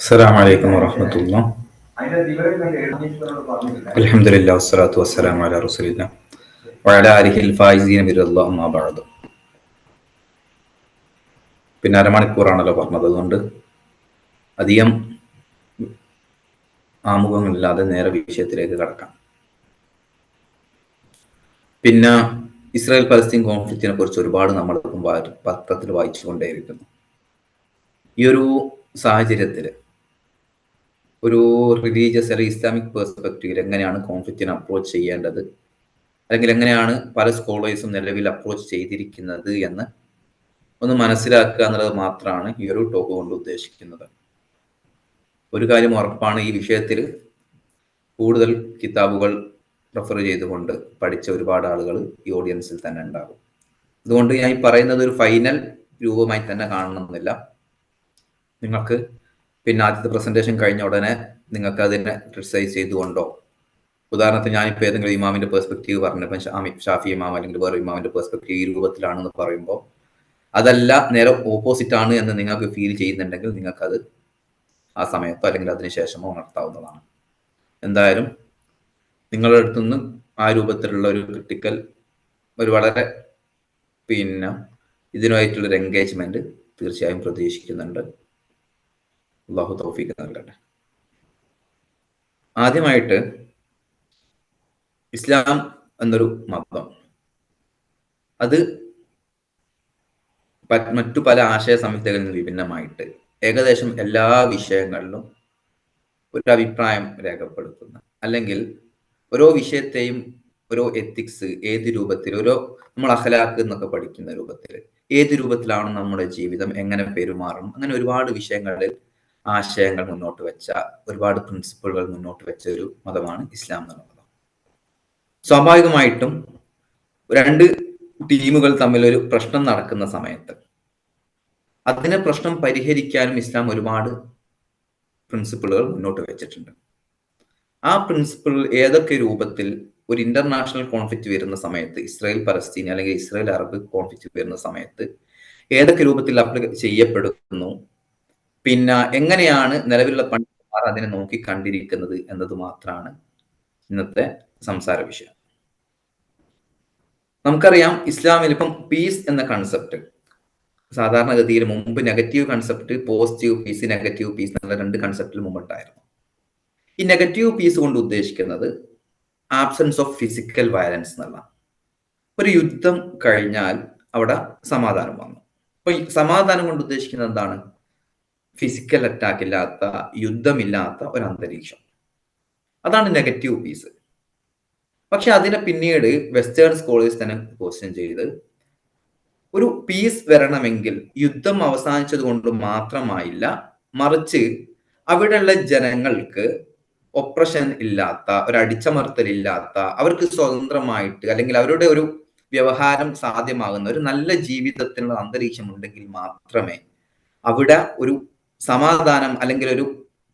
السلام عليكم ورحمة الله. الحمد لله والصلاة والسلام على رسول الله وعلى آله الفائزين برضا الله أما بعد. പിന്നെ അരമണിക്കൂറാണല്ലോ പറഞ്ഞത്, അതുകൊണ്ട് അധികം ആമുഖങ്ങളില്ലാതെ നേരെ വിഷയത്തിലേക്ക് കടക്കാം. പിന്നെ ഇസ്രായേൽ പലസ്തീൻ കോൺഫ്ലിക്റ്റിനെ കുറിച്ച് ഒരുപാട് നമ്മൾ പത്രത്തിൽ വായിച്ചുകൊണ്ടേയിരിക്കുന്നു. ഈ ഒരു സാഹചര്യത്തിൽ ഒരു റിലീജിയസ് അല്ലെങ്കിൽ ഇസ്ലാമിക് പെർസ്പെക്റ്റീവിൽ എങ്ങനെയാണ് കോൺഫ്ലിക്റ്റിനെ അപ്രോച്ച് ചെയ്യേണ്ടത്, അല്ലെങ്കിൽ എങ്ങനെയാണ് പല സ്കോളേഴ്സും നിലവിൽ അപ്രോച്ച് ചെയ്തിരിക്കുന്നത് എന്ന് ഒന്ന് മനസ്സിലാക്കുക എന്നുള്ളത് മാത്രമാണ് ഈ ഒരു ടോക്ക് കൊണ്ട് ഉദ്ദേശിക്കുന്നത്. ഒരു കാര്യം ഉറപ്പാണ്, ഈ വിഷയത്തിൽ കൂടുതൽ കിതാബുകൾ റെഫർ ചെയ്തുകൊണ്ട് പഠിച്ച ഒരുപാട് ആളുകൾ ഈ ഓഡിയൻസിൽ തന്നെ ഉണ്ടാകും. അതുകൊണ്ട് ഞാൻ ഈ പറയുന്നത് ഒരു ഫൈനൽ രൂപമായി തന്നെ കാണണമെന്നില്ല. നിങ്ങൾക്ക് പിന്നെ ആദ്യത്തെ പ്രസന്റേഷൻ കഴിഞ്ഞ ഉടനെ നിങ്ങൾക്ക് അതിനെ ക്രിട്ടിസൈസ് ചെയ്തുകൊണ്ടോ, ഉദാഹരണത്തിന് ഞാനിപ്പോൾ ഏതെങ്കിലും ഇമാമിന്റെ പെർസ്പെക്റ്റീവ് പറഞ്ഞപ്പോൾ ഷാഫി ഇമാം അല്ലെങ്കിൽ വേറെ ഇമാമിന്റെ പെർസ്പെക്റ്റീവ് ഈ രൂപത്തിലാണെന്ന് പറയുമ്പോൾ അതല്ല, നേരെ ഓപ്പോസിറ്റ് ആണ് എന്ന് നിങ്ങൾക്ക് ഫീൽ ചെയ്യുന്നുണ്ടെങ്കിൽ നിങ്ങൾക്കത് ആ സമയത്തോ അല്ലെങ്കിൽ അതിനുശേഷമോ ഉണർത്താവുന്നതാണ്. എന്തായാലും നിങ്ങളുടെ അടുത്തുനിന്ന് ആ രൂപത്തിലുള്ള ഒരു ക്രിട്ടിക്കൽ, ഒരു വളരെ ഇതിനായിട്ടുള്ളൊരു എൻഗേജ്മെന്റ് തീർച്ചയായും പ്രതീക്ഷിക്കുന്നുണ്ട്. അല്ലാഹു തൗഫീഖ് നൽകട്ടെ. ആദ്യമായിട്ട് ഇസ്ലാം എന്നൊരു മതം, അത് മറ്റു പല ആശയ സംഹിതകളിൽ നിന്ന് വിഭിന്നമായിട്ട് ഏകദേശം എല്ലാ വിഷയങ്ങളിലും ഒരു അഭിപ്രായം രേഖപ്പെടുത്തുന്ന, അല്ലെങ്കിൽ ഓരോ വിഷയത്തെയും ഓരോ എത്തിക്സ് ഏത് രൂപത്തിൽ, നമ്മൾ അഖലാഖ് എന്നൊക്കെ പഠിക്കുന്ന രൂപത്തിൽ ഏത് രൂപത്തിലാണ് നമ്മുടെ ജീവിതം, എങ്ങനെ പെരുമാറും, അങ്ങനെ ഒരുപാട് വിഷയങ്ങളിൽ ആശയങ്ങൾ മുന്നോട്ട് വെച്ച, ഒരുപാട് പ്രിൻസിപ്പിളുകൾ മുന്നോട്ട് വെച്ച ഒരു മതമാണ് ഇസ്ലാം എന്നുള്ളത്. സ്വാഭാവികമായിട്ടും രണ്ട് ടീമുകൾ തമ്മിൽ ഒരു പ്രശ്നം നടക്കുന്ന സമയത്ത് അതിനെ പ്രശ്നം പരിഹരിക്കാനും ഇസ്ലാം ഒരുപാട് പ്രിൻസിപ്പിളുകൾ മുന്നോട്ട് വെച്ചിട്ടുണ്ട്. ആ പ്രിൻസിപ്പിൾ ഏതൊക്കെ രൂപത്തിൽ ഒരു ഇന്റർനാഷണൽ കോൺഫ്ലിക്റ്റ് വരുന്ന സമയത്ത്, ഇസ്രായേൽ പലസ്തീൻ അല്ലെങ്കിൽ ഇസ്രായേൽ അറബ് കോൺഫ്ലിക്റ്റ് വരുന്ന സമയത്ത് ഏതൊക്കെ രൂപത്തിൽ അപ്ലൈ ചെയ്യപ്പെടുന്നു, പിന്നെ എങ്ങനെയാണ് നിലവിലുള്ള പണ്ഡിതന്മാർ അതിനെ നോക്കി കണ്ടിരിക്കുന്നത് എന്നത് മാത്രമാണ് ഇന്നത്തെ സംസാര വിഷയം. നമുക്കറിയാം, ഇസ്ലാമിൽ ഇപ്പം പീസ് എന്ന കൺസെപ്റ്റ് സാധാരണഗതിയിൽ മുമ്പ് negative concept, positive peace, negative peace എന്നുള്ള രണ്ട് കൺസെപ്റ്റിൽ മുമ്പുണ്ടായിരുന്നു. ഈ നെഗറ്റീവ് പീസ് കൊണ്ട് ഉദ്ദേശിക്കുന്നത് ആബ്സെൻസ് ഓഫ് ഫിസിക്കൽ വയലൻസ് എന്നുള്ള, ഒരു യുദ്ധം കഴിഞ്ഞാൽ അവിടെ സമാധാനം വന്നു. അപ്പൊ ഈ സമാധാനം കൊണ്ട് ഉദ്ദേശിക്കുന്നത് എന്താണ്? ഫിസിക്കൽ അറ്റാക്ക് ഇല്ലാത്ത, യുദ്ധമില്ലാത്ത ഒരു അന്തരീക്ഷം. അതാണ് നെഗറ്റീവ് പീസ്. പക്ഷെ അതിനെ പിന്നീട് വെസ്റ്റേൺ സ്കോളേഴ്സ് തന്നെ ക്വസ്റ്റ്യൻ ചെയ്ത്, ഒരു പീസ് വരണമെങ്കിൽ യുദ്ധം അവസാനിച്ചത് കൊണ്ട് മാത്രമായില്ല, മറിച്ച് അവിടെയുള്ള ജനങ്ങൾക്ക് ഒപ്രഷൻ ഇല്ലാത്ത, ഒരു അടിച്ചമർത്തൽ ഇല്ലാത്ത, അവർക്ക് സ്വതന്ത്രമായിട്ട് അല്ലെങ്കിൽ അവരുടെ ഒരു വ്യവഹാരം സാധ്യമാകുന്ന ഒരു നല്ല ജീവിതത്തിനുള്ള അന്തരീക്ഷം ഉണ്ടെങ്കിൽ മാത്രമേ അവിടെ ഒരു സമാധാനം അല്ലെങ്കിൽ ഒരു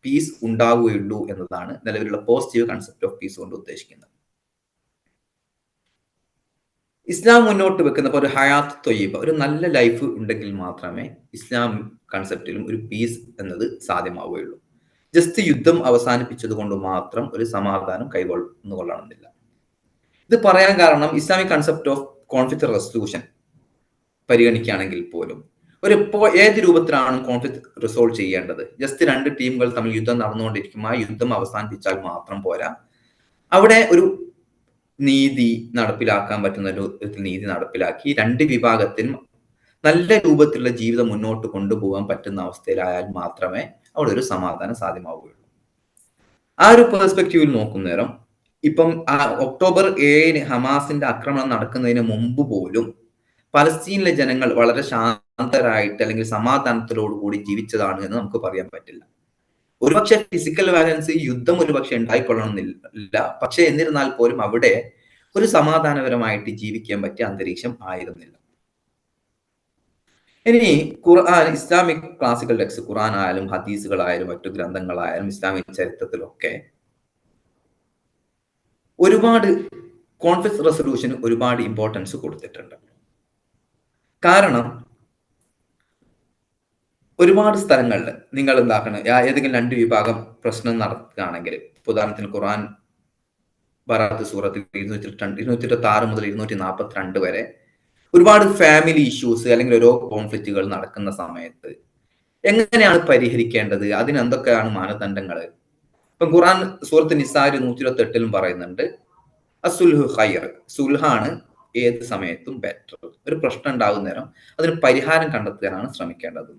പീസ് ഉണ്ടാവുകയുള്ളൂ എന്നതാണ് നിലവിലുള്ള പോസിറ്റീവ് കൺസെപ്റ്റ് ഓഫ് പീസ് കൊണ്ട് ഉദ്ദേശിക്കുന്നത്. ഇസ്ലാം മുന്നോട്ട് വെക്കുന്ന ഒരു ഹയാത്ത് ത്വയ്യിബ, ഒരു നല്ല ലൈഫ് ഉണ്ടെങ്കിൽ മാത്രമേ ഇസ്ലാം കൺസെപ്റ്റിലും ഒരു പീസ് എന്നത് സാധ്യമാവുകയുള്ളൂ. ജസ്റ്റ് യുദ്ധം അവസാനിപ്പിച്ചത് കൊണ്ട് മാത്രം ഒരു സമാധാനം കൈകൊള്ളുന്നില്ല. ഇത് പറയാൻ കാരണം, Islamic concept of conflict resolution പരിഗണിക്കുകയാണെങ്കിൽ പോലും ഏത് രൂപത്തിലാണ് കോൺഫ്ലിക്റ്റ് റിസോൾവ് ചെയ്യേണ്ടത്? ജസ്റ്റ് രണ്ട് ടീമുകൾ തമ്മിൽ യുദ്ധം നടന്നുകൊണ്ടിരിക്കും, ആ യുദ്ധം അവസാനിപ്പിച്ചാൽ മാത്രം പോരാ, അവിടെ ഒരു നീതി നടപ്പിലാക്കാൻ പറ്റുന്ന ഒരു നീതി നടപ്പിലാക്കി രണ്ട് വിഭാഗത്തിനും നല്ല രൂപത്തിലുള്ള ജീവിതം മുന്നോട്ട് കൊണ്ടുപോകാൻ പറ്റുന്ന അവസ്ഥയിലായാൽ മാത്രമേ അവിടെ ഒരു സമാധാനം സാധ്യമാവുകയുള്ളൂ. ആ ഒരു പെർസ്പെക്റ്റീവിൽ നോക്കുന്നേരം ഇപ്പം ഒക്ടോബർ 7 ഹമാസിന്റെ ആക്രമണം നടക്കുന്നതിന് മുമ്പ് പോലും പലസ്തീനിലെ ജനങ്ങൾ വളരെ ശാന്തരായിട്ട് അല്ലെങ്കിൽ സമാധാനത്തോടുകൂടി ജീവിച്ചതാണ് എന്ന് നമുക്ക് പറയാൻ പറ്റില്ല. ഒരുപക്ഷെ ഫിസിക്കൽ വയലൻസ്, യുദ്ധം ഒരുപക്ഷെ ഉണ്ടായിക്കൊള്ളണമെന്നില്ല, പക്ഷെ എന്നിരുന്നാൽ പോലും അവിടെ ഒരു സമാധാനപരമായിട്ട് ജീവിക്കാൻ പറ്റിയ അന്തരീക്ഷം ആയിരുന്നില്ല. ഇനി ഖുർആൻ, ഇസ്ലാമിക് ക്ലാസിക്കൽ ടെക്സ്റ്റ്, ഖുർആൻ ആയാലും ഹദീസുകളായാലും മറ്റു ഗ്രന്ഥങ്ങളായാലും ഇസ്ലാമിക് ചരിത്രത്തിലൊക്കെ ഒരുപാട് കോൺഫ്ലിക്റ്റ് റെസൊല്യൂഷന് ഒരുപാട് ഇമ്പോർട്ടൻസ് കൊടുത്തിട്ടുണ്ട്. കാരണം ഒരുപാട് സ്ഥലങ്ങളിൽ നിങ്ങൾ എന്താക്കണം, ഏതെങ്കിലും 2 വിഭാഗം പ്രശ്നം നടക്കുകയാണെങ്കിൽ, ഉദാഹരണത്തിന് ഖുർആൻ ബറാഅത്ത് സൂറത്തിൽ 226 മുതൽ 242 വരെ ഒരുപാട് ഫാമിലി ഇഷ്യൂസ് അല്ലെങ്കിൽ ഓരോ കോൺഫ്ലിക്റ്റുകൾ നടക്കുന്ന സമയത്ത് എങ്ങനെയാണ് പരിഹരിക്കേണ്ടത്? അതിന് എന്തൊക്കെയാണ് മാനദണ്ഡങ്ങൾ? ഇപ്പം ഖുർആൻ സൂറത്ത് നിസായിൽ 128 പറയുന്നുണ്ട്, അസുൽഹു ഖൈർ, സുൽഹാണ് ഏത് സമയത്തും ബെറ്റർ. ഒരു പ്രശ്നം ഉണ്ടാകുന്ന നേരം അതിന് പരിഹാരം കണ്ടെത്താനാണ് ശ്രമിക്കേണ്ടത്.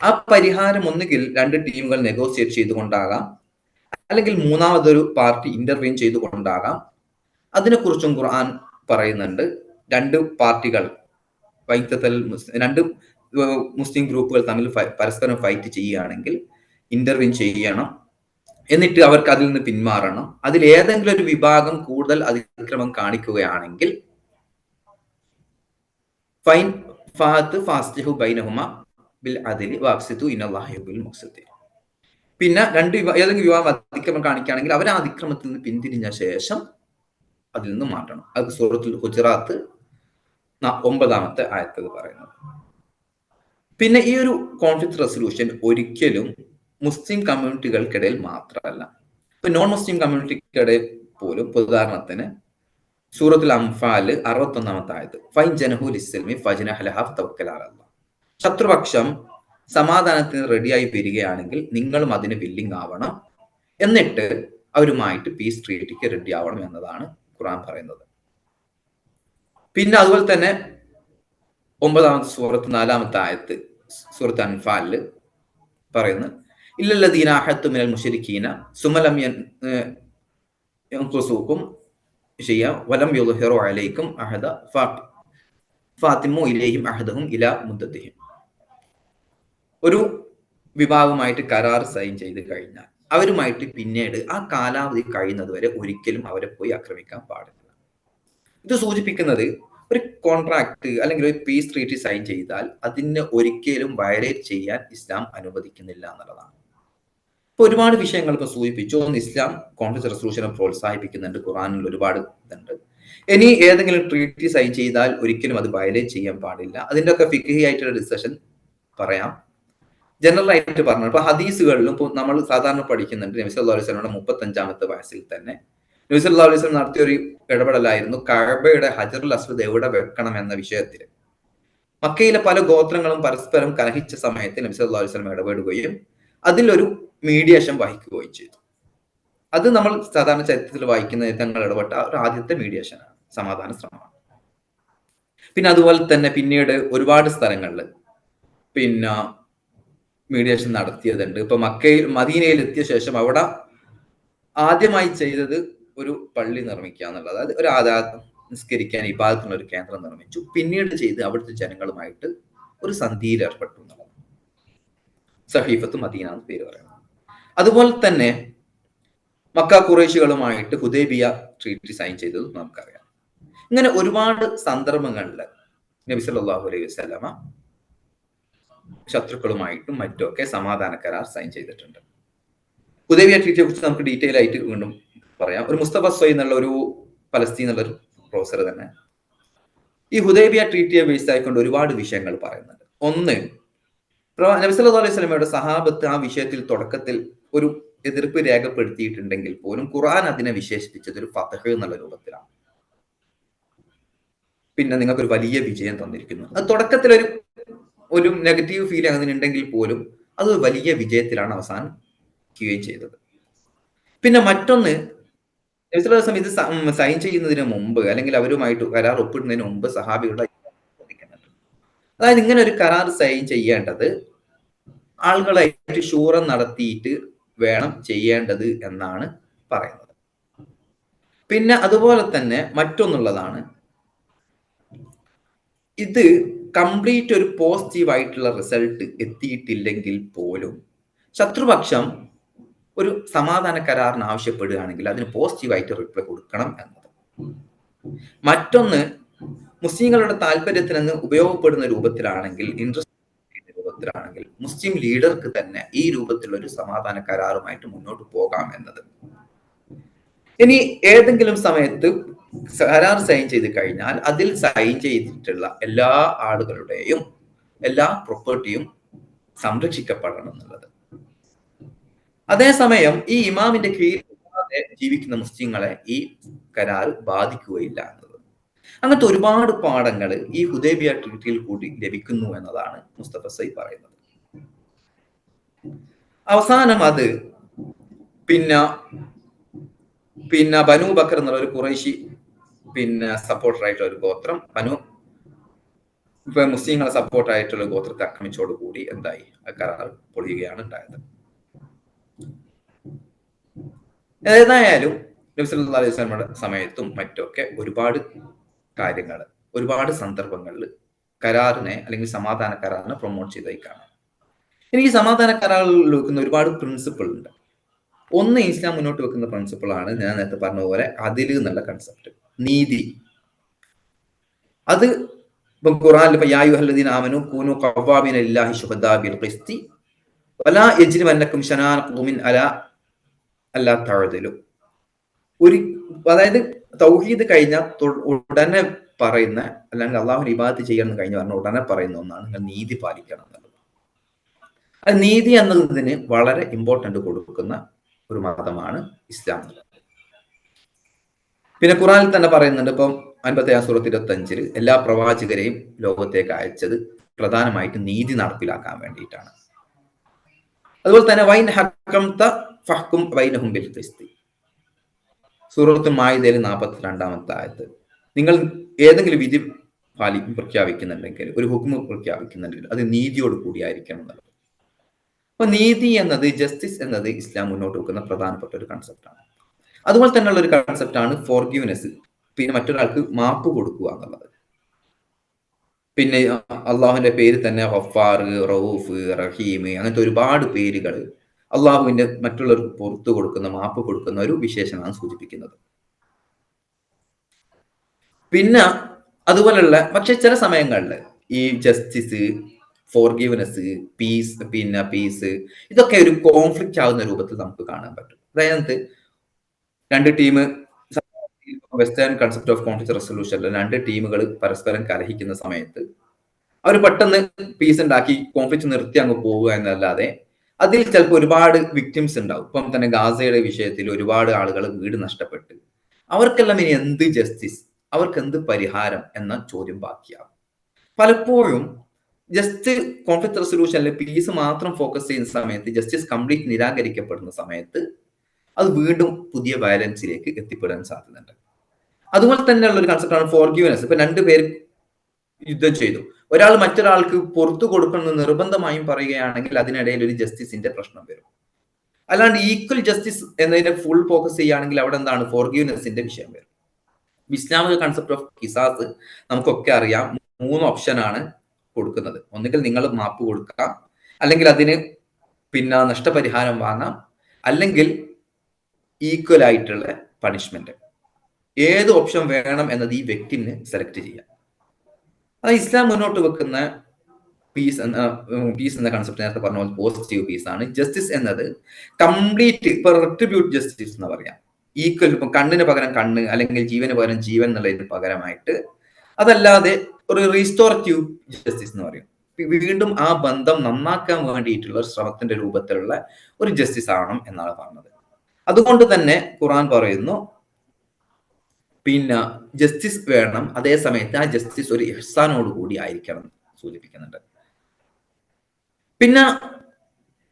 ആ പരിഹാരം ഒന്നുകിൽ 2 ടീമുകൾ നെഗോസിയേറ്റ് ചെയ്തുകൊണ്ടാകാം, അല്ലെങ്കിൽ മൂന്നാമതൊരു പാർട്ടി ഇന്റർവ്യൂൻ ചെയ്തുകൊണ്ടാകാം. അതിനെക്കുറിച്ചും ഖുർആൻ പറയുന്നുണ്ട്. 2 പാർട്ടികൾ, 2 മുസ്ലിം ഗ്രൂപ്പുകൾ തമ്മിൽ പരസ്പരം ഫൈറ്റ് ചെയ്യുകയാണെങ്കിൽ ഇന്റർവ്യൂൻ ചെയ്യണം. എന്നിട്ട് അവർക്ക് അതിൽ നിന്ന് പിന്മാറണം. അതിൽ ഏതെങ്കിലും ഒരു വിഭാഗം കൂടുതൽ അതിക്രമം കാണിക്കുകയാണെങ്കിൽ ഫൈൻ ഫാസ്തിഹു ബൈനഹുമ ബിൽ അദ്ലി വഅഖ്സിതു ഇന്നല്ലാഹ യുഹിബ്ബുൽ മുഖ്സിതീൻ. പിന്നെ ഏതെങ്കിലും വിഭാഗം അതിക്രമം കാണിക്കുകയാണെങ്കിൽ അവർ ആ അതിക്രമത്തിൽ നിന്ന് പിന്തിരിഞ്ഞ ശേഷം അതിൽ നിന്ന് മാറ്റണം. അത് സൂറത്തുൽ ഹുജറാത്ത് 9 ആയത്തിൽ പറയുന്നത്. പിന്നെ ഈ ഒരു കോൺഫ്ലിക്റ്റ് റെസൊല്യൂഷൻ ഒരിക്കലും മുസ്ലിം കമ്മ്യൂണിറ്റികൾക്കിടയിൽ മാത്രമല്ല, ഇപ്പൊ നോൺ മുസ്ലിം കമ്മ്യൂണിറ്റിക്കിടയിൽ പോലും. ഉദാഹരണത്തിന് സൂറത്തുൽ അംഫാൽ 61 ആയത്ത്, ഫൈൻ ജനഹു ലിസ്സൽമി ഫജ്നഹ ലഹാ ഫതവക്കൽ അലല്ലാഹ്. ശത്രുപക്ഷം സമാധാനത്തിന് റെഡിയായി വരികയാണെങ്കിൽ നിങ്ങളും അതിന് വില്ലിംഗ് ആവണം, എന്നിട്ട് അവരുമായിട്ട് പീസ് ട്രീറ്റിക്ക് റെഡി ആവണം എന്നതാണ് ഖുർആൻ പറയുന്നത്. പിന്നെ അതുപോലെ തന്നെ 9 സൂറത്ത് 4 ആയത്ത് സൂറത്ത് അൻഫാലിൽ പറയുന്നു, ഇല്ലല്ലദീന അഹദ്തു മിനൽ മുശ്രിക്കീന സുമലം യൻഖുസൂകും ഷൈഅ വലം യുദ്ഹിറു അലൈക്കും അഹദ ഫാത്തിമു ഇലൈഹിം അഹദഹും ഇലാ മുദ്ദതിഹിം. ഒരു വിഭാഗമായിട്ട് കരാർ സൈൻ ചെയ്ത് കഴിഞ്ഞാൽ അവരുമായിട്ട് പിന്നീട് ആ കാലാവധി കഴിയുന്നത് വരെ ഒരിക്കലും അവരെ പോയി ആക്രമിക്കാൻ പാടില്ല. ഇത് സൂചിപ്പിക്കുന്നത് ഒരു കോൺട്രാക്ട് അല്ലെങ്കിൽ ഒരു പീസ് ട്രീറ്റി സൈൻ ചെയ്താൽ അതിനെ ഒരിക്കലും വയലേറ്റ് ചെയ്യാൻ ഇസ്ലാം അനുവദിക്കുന്നില്ല എന്നുള്ളതാണ്. ഇപ്പൊ ഒരുപാട് വിഷയങ്ങൾ ഇപ്പൊ സൂചിപ്പിച്ചു. ഒന്ന്, ഇസ്ലാം കോൺഫ്ലിക്റ്റ് റെസൊല്യൂഷനെ പ്രോത്സാഹിപ്പിക്കുന്നുണ്ട്, ഖുർആനിൽ ഒരുപാട് ഇതുണ്ട്. ഇനി ഏതെങ്കിലും ട്രീറ്റി സൈൻ ചെയ്താൽ ഒരിക്കലും അത് വയലേറ്റ് ചെയ്യാൻ പാടില്ല. അതിന്റെ ഒക്കെ ഫിഖ്ഹി ആയിട്ടുള്ള ഡിസ്കഷൻ പറയാം. ജനറൽ ആയിട്ട് പറഞ്ഞു, ഇപ്പൊ ഹദീസുകളിലും ഇപ്പൊ നമ്മൾ സാധാരണ പഠിക്കുന്നുണ്ട്, നബി സല്ലല്ലാഹു അലൈഹി വസല്ലമയുടെ 35 വയസ്സിൽ തന്നെ നബി സല്ലല്ലാഹു അലൈഹി വസല്ലം നടത്തിയ ഒരു ഇടപെടലായിരുന്നു കഅബയുടെ ഹജറുൽ അസ്വദ് എവിടെ വെക്കണം എന്ന വിഷയത്തിൽ. മക്കയിലെ പല ഗോത്രങ്ങളും പരസ്പരം കലഹിച്ച സമയത്ത് നബി സല്ലല്ലാഹു അലൈഹി വസല്ലം ഇടപെടുകയും അതിലൊരു മീഡിയേഷൻ വഹിക്കുകയും ചെയ്തു. അത് നമ്മൾ സാധാരണ ചരിത്രത്തിൽ വായിക്കുന്ന തങ്ങൾ ഇടപെട്ട ഒരു ആദ്യത്തെ മീഡിയേഷനാണ്, സമാധാന ശ്രമമാണ്. പിന്നെ അതുപോലെ തന്നെ പിന്നീട് ഒരുപാട് സ്ഥലങ്ങളിൽ പിന്നെ മീഡിയേഷൻ നടത്തിയതുണ്ട്. ഇപ്പൊ മദീനയിൽ എത്തിയ ശേഷം അവിടെ ആദ്യമായി ചെയ്തത് ഒരു പള്ളി നിർമ്മിക്കുക എന്നുള്ളത്. അതായത് ഒരു നിസ്കരിക്കാൻ ഇബാദത്തിനുള്ള ഒരു കേന്ദ്രം നിർമ്മിച്ചു. പിന്നീട് ചെയ്ത് അവിടുത്തെ ജനങ്ങളുമായിട്ട് ഒരു സന്ധിയിൽ ഏർപ്പെട്ടു എന്നുള്ളത്. സഹീഫത്ത് മദീന എന്ന് പേര് പറയുന്നത്. അതുപോലെ തന്നെ മക്ക ഖുറൈശികളുമായിട്ട് ഹുദൈബിയ ട്രീറ്റി സൈൻ ചെയ്തത് നമുക്കറിയാം. ഇങ്ങനെ ഒരുപാട് സന്ദർഭങ്ങളിൽ നബി സല്ലല്ലാഹു അലൈഹി വസല്ലമ ശത്രുക്കളുമായിട്ടും മറ്റുമൊക്കെ സമാധാന കരാർ സൈൻ ചെയ്തിട്ടുണ്ട്. ഹുദൈബിയ ട്രീറ്റിയെ കുറിച്ച് നമുക്ക് ഡീറ്റെയിൽ ആയിട്ട് വീണ്ടും പറയാം. ഒരു മുസ്തഫ സ്വൈ എന്നുള്ള ഒരു പലസ്തീൻ എന്നുള്ള ഒരു പ്രൊഫസർ തന്നെ ഈ ഹുദൈബിയ ട്രീറ്റിയെ ബേസ് ആയിക്കൊണ്ട് ഒരുപാട് വിഷയങ്ങൾ പറയുന്നുണ്ട്. ഒന്ന്, നബി സല്ലല്ലാഹു അലൈഹി വസല്ലമയുടെ സഹാബത്ത് ആ വിഷയത്തിൽ തുടക്കത്തിൽ ഒരു എതിർപ്പ് രേഖപ്പെടുത്തിയിട്ടുണ്ടെങ്കിൽ പോലും ഖുർആൻ അതിനെ വിശേഷിപ്പിച്ചത് ഒരു ഫതഹ് എന്നുള്ള രൂപത്തിലാണ്. പിന്നെ നിങ്ങൾക്ക് ഒരു വലിയ വിജയം തന്നിരിക്കുന്നു. അത് തുടക്കത്തിൽ ഒരു നെഗറ്റീവ് ഫീൽ അങ്ങനെ ഉണ്ടെങ്കിൽ പോലും അത് വലിയ വിജയത്തിലാണ് അവസാനിക്കുകയും ചെയ്തത്. പിന്നെ മറ്റൊന്ന്, നബി സല്ലല്ലാഹു അലൈഹി വസല്ലം ഇത് സൈൻ ചെയ്യുന്നതിന് മുമ്പ് അല്ലെങ്കിൽ അവരുമായിട്ട് കരാർ ഒപ്പിടുന്നതിന് മുമ്പ് സഹാബികളുടെ ചോദിക്കുന്നുണ്ട്. അതായത് ഇങ്ങനെ ഒരു കരാർ സൈൻ ചെയ്യേണ്ടത് ആളുകളായിട്ട് ശൂറം നടത്തിയിട്ട് വേണം ചെയ്യേണ്ടത് എന്നാണ് പറയുന്നത്. പിന്നെ അതുപോലെ തന്നെ മറ്റൊന്നുള്ളതാണ്, ഇത് കംപ്ലീറ്റ് ഒരു പോസിറ്റീവ് ആയിട്ടുള്ള റിസൾട്ട് എത്തിയിട്ടില്ലെങ്കിൽ പോലും ശത്രുപക്ഷം ഒരു സമാധാന കരാറിന് ആവശ്യപ്പെടുകയാണെങ്കിൽ അതിന് പോസിറ്റീവായിട്ട് റിപ്ലൈ കൊടുക്കണം എന്നത്. മറ്റൊന്ന്, മുസ്ലിങ്ങളുടെ താല്പര്യത്തിൽ നിന്ന് ഉപയോഗപ്പെടുന്ന രൂപത്തിലാണെങ്കിൽ, ഇൻട്രസ്റ്റ് രൂപത്തിലാണെങ്കിൽ മുസ്ലിം ലീഡർക്ക് തന്നെ ഈ രൂപത്തിലുള്ള ഒരു സമാധാന കരാറുമായിട്ട് മുന്നോട്ട് പോകാം എന്നത്. ഇനി ഏതെങ്കിലും സമയത്ത് കരാർ സൈൻ ചെയ്ത് കഴിഞ്ഞാൽ അതിൽ സൈൻ ചെയ്തിട്ടുള്ള എല്ലാ ആളുകളുടെയും എല്ലാ പ്രോപ്പർട്ടിയും സംരക്ഷിക്കപ്പെടണം എന്നുള്ളത്. അതേസമയം ഈ ഇമാമിന്റെ കീഴിൽ ജീവിക്കുന്ന മുസ്ലിങ്ങളെ ഈ കരാർ ബാധിക്കുകയില്ല എന്നത്. അങ്ങനത്തെ ഒരുപാട് പാഠങ്ങൾ ഈ ഹുദൈബിയ ട്രീറ്റിയിൽ കൂടി ലഭിക്കുന്നു എന്നതാണ് മുസ്തഫ സയ്യിദ് പറയുന്നത്. അവസാനം അത് പിന്നെ ബനു ബക്കർ എന്നുള്ള ഒരു ഖുറൈശി സപ്പോർട്ടർ ആയിട്ടുള്ള ഒരു ഗോത്രം മുസ്ലിങ്ങളെ സപ്പോർട്ട് ആയിട്ടുള്ള ഗോത്രത്തെ ആക്രമിച്ചോടുകൂടി എന്തായി കരാർ പൊളിയുകയാണ് ഉണ്ടായത്. ഏതായാലും നബി സല്ലല്ലാഹു അലൈഹി വസല്ലമയുടെ സമയത്തും മറ്റൊക്കെ ഒരുപാട് കാര്യങ്ങൾ, ഒരുപാട് സന്ദർഭങ്ങളിൽ കരാറിനെ അല്ലെങ്കിൽ സമാധാന കരാറിനെ പ്രൊമോട്ട് ചെയ്തതായി കാണാം. എനിക്ക് സമാധാന കരാറിൽ വെക്കുന്ന ഒരുപാട് പ്രിൻസിപ്പിൾ ഉണ്ട്. ഒന്ന്, ഇസ്ലാം മുന്നോട്ട് വെക്കുന്ന പ്രിൻസിപ്പിൾ ആണ് ഞാൻ നേരത്തെ പറഞ്ഞ പോലെ അതില് എന്നുള്ള കൺസെപ്റ്റ്, നീതി. അത് ഖുർആനിൽ ഇപ്പൊ യാ അയ്യുഹല്ലദീന ആമനൂ കൂനൂ ഖവ്വാമീന ലില്ലാഹി ശുഹദാ ബിൽ ഖിസ്തി വലാ യജ്രിമന്നകും ശനാന ഖൗമിൻ അലാ അല്ലാ തഅദിലു. അതായത് തൗഹീദ് കഴിഞ്ഞ ഉടനെ പറയുന്ന, അല്ലെങ്കിൽ അള്ളാഹുവിനെ ഇബാദത്ത് ചെയ്യണമെന്ന് കഴിഞ്ഞ് പറഞ്ഞ ഉടനെ പറയുന്ന ഒന്നാണ് നിങ്ങൾ നീതി പാലിക്കണം എന്നുള്ളത്. അത് നീതി എന്നതിന് വളരെ ഇമ്പോർട്ടന്റ് കൊടുക്കുന്ന ഒരു മതമാണ് ഇസ്ലാം എന്നുള്ളത്. പിന്നെ ഖുർആനിൽ തന്നെ പറയുന്നുണ്ട്, ഇപ്പം 57 സൂറത്ത് 25 എല്ലാ പ്രവാചകരെയും ലോകത്തേക്ക് അയച്ചത് പ്രധാനമായിട്ട് നീതി നടപ്പിലാക്കാൻ വേണ്ടിയിട്ടാണ്. അതുപോലെ തന്നെ വൈൻ ഹക്കംത ഫഹ്കും ബൈനഹും ബിൽ ഖിസ്തി, സൂറത്തുൽ മാഇദയിൽ 42-ാമത്തെ ആയത്ത്. നിങ്ങൾ ഏതെങ്കിലും വിധി പ്രഖ്യാപിക്കുന്നുണ്ടെങ്കിൽ, ഒരു ഹുക്മ് പ്രഖ്യാപിക്കുന്നുണ്ടെങ്കിൽ അത് നീതിയോട് കൂടിയായിരിക്കണം എന്നുള്ളത്. അപ്പൊ നീതി എന്നത്, ജസ്റ്റിസ് എന്നത് ഇസ്ലാം മുന്നോട്ട് വെക്കുന്ന പ്രധാനപ്പെട്ട ഒരു കൺസെപ്റ്റാണ്. അതുപോലെ തന്നെയുള്ള ഒരു കൺസെപ്റ്റാണ് ഫോർഗീവ്നെസ്, പിന്നെ മറ്റൊരാൾക്ക് മാപ്പ് കൊടുക്കുക എന്നുള്ളത്. പിന്നെ അള്ളാഹുവിന്റെ പേര് തന്നെ ഗഫാർ, റഊഫ്, റഹീം, അങ്ങനത്തെ ഒരുപാട് പേരുകൾ അള്ളാഹുവിന്റെ മറ്റുള്ളവർക്ക് പുറത്തു കൊടുക്കുന്ന, മാപ്പ് കൊടുക്കുന്ന ഒരു വിശേഷണമാണ് സൂചിപ്പിക്കുന്നത്. പിന്നെ അതുപോലുള്ള, പക്ഷെ ചില സമയങ്ങളിൽ ഈ ജസ്റ്റിസ്, ഫോർഗീവ്നെസ്, പീസ് ഇതൊക്കെ ഒരു കോൺഫ്ലിക്റ്റ് ആവുന്ന രൂപത്തിൽ നമുക്ക് കാണാൻ പറ്റും. അതായത് രണ്ട് team, western concept of conflict റെസൊല്യൂഷനിൽ രണ്ട് ടീമുകൾ പരസ്പരം കലഹിക്കുന്ന സമയത്ത് അവർ പെട്ടെന്ന് പീസ് ഉണ്ടാക്കി കോൺഫ്ലിക്റ്റ് നിർത്തി അങ്ങ് പോവുക എന്നല്ലാതെ അതിൽ ചിലപ്പോൾ ഒരുപാട് വിക്ടിംസ് ഉണ്ടാവും. ഇപ്പം തന്നെ ഗാസയുടെ വിഷയത്തിൽ ഒരുപാട് ആളുകൾ വീട് നഷ്ടപ്പെട്ട്, അവർക്കെല്ലാം ഇനി എന്ത് ജസ്റ്റിസ്, അവർക്ക് എന്ത് പരിഹാരം എന്ന ചോദ്യം ബാക്കിയാവും. പലപ്പോഴും ജസ്റ്റ് കോൺഫ്ലിക്റ്റ് റെസൊല്യൂഷനിൽ പീസ് മാത്രം ഫോക്കസ് ചെയ്യുന്ന സമയത്ത്, ജസ്റ്റിസ് കംപ്ലീറ്റ് നിരാകരിക്കപ്പെടുന്ന സമയത്ത് അത് വീണ്ടും പുതിയ വയലൻസിലേക്ക് എത്തിപ്പെടാൻ സാധ്യതയുണ്ട്. അതുപോലെ തന്നെയുള്ള ഒരു കൺസെപ്റ്റാണ് ഫോർഗീവ്നെസ്. ഇപ്പൊ രണ്ടുപേര് യുദ്ധം ചെയ്തു, ഒരാൾ മറ്റൊരാൾക്ക് പുറത്തു കൊടുക്കണമെന്ന് നിർബന്ധമായും പറയുകയാണെങ്കിൽ അതിനിടയിൽ ഒരു ജസ്റ്റിസിന്റെ പ്രശ്നം വരും. അല്ലാണ്ട് ഈക്വൽ ജസ്റ്റിസ് എന്നതിനെ ഫുൾ ഫോക്കസ് ചെയ്യുകയാണെങ്കിൽ അവിടെ എന്താണ്, ഫോർഗീവ്നെസിന്റെ വിഷയം വരും. ഇസ്ലാമിക കൺസെപ്റ്റ് ഓഫ് ഖിസാസ് നമുക്കൊക്കെ അറിയാം, 3 ഓപ്ഷനാണ് കൊടുക്കുന്നത്. ഒന്നുകിൽ നിങ്ങൾ മാപ്പ് കൊടുക്കാം, അല്ലെങ്കിൽ അതിന് നഷ്ടപരിഹാരം വാങ്ങാം, അല്ലെങ്കിൽ ഈക്വൽ ആയിട്ടുള്ള പണിഷ്മെന്റ്. ഏത് ഓപ്ഷൻ വേണം എന്നത് ഈ വ്യക്തിന് സെലക്ട് ചെയ്യാം. അത് ഇസ്ലാം മുന്നോട്ട് വെക്കുന്ന പീസ് എന്ന കൺസെപ്റ്റ് നേരത്തെ പറഞ്ഞ പോലെ പോസിറ്റീവ് പീസ് ആണ്. ജസ്റ്റിസ് എന്നത് കംപ്ലീറ്റ്, ഇപ്പൊ റെട്രിബ്യൂട്ട് ജസ്റ്റിസ് എന്ന് പറയാം, ഈക്വൽ. ഇപ്പൊ കണ്ണിന് പകരം കണ്ണ്, അല്ലെങ്കിൽ ജീവന് പകരം ജീവൻ എന്നുള്ളതിന് പകരമായിട്ട്, അതല്ലാതെ ഒരു റീസ്റ്റോറേറ്റീവ് ജസ്റ്റിസ് എന്ന് പറയും. വീണ്ടും ആ ബന്ധം നന്നാക്കാൻ വേണ്ടിയിട്ടുള്ള ശ്രമത്തിന്റെ രൂപത്തിലുള്ള ഒരു ജസ്റ്റിസ് ആവണം എന്നാണ് പറഞ്ഞത്. അതുകൊണ്ട് തന്നെ ഖുർആൻ പറയുന്നു ജസ്റ്റിസ് വേണം, അതേ സമയത്ത് ആ ജസ്റ്റിസ് ഒരു ഇഹ്സാനോട് കൂടി ആയിരിക്കണം സൂചിപ്പിക്കുന്നുണ്ട്.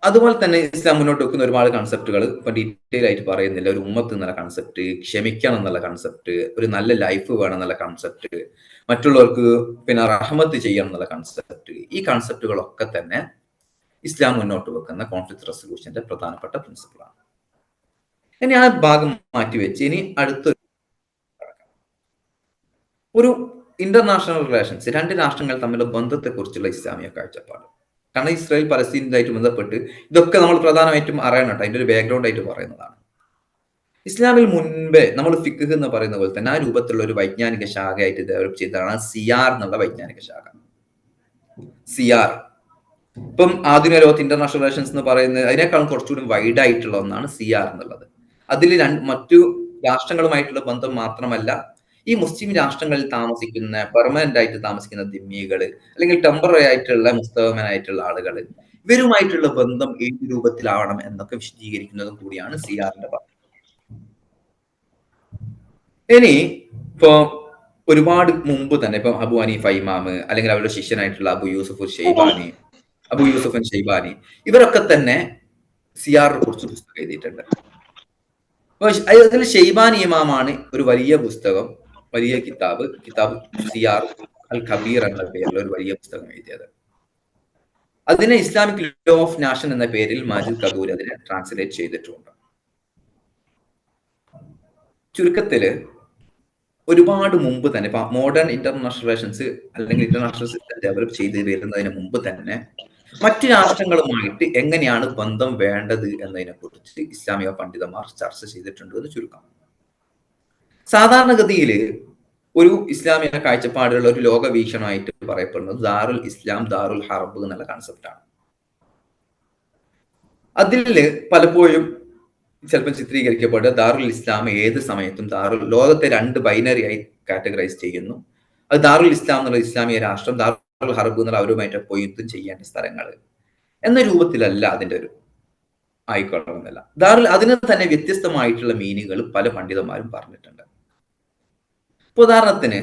അതുപോലെ തന്നെ ഇസ്ലാം മുന്നോട്ട് വെക്കുന്ന ഒരുപാട് കൺസെപ്റ്റുകൾ ഇപ്പൊ ഡീറ്റെയിൽ ആയിട്ട് പറയുന്നില്ല. ഒരു ഉമ്മത്ത് എന്നുള്ള കൺസെപ്റ്റ്, ക്ഷമിക്കണം എന്നുള്ള കൺസെപ്റ്റ്, ഒരു നല്ല ലൈഫ് വേണം എന്നുള്ള കൺസെപ്റ്റ്, മറ്റുള്ളവർക്ക് റഹ്മത്ത് ചെയ്യണം എന്നുള്ള കൺസെപ്റ്റ്, ഈ കൺസെപ്റ്റുകളൊക്കെ തന്നെ ഇസ്ലാം മുന്നോട്ട് വെക്കുന്ന കോൺഫ്ലിക്റ്റ് റെസൊല്യൂഷന്റെ പ്രധാനപ്പെട്ട പ്രിൻസിപ്പിളാണ്. ഇനി ആ ഭാഗം മാറ്റിവെച്ച് ഇനി അടുത്തൊരു ഇന്റർനാഷണൽ റിലേഷൻസ്, രണ്ട് രാഷ്ട്രങ്ങൾ തമ്മിലുള്ള ബന്ധത്തെക്കുറിച്ചുള്ള ഇസ്ലാമിക കാഴ്ചപ്പാട്. കാരണം ഇസ്രായേൽ പലസ്തീനുമായിട്ട് ബന്ധപ്പെട്ട് ഇതൊക്കെ നമ്മൾ പ്രധാനമായിട്ടും അറിയണം കേട്ടോ, അതിന്റെ ഒരു ബാക്ക്ഗ്രൗണ്ട് ആയിട്ട് പറയുന്നതാണ്. ഇസ്ലാമിൽ മുൻപേ നമ്മൾ ഫിഖ് എന്ന് പറയുന്ന പോലെ തന്നെ ആ രൂപത്തിലുള്ള ഒരു വൈജ്ഞാനിക ശാഖയായിട്ട് ഡെവലപ്പ് ചെയ്തതാണ് സിയാർ എന്നുള്ള വൈജ്ഞാനിക ശാഖ. സിയാർ ഇപ്പം ആധുനിക ലോകത്ത് ഇന്റർനാഷണൽ റിലേഷൻസ് എന്ന് പറയുന്നത് അതിനേക്കാളും കുറച്ചുകൂടി വൈഡ് ആയിട്ടുള്ള ഒന്നാണ് സിയാർ എന്നുള്ളത്. അതിൽ മറ്റു രാഷ്ട്രങ്ങളുമായിട്ടുള്ള ബന്ധം മാത്രമല്ല, ഈ മുസ്ലിം രാഷ്ട്രങ്ങളിൽ താമസിക്കുന്ന, പെർമനന്റ് ആയിട്ട് താമസിക്കുന്ന ദിമ്മികൾ, അല്ലെങ്കിൽ ടെമ്പററി ആയിട്ടുള്ള മുസ്തവനായിട്ടുള്ള ആളുകൾ, ഇവരുമായിട്ടുള്ള ബന്ധം ഏത് രൂപത്തിലാവണം എന്നൊക്കെ വിശദീകരിക്കുന്നതും കൂടിയാണ് സിയാറിന്റെ ഭാഗം. ഇനി ഇപ്പോ ഒരുപാട് മുമ്പ് തന്നെ ഇപ്പൊ അബു ഹനീഫ ഇമാമ് അല്ലെങ്കിൽ അവരുടെ ശിഷ്യനായിട്ടുള്ള അബു യൂസുഫ് ഷെയ്ബാനി ഇവരൊക്കെ തന്നെ സിയാറിനെ കുറിച്ച് പുസ്തകം എഴുതിയിട്ടുണ്ട്. അപ്പൊ അതിൽ ഷെയ്ബാനി ഇമാമാണ് ഒരു വലിയ പുസ്തകം, വലിയ കിതാബ് സിയാർ അൽ കബീർ എന്ന പേരിൽ ഒരു വലിയ പുസ്തകം എഴുതിയത്. അതിനെ ഇസ്ലാമിക് ലോ ഓഫ് നാഷൻ എന്ന പേരിൽ മാജിദ് കദൂർ അതിനെ ട്രാൻസ്ലേറ്റ് ചെയ്തിട്ടുണ്ട്. ചുരുക്കത്തില് ഒരുപാട് മുമ്പ് തന്നെ ഇപ്പൊ മോഡേൺ ഇന്റർനാഷണൽ റിലേഷൻസ് അല്ലെങ്കിൽ ഇന്റർനാഷണൽ സിസ്റ്റം ഡെവലപ്പ് ചെയ്ത് വരുന്നതിന് മുമ്പ് തന്നെ മറ്റു രാഷ്ട്രങ്ങളുമായിട്ട് എങ്ങനെയാണ് ബന്ധം വേണ്ടത് എന്നതിനെ കുറിച്ച് ഇസ്ലാമിക പണ്ഡിതന്മാർ ചർച്ച ചെയ്തിട്ടുണ്ട് എന്ന് ചുരുക്കം. സാധാരണഗതിയിൽ ഒരു ഇസ്ലാമിക കാഴ്ചപ്പാടുള്ള ഒരു ലോക വീക്ഷണമായിട്ട് പറയപ്പെടുന്നത് ദാറുൽ ഇസ്ലാം ദാറുൽ ഹർബ് എന്നുള്ള കൺസെപ്റ്റാണ്. അതില് പലപ്പോഴും ചിലപ്പോൾ ചിത്രീകരിക്കപ്പെടുക ദാറുൽ ഇസ്ലാം ഏത് സമയത്തും ലോകത്തെ 2 ബൈനറി ആയി കാറ്റഗറൈസ് ചെയ്യുന്നു. അത് ദാറുൽ ഇസ്ലാം എന്നുള്ള ഇസ്ലാമിക രാഷ്ട്രം, ദാറുൽ ഹർബ് എന്നുള്ള അവരുമായിട്ട് യുദ്ധം ചെയ്യേണ്ട സ്ഥലങ്ങൾ എന്ന രൂപത്തിലല്ല അതിന്റെ ഒരു ആയിക്കൊള്ളണമെന്നല്ല. അതിന് തന്നെ വ്യത്യസ്തമായിട്ടുള്ള മീനിങ്ങുകൾ പല പണ്ഡിതന്മാരും പറഞ്ഞിട്ടുണ്ട്. ഇപ്പൊ ഉദാഹരണത്തിന്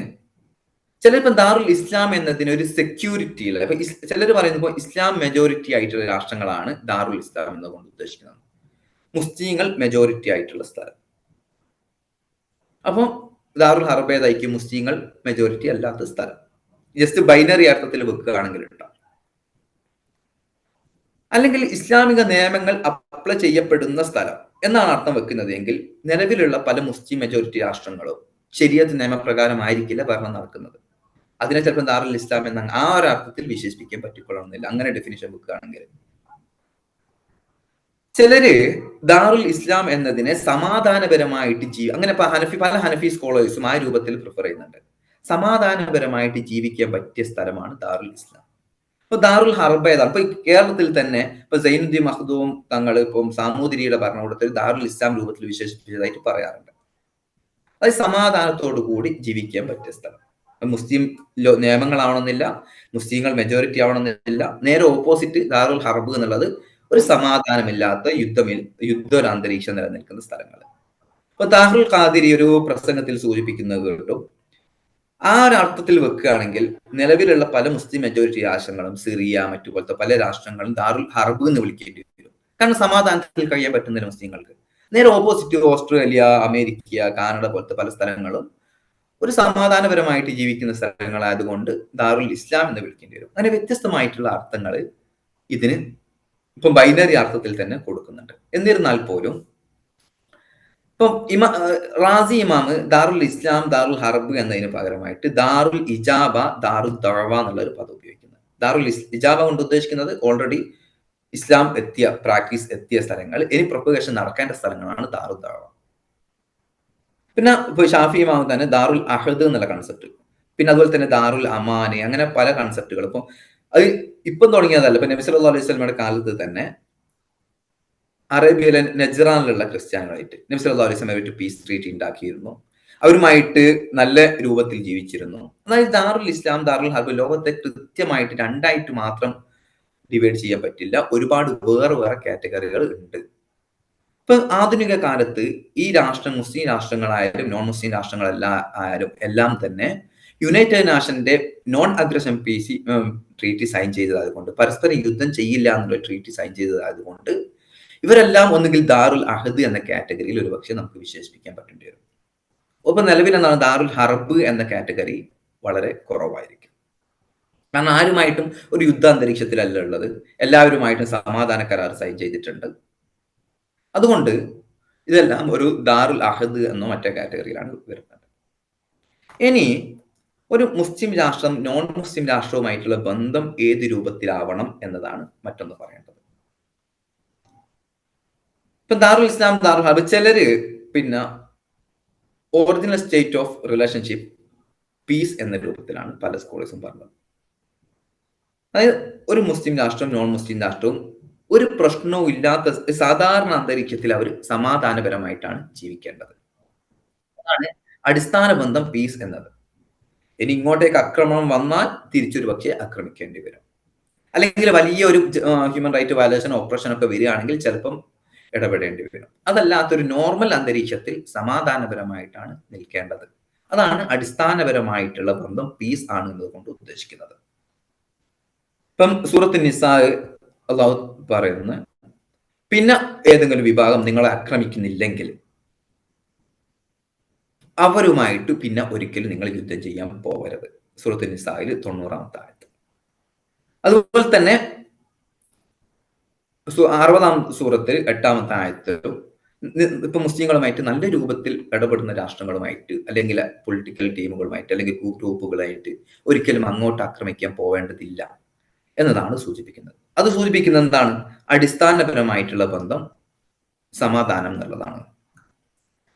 ചിലപ്പോൾ ദാറുൽ ഇസ്ലാം എന്നതിന് ഒരു സെക്യൂരിറ്റി ഇല്ല. ഇപ്പൊ ചിലർ പറയുന്നത് ഇസ്ലാം മെജോറിറ്റി ആയിട്ടുള്ള രാഷ്ട്രങ്ങളാണ് ദാറുൽ ഇസ്ലാം എന്നുകൊണ്ട് ഉദ്ദേശിക്കുന്നത്. മുസ്ലിങ്ങൾ മെജോറിറ്റി ആയിട്ടുള്ള സ്ഥലം. അപ്പം ദാറുൽ ഹർബ് ഏതായിരിക്കും? മുസ്ലിങ്ങൾ മെജോറിറ്റി അല്ലാത്ത സ്ഥലം. ജസ്റ്റ് ബൈനറി അർത്ഥത്തിൽ വെക്കുകയാണെങ്കിൽ ഉണ്ടാവും. അല്ലെങ്കിൽ ഇസ്ലാമിക നിയമങ്ങൾ അപ്ലൈ ചെയ്യപ്പെടുന്ന സ്ഥലം എന്നാണ് അർത്ഥം വെക്കുന്നത് എങ്കിൽ നിലവിലുള്ള പല മുസ്ലിം മെജോറിറ്റി രാഷ്ട്രങ്ങളും ശരിയത്ത് നിയമപ്രകാരമായിരിക്കില്ല ഭരണം നടക്കുന്നത്. അതിനെ ചിലപ്പോൾ ദാറുൽ ഇസ്ലാം എന്ന ആ ഒരു അർത്ഥത്തിൽ വിശേഷിപ്പിക്കാൻ പറ്റിക്കൊള്ളണമെന്നില്ല. അങ്ങനെ ഡെഫിനിഷൻ വെക്കുകയാണെങ്കിൽ ചിലര് ദാറുൽ ഇസ്ലാം എന്നതിനെ സമാധാനപരമായിട്ട് അങ്ങനെ പല ഹനഫി സ്കോളേഴ്സും ആ രൂപത്തിൽ പ്രിഫർ ചെയ്യുന്നുണ്ട്. സമാധാനപരമായിട്ട് ജീവിക്കാൻ പറ്റിയ സ്ഥലമാണ് ദാറുൽ ഇസ്ലാം. ഇപ്പൊ ദാറുൽ ഹർബ് ഏതാണ്? ഇപ്പൊ കേരളത്തിൽ തന്നെ ഇപ്പൊ സൈനുദ്ദീൻ മഖ്ദൂം തങ്ങൾ ഇപ്പം സാമൂതിരിയുടെ ഭരണകൂടത്തിൽ ദാറുൽ ഇസ്ലാം രൂപത്തിൽ വിശേഷിപ്പിച്ചതായിട്ട് പറയാറുണ്ട്. അത് സമാധാനത്തോടു കൂടി ജീവിക്കാൻ പറ്റിയ സ്ഥലം. മുസ്ലിം നിയമങ്ങളാവണമെന്നില്ല, മുസ്ലിങ്ങൾ മെജോറിറ്റി ആവണമെന്നില്ല. നേരെ ഓപ്പോസിറ്റ് ദാറുൽ ഹർബ് എന്നുള്ളത് ഒരു സമാധാനമില്ലാത്ത യുദ്ധോരാന്തരീക്ഷം നിലനിൽക്കുന്ന സ്ഥലങ്ങൾ. ഇപ്പൊ താഹുൽ ഖാദിരി ഒരു പ്രസംഗത്തിൽ സൂചിപ്പിക്കുന്നത് കേട്ടും ആ ഒരു അർത്ഥത്തിൽ വെക്കുകയാണെങ്കിൽ നിലവിലുള്ള പല മുസ്ലിം മെജോറിറ്റി രാഷ്ട്രങ്ങളും സിറിയ മറ്റുപോലത്തെ പല രാഷ്ട്രങ്ങളും ദാറുൽ ഹർബ് എന്ന് വിളിക്കേണ്ടി വരും. കാരണം സമാധാനത്തിൽ കഴിയാൻ പറ്റുന്നില്ല മുസ്ലിങ്ങൾക്ക്. നേരെ ഓപ്പോസിറ്റ് ഓസ്ട്രേലിയ, അമേരിക്ക, കാനഡ പോലത്തെ പല സ്ഥലങ്ങളും ഒരു സമാധാനപരമായിട്ട് ജീവിക്കുന്ന സ്ഥലങ്ങളായതുകൊണ്ട് ദാറുൽ ഇസ്ലാം എന്ന് വിളിക്കേണ്ടി വരും. അങ്ങനെ വ്യത്യസ്തമായിട്ടുള്ള അർത്ഥങ്ങൾ ഇതിന് ഇപ്പം ബൈനറി അർത്ഥത്തിൽ തന്നെ കൊടുക്കുന്നുണ്ട്. എന്നിരുന്നാൽ പോലും ഇപ്പം റാസി ഇമാമ് ദാറുൽ ഇസ്ലാം ദാറുൽ ഹർബ് എന്നതിന് പകരമായിട്ട് ദാറുൽ ഇജാബ ദാറുൽ ദഅവ എന്നുള്ള ഒരു പദം ഉപയോഗിക്കുന്നത്. ദാറുൽ ഇജാബ കൊണ്ട് ഉദ്ദേശിക്കുന്നത് ഓൾറെഡി ഇസ്ലാം പ്രാക്ടീസ് എത്തിയ സ്ഥലങ്ങൾ, ഇനി പ്രൊപ്പഗേഷൻ നടക്കേണ്ട സ്ഥലങ്ങളാണ് ദാറുൽ ദഅവ. പിന്നെ ഇപ്പൊ ഷാഫി ഇമാമ് തന്നെ ദാറുൽ അഹദ് എന്നുള്ള കൺസെപ്റ്റ്, പിന്നെ അതുപോലെ തന്നെ ദാറുൽ അമാന്, അങ്ങനെ പല കൺസെപ്റ്റുകൾ. ഇപ്പൊ അത് ഇപ്പം തുടങ്ങിയതല്ല. ഇപ്പൊ നബി സല്ലല്ലാഹു അലൈഹി വസല്ലമയുടെ കാലത്ത് തന്നെ അറേബ്യയിലെ നജ്റാനിലുള്ള ക്രിസ്ത്യാനികളായിട്ട് നബി സല്ലല്ലാഹു അലൈഹി വസല്ലം പീസ് ട്രീറ്റി ഉണ്ടാക്കിയിരുന്നു. അവരുമായിട്ട് നല്ല രൂപത്തിൽ ജീവിച്ചിരുന്നു. അതായത് ദാറുൽ ഇസ്ലാം ദാറുൽ ഹർബ് ലോകത്തെ കൃത്യമായിട്ട് 2ആയിട്ട് മാത്രം ഡിവൈഡ് ചെയ്യാൻ പറ്റില്ല. ഒരുപാട് വേറെ കാറ്റഗറികൾ ഉണ്ട്. ഇപ്പൊ ആധുനിക കാലത്ത് ഈ മുസ്ലിം രാഷ്ട്രങ്ങളായാലും നോൺ മുസ്ലിം രാഷ്ട്രങ്ങളെല്ലാം എല്ലാം തന്നെ യുണൈറ്റഡ് നാഷന്റെ നോൺ അഗ്രഷൻ ട്രീറ്റി സൈൻ ചെയ്തതായതുകൊണ്ട്, പരസ്പരം യുദ്ധം ചെയ്യില്ല എന്നുള്ള ട്രീറ്റി സൈൻ ചെയ്തതായതുകൊണ്ട് ഇവരെല്ലാം ഒന്നുകിൽ ദാറുൽ അഹദ് എന്ന കാറ്റഗറിയിൽ ഒരുപക്ഷെ നമുക്ക് വിശേഷിപ്പിക്കാൻ പറ്റേണ്ടി വരും. അപ്പൊ നിലവിൽ എന്താണ് ദാറുൽ ഹർബ് എന്ന കാറ്റഗറി വളരെ കുറവായിരിക്കും. കാരണം ആരുമായിട്ടും ഒരു യുദ്ധ അന്തരീക്ഷത്തിലല്ല ഉള്ളത്, എല്ലാവരുമായിട്ടും സമാധാന കരാർ സൈൻ ചെയ്തിട്ടുണ്ട്. അതുകൊണ്ട് ഇതെല്ലാം ഒരു ദാറുൽ അഹദ് എന്നോ മറ്റേ കാറ്റഗറിയിലാണ് വരുന്നത്. ഇനി ഒരു മുസ്ലിം രാഷ്ട്രം നോൺ മുസ്ലിം രാഷ്ട്രവുമായിട്ടുള്ള ബന്ധം ഏത് രൂപത്തിലാവണം എന്നതാണ് മറ്റൊന്ന് പറയേണ്ടത്. ഇപ്പൊ ദാറുൽ ഇസ്ലാം ദാറുൽ ഹർബ് ചിലര് പിന്നെ original state of relationship peace എന്ന രൂപത്തിലാണ് പല സ്കോളേഴ്സും പറഞ്ഞത്. അതായത് ഒരു മുസ്ലിം രാഷ്ട്രം നോൺ മുസ്ലിം രാഷ്ട്രവും ഒരു പ്രശ്നവും ഇല്ലാത്ത സാധാരണ അന്തരീക്ഷത്തിൽ അവർ സമാധാനപരമായിട്ടാണ് ജീവിക്കേണ്ടത്. അതാണ് അടിസ്ഥാന ബന്ധം പീസ് എന്നത്. ഇനി ഇങ്ങോട്ടേക്ക് ആക്രമണം വന്നാൽ തിരിച്ചൊരു പക്ഷേ ആക്രമിക്കേണ്ടി വരും. അല്ലെങ്കിൽ വലിയ ഒരു ഹ്യൂമൻ റൈറ്റ് വയലേഷൻ ഓപ്പറേഷൻ ഒക്കെ വരികയാണെങ്കിൽ ചിലപ്പം ഇടപെടേണ്ടി വരും. അതല്ലാത്തൊരു നോർമൽ അന്തരീക്ഷത്തിൽ സമാധാനപരമായിട്ടാണ് നിൽക്കേണ്ടത്. അതാണ് അടിസ്ഥാനപരമായിട്ടുള്ള ബന്ധം പീസ് ആണ് എന്നതുകൊണ്ട് ഉദ്ദേശിക്കുന്നത്. ഇപ്പം സൂറത്ത് നിസാ അള്ളാഹു പറയുന്നു, പിന്നെ ഏതെങ്കിലും വിഭാഗം നിങ്ങളെ ആക്രമിക്കുന്നില്ലെങ്കിൽ അവരുമായിട്ട് പിന്നെ ഒരിക്കലും നിങ്ങൾ യുദ്ധം ചെയ്യാൻ പോകരുത്. സൂറത്ത് നിസായിൽ 90-ാമത്തെ ആയത്ത്. അതുപോലെ തന്നെ 60-ാം സൂറത്തിൽ 8-ാമത്തെ ആയത്തിലും ഇപ്പൊ മുസ്ലിങ്ങളുമായിട്ട് നല്ല രൂപത്തിൽ ഇടപെടുന്ന രാഷ്ട്രങ്ങളുമായിട്ട് അല്ലെങ്കിൽ പൊളിറ്റിക്കൽ ടീമുകളുമായിട്ട് അല്ലെങ്കിൽ ഗ്രൂപ്പുകളായിട്ട് ഒരിക്കലും അങ്ങോട്ട് ആക്രമിക്കാൻ പോവേണ്ടതില്ല എന്നതാണ് സൂചിപ്പിക്കുന്നത്. അത് സൂചിപ്പിക്കുന്നത് എന്താണ്? അടിസ്ഥാനപരമായിട്ടുള്ള ബന്ധം സമാധാനം എന്നുള്ളതാണ്.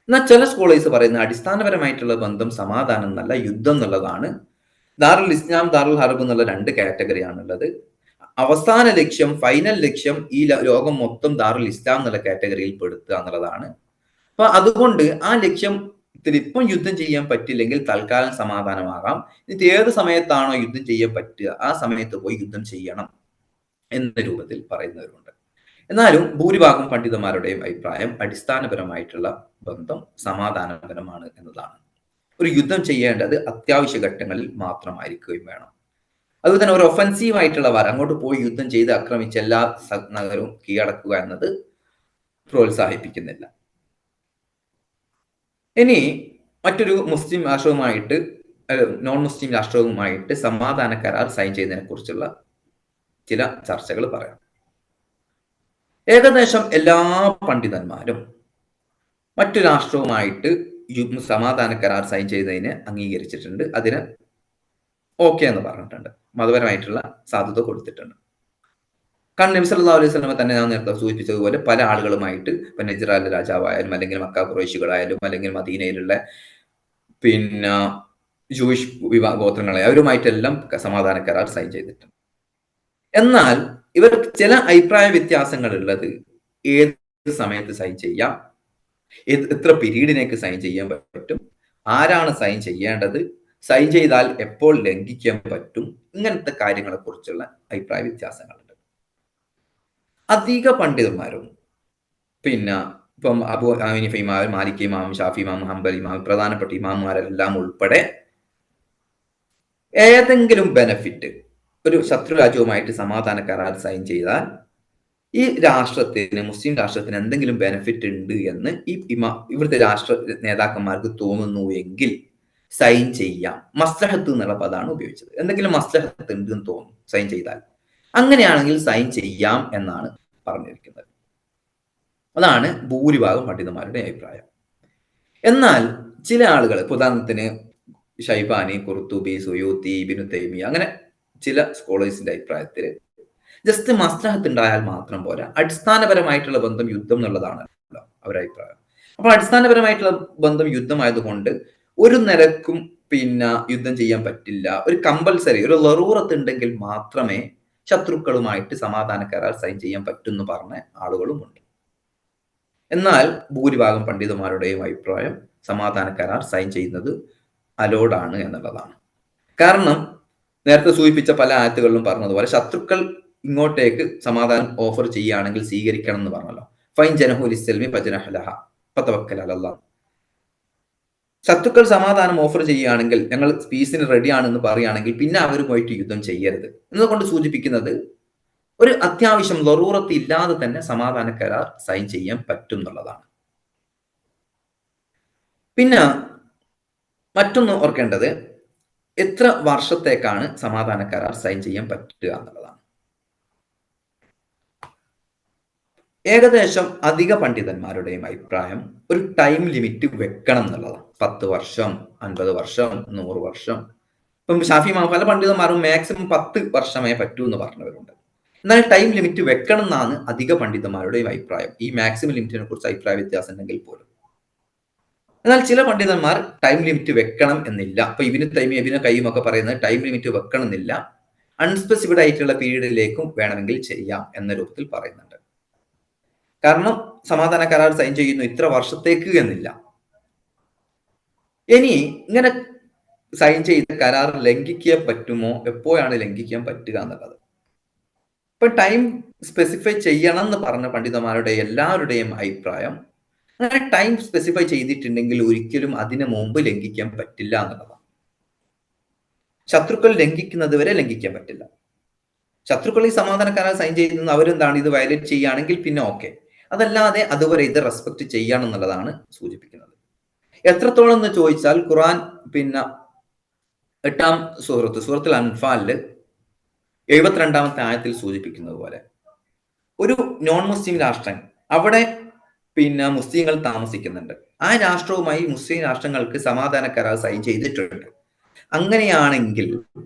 എന്നാൽ ചില സ്കോളേഴ്സ് പറയുന്ന അടിസ്ഥാനപരമായിട്ടുള്ള ബന്ധം സമാധാനം എന്നല്ല, യുദ്ധം എന്നുള്ളതാണ്. ദാറുൽ ഇസ്ലാം, ദാറുൽ ഹർബ് എന്നുള്ള 2 കാറ്റഗറിയാണുള്ളത്. അവസാന ലക്ഷ്യം, ഫൈനൽ ലക്ഷ്യം ഈ ലോകം മൊത്തം ദാറുൽ ഇസ്ലാം എന്നുള്ള കാറ്റഗറിയിൽ പെടുത്തുക എന്നുള്ളതാണ്. അപ്പൊ അതുകൊണ്ട് ആ ലക്ഷ്യം ഇപ്പം യുദ്ധം ചെയ്യാൻ പറ്റില്ലെങ്കിൽ തൽക്കാലം സമാധാനമാകാം. ഇത് ഏത് സമയത്താണോ യുദ്ധം ചെയ്യാൻ പറ്റുക ആ സമയത്ത് പോയി യുദ്ധം ചെയ്യണം എന്ന രൂപത്തിൽ പറയുന്നവരുണ്ട്. എന്നാലും ഭൂരിഭാഗം പണ്ഡിതന്മാരുടെയും അഭിപ്രായം അടിസ്ഥാനപരമായിട്ടുള്ള ബന്ധം സമാധാനപരമാണ് എന്നതാണ്. ഒരു യുദ്ധം ചെയ്യേണ്ടത് അത്യാവശ്യ ഘട്ടങ്ങളിൽ മാത്രമായിരിക്കുകയും വേണം. അതുപോലെ തന്നെ ഒരു ഒഫൻസീവ് ആയിട്ടുള്ള വാർ, അങ്ങോട്ട് പോയി യുദ്ധം ചെയ്ത് ആക്രമിച്ച് എല്ലാ നഗരവും കീഴടക്കുക എന്നത് പ്രോത്സാഹിപ്പിക്കുന്നില്ല. ഇനി മറ്റൊരു മുസ്ലിം രാഷ്ട്രവുമായിട്ട് നോൺ മുസ്ലിം രാഷ്ട്രവുമായിട്ട് സമാധാന കരാർ സൈൻ ചെയ്യുന്നതിനെ കുറിച്ചുള്ള ചില ചർച്ചകൾ പറയാം. ഏകദേശം എല്ലാ പണ്ഡിതന്മാരും മറ്റു രാഷ്ട്രവുമായിട്ട് സമാധാന കരാർ സൈൻ ചെയ്തതിന് അംഗീകരിച്ചിട്ടുണ്ട്. അതിന് ഓക്കെ എന്ന് പറഞ്ഞിട്ടുണ്ട്. മതപരമായിട്ടുള്ള സാധുത കൊടുത്തിട്ടുണ്ട്. കാരണം നബി സല്ലല്ലാഹു അലൈഹി വസല്ലം തന്നെ ഞാൻ നേരത്തെ സൂചിപ്പിച്ചതുപോലെ പല ആളുകളുമായിട്ട് ഇപ്പൊ നജ്റാനിലെ രാജാവായാലും അല്ലെങ്കിൽ മക്ക ഖുറൈശികളായാലും അല്ലെങ്കിൽ മദീനയിലുള്ള പിന്നെ ജൂയിഷ് ഗോത്രങ്ങളെ അവരുമായിട്ടെല്ലാം സമാധാന കരാർ സൈൻ ചെയ്തിട്ടുണ്ട്. എന്നാൽ ഇവർക്ക് ചില അഭിപ്രായ വ്യത്യാസങ്ങൾ ഉള്ളത് ഏത് സമയത്ത് സൈൻ ചെയ്യാം, എത്ര പീരീഡിനേക്ക് സൈൻ ചെയ്യാൻ പറ്റും, ആരാണ് സൈൻ ചെയ്യേണ്ടത്, സൈൻ ചെയ്താൽ എപ്പോൾ ലംഘിക്കാൻ പറ്റും, ഇങ്ങനത്തെ കാര്യങ്ങളെ കുറിച്ചുള്ള അഭിപ്രായ വ്യത്യാസങ്ങളുണ്ട്. അധിക പണ്ഡിതന്മാരും പിന്നെ ഇപ്പം അബു ഹനീഫ ഇമാം, മാലിക് ഇമാം, ഷാഫി ഇമാം, ഹംബലി ഇമാം, പ്രധാനപ്പെട്ട ഇമാമുമാരെല്ലാം ഉൾപ്പെടെ ഏതെങ്കിലും ബെനഫിറ്റ് ഒരു ശത്രു രാജ്യവുമായിട്ട് സമാധാന കരാർ സൈൻ ചെയ്താൽ ഈ രാഷ്ട്രത്തിന്, മുസ്ലിം രാഷ്ട്രത്തിന് എന്തെങ്കിലും ബെനഫിറ്റ് ഉണ്ട് എന്ന് ഇവിടുത്തെ രാഷ്ട്ര നേതാക്കന്മാർക്ക് തോന്നുന്നു എങ്കിൽ സൈൻ ചെയ്യാം. മസ്ലഹത്ത് എന്നുള്ള പദമാണ് ഉപയോഗിച്ചത്. എന്തെങ്കിലും മസ്ലഹത്ത് ഉണ്ട് എന്ന് തോന്നും സൈൻ ചെയ്താൽ, അങ്ങനെയാണെങ്കിൽ സൈൻ ചെയ്യാം എന്നാണ് പറഞ്ഞിരിക്കുന്നത്. അതാണ് ഭൂരിഭാഗം പണ്ഡിതന്മാരുടെ അഭിപ്രായം. എന്നാൽ ചില ആളുകൾ, ഉദാഹരണത്തിന് ഷൈബാനി, ഖുർത്തുബി, സുയൂത്തി, ഇബ്നു തൈമിയ്യ, അങ്ങനെ ചില സ്കോളേഴ്സിന്റെ അഭിപ്രായത്തിൽ ജസ്റ്റ് മസ്ലഹത്ത് ഉണ്ടായാൽ മാത്രം പോരാ, അടിസ്ഥാനപരമായിട്ടുള്ള ബന്ധം യുദ്ധം എന്നുള്ളതാണല്ലോ അവരുടെ അഭിപ്രായം. അപ്പൊ അടിസ്ഥാനപരമായിട്ടുള്ള ബന്ധം യുദ്ധമായതുകൊണ്ട് ഒരു നിരക്കും പിന്നെ യുദ്ധം ചെയ്യാൻ പറ്റില്ല. ഒരു കമ്പൽസറി, ഒരു ലറൂറത്ത് ഉണ്ടെങ്കിൽ മാത്രമേ ശത്രുക്കളുമായിട്ട് സമാധാന കരാർ സൈൻ ചെയ്യാൻ പറ്റുമെന്ന് പറഞ്ഞ ആളുകളുമുണ്ട്. എന്നാൽ ഭൂരിഭാഗം പണ്ഡിതന്മാരുടെയും അഭിപ്രായം സമാധാന കരാർ സൈൻ ചെയ്യുന്നത് അലോഡാണ് എന്നുള്ളതാണ്. കാരണം നേരത്തെ സൂചിപ്പിച്ച പല ആയത്തുകളിലും പറഞ്ഞതുപോലെ ശത്രുക്കൾ ഇങ്ങോട്ടേക്ക് സമാധാനം ഓഫർ ചെയ്യുകയാണെങ്കിൽ സ്വീകരിക്കണം എന്ന് പറഞ്ഞല്ലോ. ഫൈൻ ജനഹുലിസ്സൽമി ഫജനഹലഹ ഫതവക്കൽ അലല്ലാഹ്. ശത്രുക്കൾ സമാധാനം ഓഫർ ചെയ്യുകയാണെങ്കിൽ, ഞങ്ങൾ പീസിന് റെഡിയാണെന്ന് പറയുകയാണെങ്കിൽ പിന്നെ അവരുമായിട്ട് യുദ്ധം ചെയ്യരുത് എന്നതുകൊണ്ട് സൂചിപ്പിക്കുന്നത് ഒരു അത്യാവശ്യം ലറൂറത്ത് ഇല്ലാതെ തന്നെ സമാധാന കരാർ സൈൻ ചെയ്യാൻ പറ്റും എന്നുള്ളതാണ്. പിന്നെ മറ്റൊന്ന് ഓർക്കേണ്ടത്, എത്ര വർഷത്തേക്കാണ് സമാധാന കരാർ സൈൻ ചെയ്യാൻ പറ്റുക എന്നുള്ളതാണ്. ഏകദേശം അധിക പണ്ഡിതന്മാരുടെയും അഭിപ്രായം ഒരു ടൈം ലിമിറ്റ് വെക്കണം എന്നുള്ളതാണ്. 10 വർഷം, 50 വർഷം, 100 വർഷം. ഇപ്പം ഷാഫി ഇമാം, പല പണ്ഡിതന്മാരും മാക്സിമം 10 വർഷമേ പറ്റൂ എന്ന് പറഞ്ഞവരുണ്ട്. എന്നാൽ ടൈം ലിമിറ്റ് വെക്കണം എന്നാണ് അധിക പണ്ഡിതന്മാരുടെയും അഭിപ്രായം. ഈ മാക്സിമം ലിമിറ്റിനെ കുറിച്ച് അഭിപ്രായ വ്യത്യാസം ഉണ്ടെങ്കിൽ പോലും. എന്നാൽ ചില പണ്ഡിതന്മാർ ടൈം ലിമിറ്റ് വെക്കണം എന്നില്ല. അപ്പൊ ഇബ്നു തൈമിയ്യ, ഇബ്നു ഖയ്യിം ഒക്കെ പറയുന്നത് ടൈം ലിമിറ്റ് വെക്കണം എന്നില്ല, അൺസ്പെസിഫിഡ് ആയിട്ടുള്ള പീരീഡിലേക്കും വേണമെങ്കിൽ ചെയ്യാം എന്ന രൂപത്തിൽ പറയുന്നുണ്ട്. കാരണം സമാധാന കരാർ സൈൻ ചെയ്യുന്നു ഇത്ര വർഷത്തേക്ക് എന്നില്ല. ഇനി ഇങ്ങനെ സൈൻ ചെയ്ത് കരാർ ലംഘിക്കാൻ പറ്റുമോ, എപ്പോഴാണ് ലംഘിക്കാൻ പറ്റുക എന്നുള്ളത്. ഇപ്പൊ ടൈം സ്പെസിഫൈ ചെയ്യണം എന്ന് പറഞ്ഞ പണ്ഡിതന്മാരുടെ എല്ലാവരുടെയും അഭിപ്രായം അങ്ങനെ ടൈം സ്പെസിഫൈ ചെയ്തിട്ടുണ്ടെങ്കിൽ ഒരിക്കലും അതിന് മുമ്പ് ലംഘിക്കാൻ പറ്റില്ല എന്നുള്ളതാണ്. ശത്രുക്കൾ ലംഘിക്കുന്നത് വരെ ലംഘിക്കാൻ പറ്റില്ല. ശത്രുക്കൾ ഈ സമാധാന കരാർ സൈൻ ചെയ്യുന്നത് അവരെന്താണ് ഇത് വയലേറ്റ് ചെയ്യുകയാണെങ്കിൽ പിന്നെ ഓക്കെ. അതല്ലാതെ അതുവരെ ഇത് റെസ്പെക്ട് ചെയ്യണം എന്നുള്ളതാണ് സൂചിപ്പിക്കുന്നത്. എത്രത്തോളം എന്ന് ചോദിച്ചാൽ ഖുർആൻ പിന്നെ 8-ാം സൂറത്തുൽ അൻഫാലില് 72-ാമത്തെ ആയത്തിൽ സൂചിപ്പിക്കുന്നത് പോലെ ഒരു നോൺ മുസ്ലിം രാഷ്ട്രം അവിടെ പിന്നെ മുസ്ലിങ്ങൾ താമസിക്കുന്നുണ്ട്. ആ രാഷ്ട്രവുമായി മുസ്ലിം രാഷ്ട്രങ്ങൾക്ക് സമാധാന കരാർ സൈൻ ചെയ്തിട്ടുണ്ട്. അങ്ങനെയാണെങ്കിൽ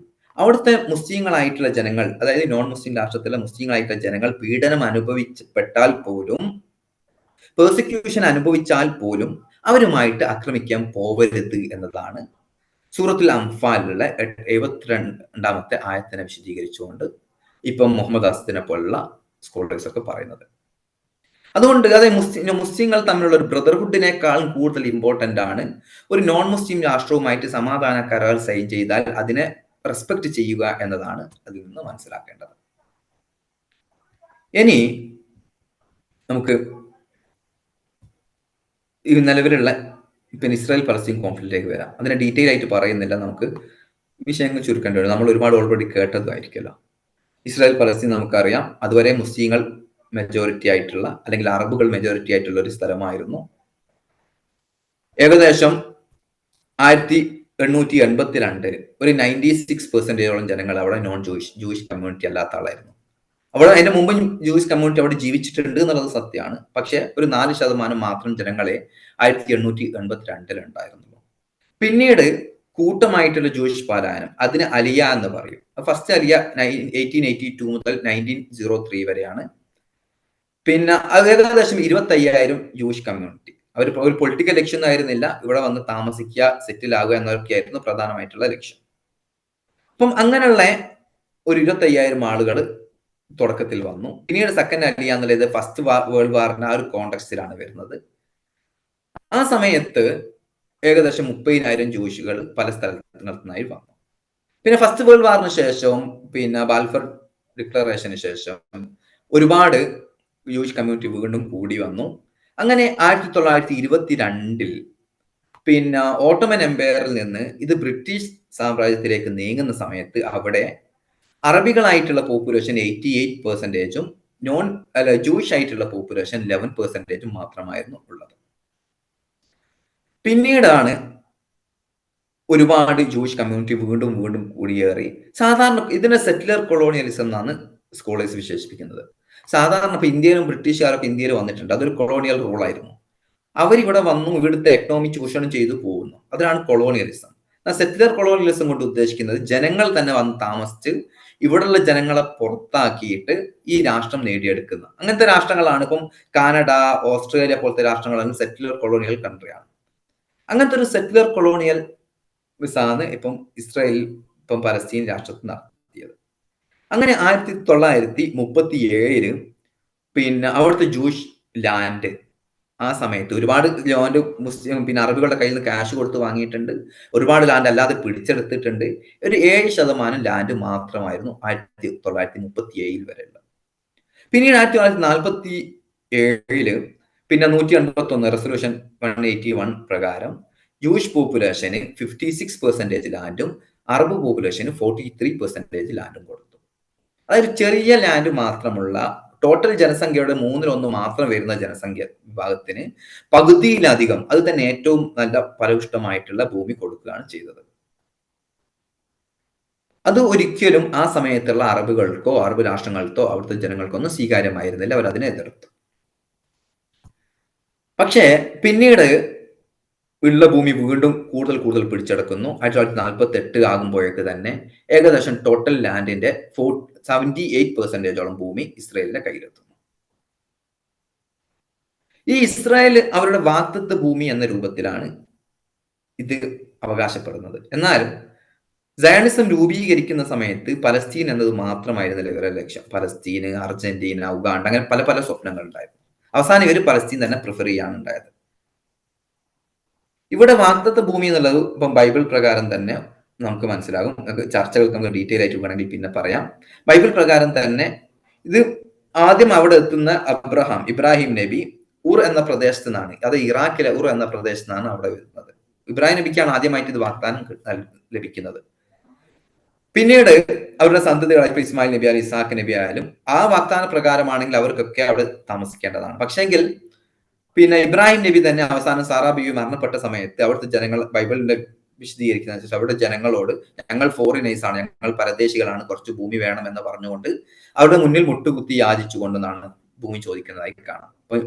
അവിടുത്തെ മുസ്ലിങ്ങളായിട്ടുള്ള ജനങ്ങൾ, അതായത് നോൺ മുസ്ലിം രാഷ്ട്രത്തിലെ മുസ്ലിങ്ങളായിട്ടുള്ള ജനങ്ങൾ പീഡനം അനുഭവിച്ചപ്പെട്ടാൽ പോലും, പെർസിക്യൂഷൻ അനുഭവിച്ചാൽ പോലും അവരുമായിട്ട് ആക്രമിക്കാൻ പോവരുത് എന്നതാണ് സൂറത്തുൽ അംഫാലിലുള്ള 72-ാമത്തെ ആയത്തിനെ വിശദീകരിച്ചുകൊണ്ട് ഇപ്പം മുഹമ്മദ് അസ്ദിനെ പോലുള്ള സ്കോളേഴ്സ് ഒക്കെ പറയുന്നത്. അതുകൊണ്ട് അതായത് മുസ്ലിങ്ങൾ തമ്മിലുള്ള ഒരു ബ്രദർഹുഡിനേക്കാളും കൂടുതൽ ഇമ്പോർട്ടന്റ് ആണ് ഒരു നോൺ മുസ്ലിം രാഷ്ട്രവുമായിട്ട് സമാധാന കരാർ സൈൻ ചെയ്താൽ അതിനെ റെസ്പെക്ട് ചെയ്യുക എന്നതാണ് അതിൽ നിന്ന് മനസ്സിലാക്കേണ്ടത്. ഇനി നമുക്ക് ഈ നിലവിലുള്ള പിന്നെ ഇസ്രായേൽ പലസ്തീൻ കോൺഫ്ലിക്റ്റിലേക്ക് വരാം. അതിനെ ഡീറ്റെയിൽ ആയിട്ട് പറയുന്നില്ല, നമുക്ക് വിഷയങ്ങൾ ചുരുക്കേണ്ടി വരും. നമ്മൾ ഒരുപാട് ഓൾറെഡി കേട്ടതായിരിക്കുമല്ലോ. ഇസ്രായേൽ പലസ്തീൻ നമുക്കറിയാം, അതുവരെ മുസ്ലിങ്ങൾ മെജോറിറ്റി ആയിട്ടുള്ള അല്ലെങ്കിൽ അറബുകൾ മെജോറിറ്റി ആയിട്ടുള്ള ഒരു സ്ഥലമായിരുന്നു. ഏകദേശം 1882 ഒരു 96% ജനങ്ങൾ അവിടെ നോൺ ജൂയിഷ് കമ്മ്യൂണിറ്റി അല്ലാത്ത ആളായിരുന്നു. അവിടെ അതിന്റെ മുമ്പ് ജൂയിഷ് കമ്മ്യൂണിറ്റി അവിടെ ജീവിച്ചിട്ടുണ്ട് എന്നുള്ളത് സത്യമാണ്. പക്ഷെ ഒരു 4% മാത്രം ജനങ്ങളെ 1882 ഉണ്ടായിരുന്നുള്ളൂ. പിന്നീട് കൂട്ടമായിട്ടുള്ള ജൂയിഷ് പലായനം, അതിന് അലിയ എന്ന് പറയും. ഫസ്റ്റ് അലിയ 1882 മുതൽ 1903 വരെയാണ്. പിന്നെ ഏകദേശം 25,000 ജൂയിഷ് കമ്മ്യൂണിറ്റി. അവർ ഒരു പൊളിറ്റിക്കൽ ലക്ഷ്യം ആയിരുന്നില്ല, ഇവിടെ വന്ന് താമസിക്കുക, സെറ്റിൽ ആകുക എന്നതൊക്കെയായിരുന്നു പ്രധാനമായിട്ടുള്ള ലക്ഷ്യം. അപ്പം അങ്ങനെയുള്ള ഒരു 25,000 ആളുകൾ തുടക്കത്തിൽ വന്നു. പിന്നീട് സെക്കൻഡ് അലിയ എന്നുള്ളത് ഫസ്റ്റ് വേൾഡ് വാറിന്റെ ആ ഒരു കോണ്ടെക്സ്റ്റിലാണ് വരുന്നത്. ആ സമയത്ത് ഏകദേശം 30,000 ജൂയിഷുകൾ പല സ്ഥലത്തുനിന്നായി വന്നു. പിന്നെ ഫസ്റ്റ് വേൾഡ് വാറിന് ശേഷവും പിന്നെ ബാൽഫർ ഡിക്ലറേഷന് ശേഷം ഒരുപാട് ജൂയിഷ് കമ്മ്യൂണിറ്റി വീണ്ടും കൂടി വന്നു. അങ്ങനെ 1922 പിന്നെ ഓട്ടോമൻ എംപയറിൽ നിന്ന് ഇത് ബ്രിട്ടീഷ് സാമ്രാജ്യത്തിലേക്ക് നീങ്ങുന്ന സമയത്ത് അവിടെ അറബികളായിട്ടുള്ള പോപ്പുലേഷൻ 88%, ജൂയിഷ് ആയിട്ടുള്ള പോപ്പുലേഷൻ 11% മാത്രമായിരുന്നു ഉള്ളത്. പിന്നീടാണ് ഒരുപാട് ജൂയിഷ് കമ്മ്യൂണിറ്റി വീണ്ടും കൂടിയേറി. സാധാരണ ഇതിനെ സെറ്റിലർ കൊളോണിയലിസം എന്നാണ് സ്കോളേഴ്സ് വിശേഷിപ്പിക്കുന്നത്. സാധാരണ ഇപ്പൊ ഇന്ത്യയിലും ബ്രിട്ടീഷുകാരൊക്കെ ഇന്ത്യയിൽ വന്നിട്ടുണ്ട്, അതൊരു കൊളോണിയൽ റൂൾ ആയിരുന്നു. അവരിവിടെ വന്നു ഇവിടുത്തെ എക്കണോമി ചൂഷണം ചെയ്തു പോകുന്നു, അതാണ് കൊളോണിയലിസം. സെറ്റിലർ കൊളോണിയലിസം കൊണ്ട് ഉദ്ദേശിക്കുന്നത് ജനങ്ങൾ തന്നെ വന്ന് താമസിച്ച് ഇവിടെയുള്ള ജനങ്ങളെ പുറത്താക്കിയിട്ട് ഈ രാഷ്ട്രം നേടിയെടുക്കുന്ന അങ്ങനത്തെ രാഷ്ട്രങ്ങളാണ്. ഇപ്പം കാനഡ, ഓസ്ട്രേലിയ പോലത്തെ രാഷ്ട്രങ്ങളാണ് സെറ്റിലർ കൊളോണിയൽ കൺട്രിയാണ്. അങ്ങനത്തെ ഒരു സെറ്റിലർ കൊളോണിയൽ ആണ് ഇപ്പം ഇസ്രായേൽ ഇപ്പം പലസ്തീൻ രാഷ്ട്രത്തിൽ നടത്തിയത്. അങ്ങനെ 1937 പിന്നെ അവിടുത്തെ ജൂയിഷ് ലാൻഡ് ആ സമയത്ത് ഒരുപാട് ലാൻഡ് മുസ്ലിം പിന്നെ അറബികളുടെ കയ്യിൽ നിന്ന് ക്യാഷ് കൊടുത്ത് വാങ്ങിയിട്ടുണ്ട്, ഒരുപാട് ലാൻഡ് അല്ലാതെ പിടിച്ചെടുത്തിട്ടുണ്ട്. ഒരു 7% ലാൻഡ് മാത്രമായിരുന്നു 1937 വരെയുള്ളത്. പിന്നീട് 1947 പിന്നെ 181 റെസൊല്യൂഷൻ 181 പ്രകാരം ജൂയിഷ് പോപ്പുലേഷന് 56% ലാൻഡും അറബ് പോപ്പുലേഷന് 43% ലാൻഡും കൊടുത്തു. അതായത് ചെറിയ ലാൻഡ് മാത്രമുള്ള ടോട്ടൽ ജനസംഖ്യയുടെ 1/3 മാത്രം വരുന്ന ജനസംഖ്യ വിഭാഗത്തിന് പകുതിയിലധികം, അത് തന്നെ ഏറ്റവും നല്ല ഫലപുഷ്ടമായിട്ടുള്ള ഭൂമി കൊടുക്കുകയാണ് ചെയ്തത്. അത് ഒരിക്കലും ആ സമയത്തുള്ള അറബുകൾക്കോ അറബ് രാഷ്ട്രങ്ങൾക്കോ അവിടുത്തെ ജനങ്ങൾക്കൊന്നും സ്വീകാര്യമായിരുന്നില്ല, അവർ അതിനെ എതിർത്തു. പക്ഷേ പിന്നീട് ഉള്ള ഭൂമി വീണ്ടും കൂടുതൽ പിടിച്ചെടുക്കുന്നു. 1948 ആകുമ്പോഴേക്ക് തന്നെ ഏകദേശം ടോട്ടൽ ലാൻഡിന്റെ 78% ഭൂമി ഇസ്രായേലിന്റെ കയ്യിലെത്തുന്നു. ഈ ഇസ്രായേൽ അവരുടെ വാഗ്ദത്ത ഭൂമി എന്ന രൂപത്തിലാണ് ഇത് അവകാശപ്പെടുന്നത്. എന്നാൽ സയണിസം രൂപീകരിക്കുന്ന സമയത്ത് പലസ്തീൻ എന്നത് മാത്രമായിരുന്നില്ല ഇവരുടെ ലക്ഷ്യം. പലസ്തീന്, അർജന്റീന, ഉഗാണ്ട, അങ്ങനെ പല സ്വപ്നങ്ങൾ ഉണ്ടായിരുന്നു. അവസാനം ഇവർ പലസ്തീൻ തന്നെ പ്രിഫർ ചെയ്യാണ് ഉണ്ടായത്. ഇവിടെ വാഗ്ദത്ത ഭൂമി എന്നുള്ളത് ഇപ്പം ബൈബിൾ പ്രകാരം തന്നെ നമുക്ക് മനസ്സിലാകും. ചർച്ചകൾക്ക് നമുക്ക് ഡീറ്റെയിൽ ആയിട്ട് വേണമെങ്കിൽ പിന്നെ പറയാം. ബൈബിൾ പ്രകാരം തന്നെ ഇത് ആദ്യം അവിടെ എത്തുന്ന ഇബ്രാഹിം നബി ഉർ എന്ന പ്രദേശത്തു നിന്നാണ്, അത് ഇറാഖിലെ ഉർ എന്ന പ്രദേശത്തു നിന്നാണ് അവിടെ വരുന്നത്. ഇബ്രാഹിം നബിക്കാണ് ആദ്യമായിട്ട് ഇത് വാഗ്ദാനം ലഭിക്കുന്നത്. പിന്നീട് അവരുടെ സന്തതികളായ ഇപ്പൊ ഇസ്മായിൽ നബി ആയാലും ഇസാഖ് നബി ആയാലും ആ വാഗ്ദാന പ്രകാരമാണെങ്കിൽ അവർക്കൊക്കെ അവിടെ താമസിക്കേണ്ടതാണ്. പക്ഷെങ്കിൽ പിന്നെ ഇബ്രാഹിം നബി തന്നെ അവസാനം സാറാ ബീവി മരണപ്പെട്ട സമയത്ത് അവിടുത്തെ ജനങ്ങൾ, ബൈബിളിന്റെ വിശദീകരിക്കുന്ന അവരുടെ ജനങ്ങളോട് ഞങ്ങൾ ഫോറിനേഴ്സ് ആണ്, ഞങ്ങൾ പരദേശികളാണ്, കുറച്ച് ഭൂമി വേണം എന്ന് പറഞ്ഞുകൊണ്ട് അവരുടെ മുന്നിൽ മുട്ടുകുത്തി യാചിച്ചുകൊണ്ടാണ് ഭൂമി ചോദിക്കുന്നതായി കാണാം. അപ്പൊ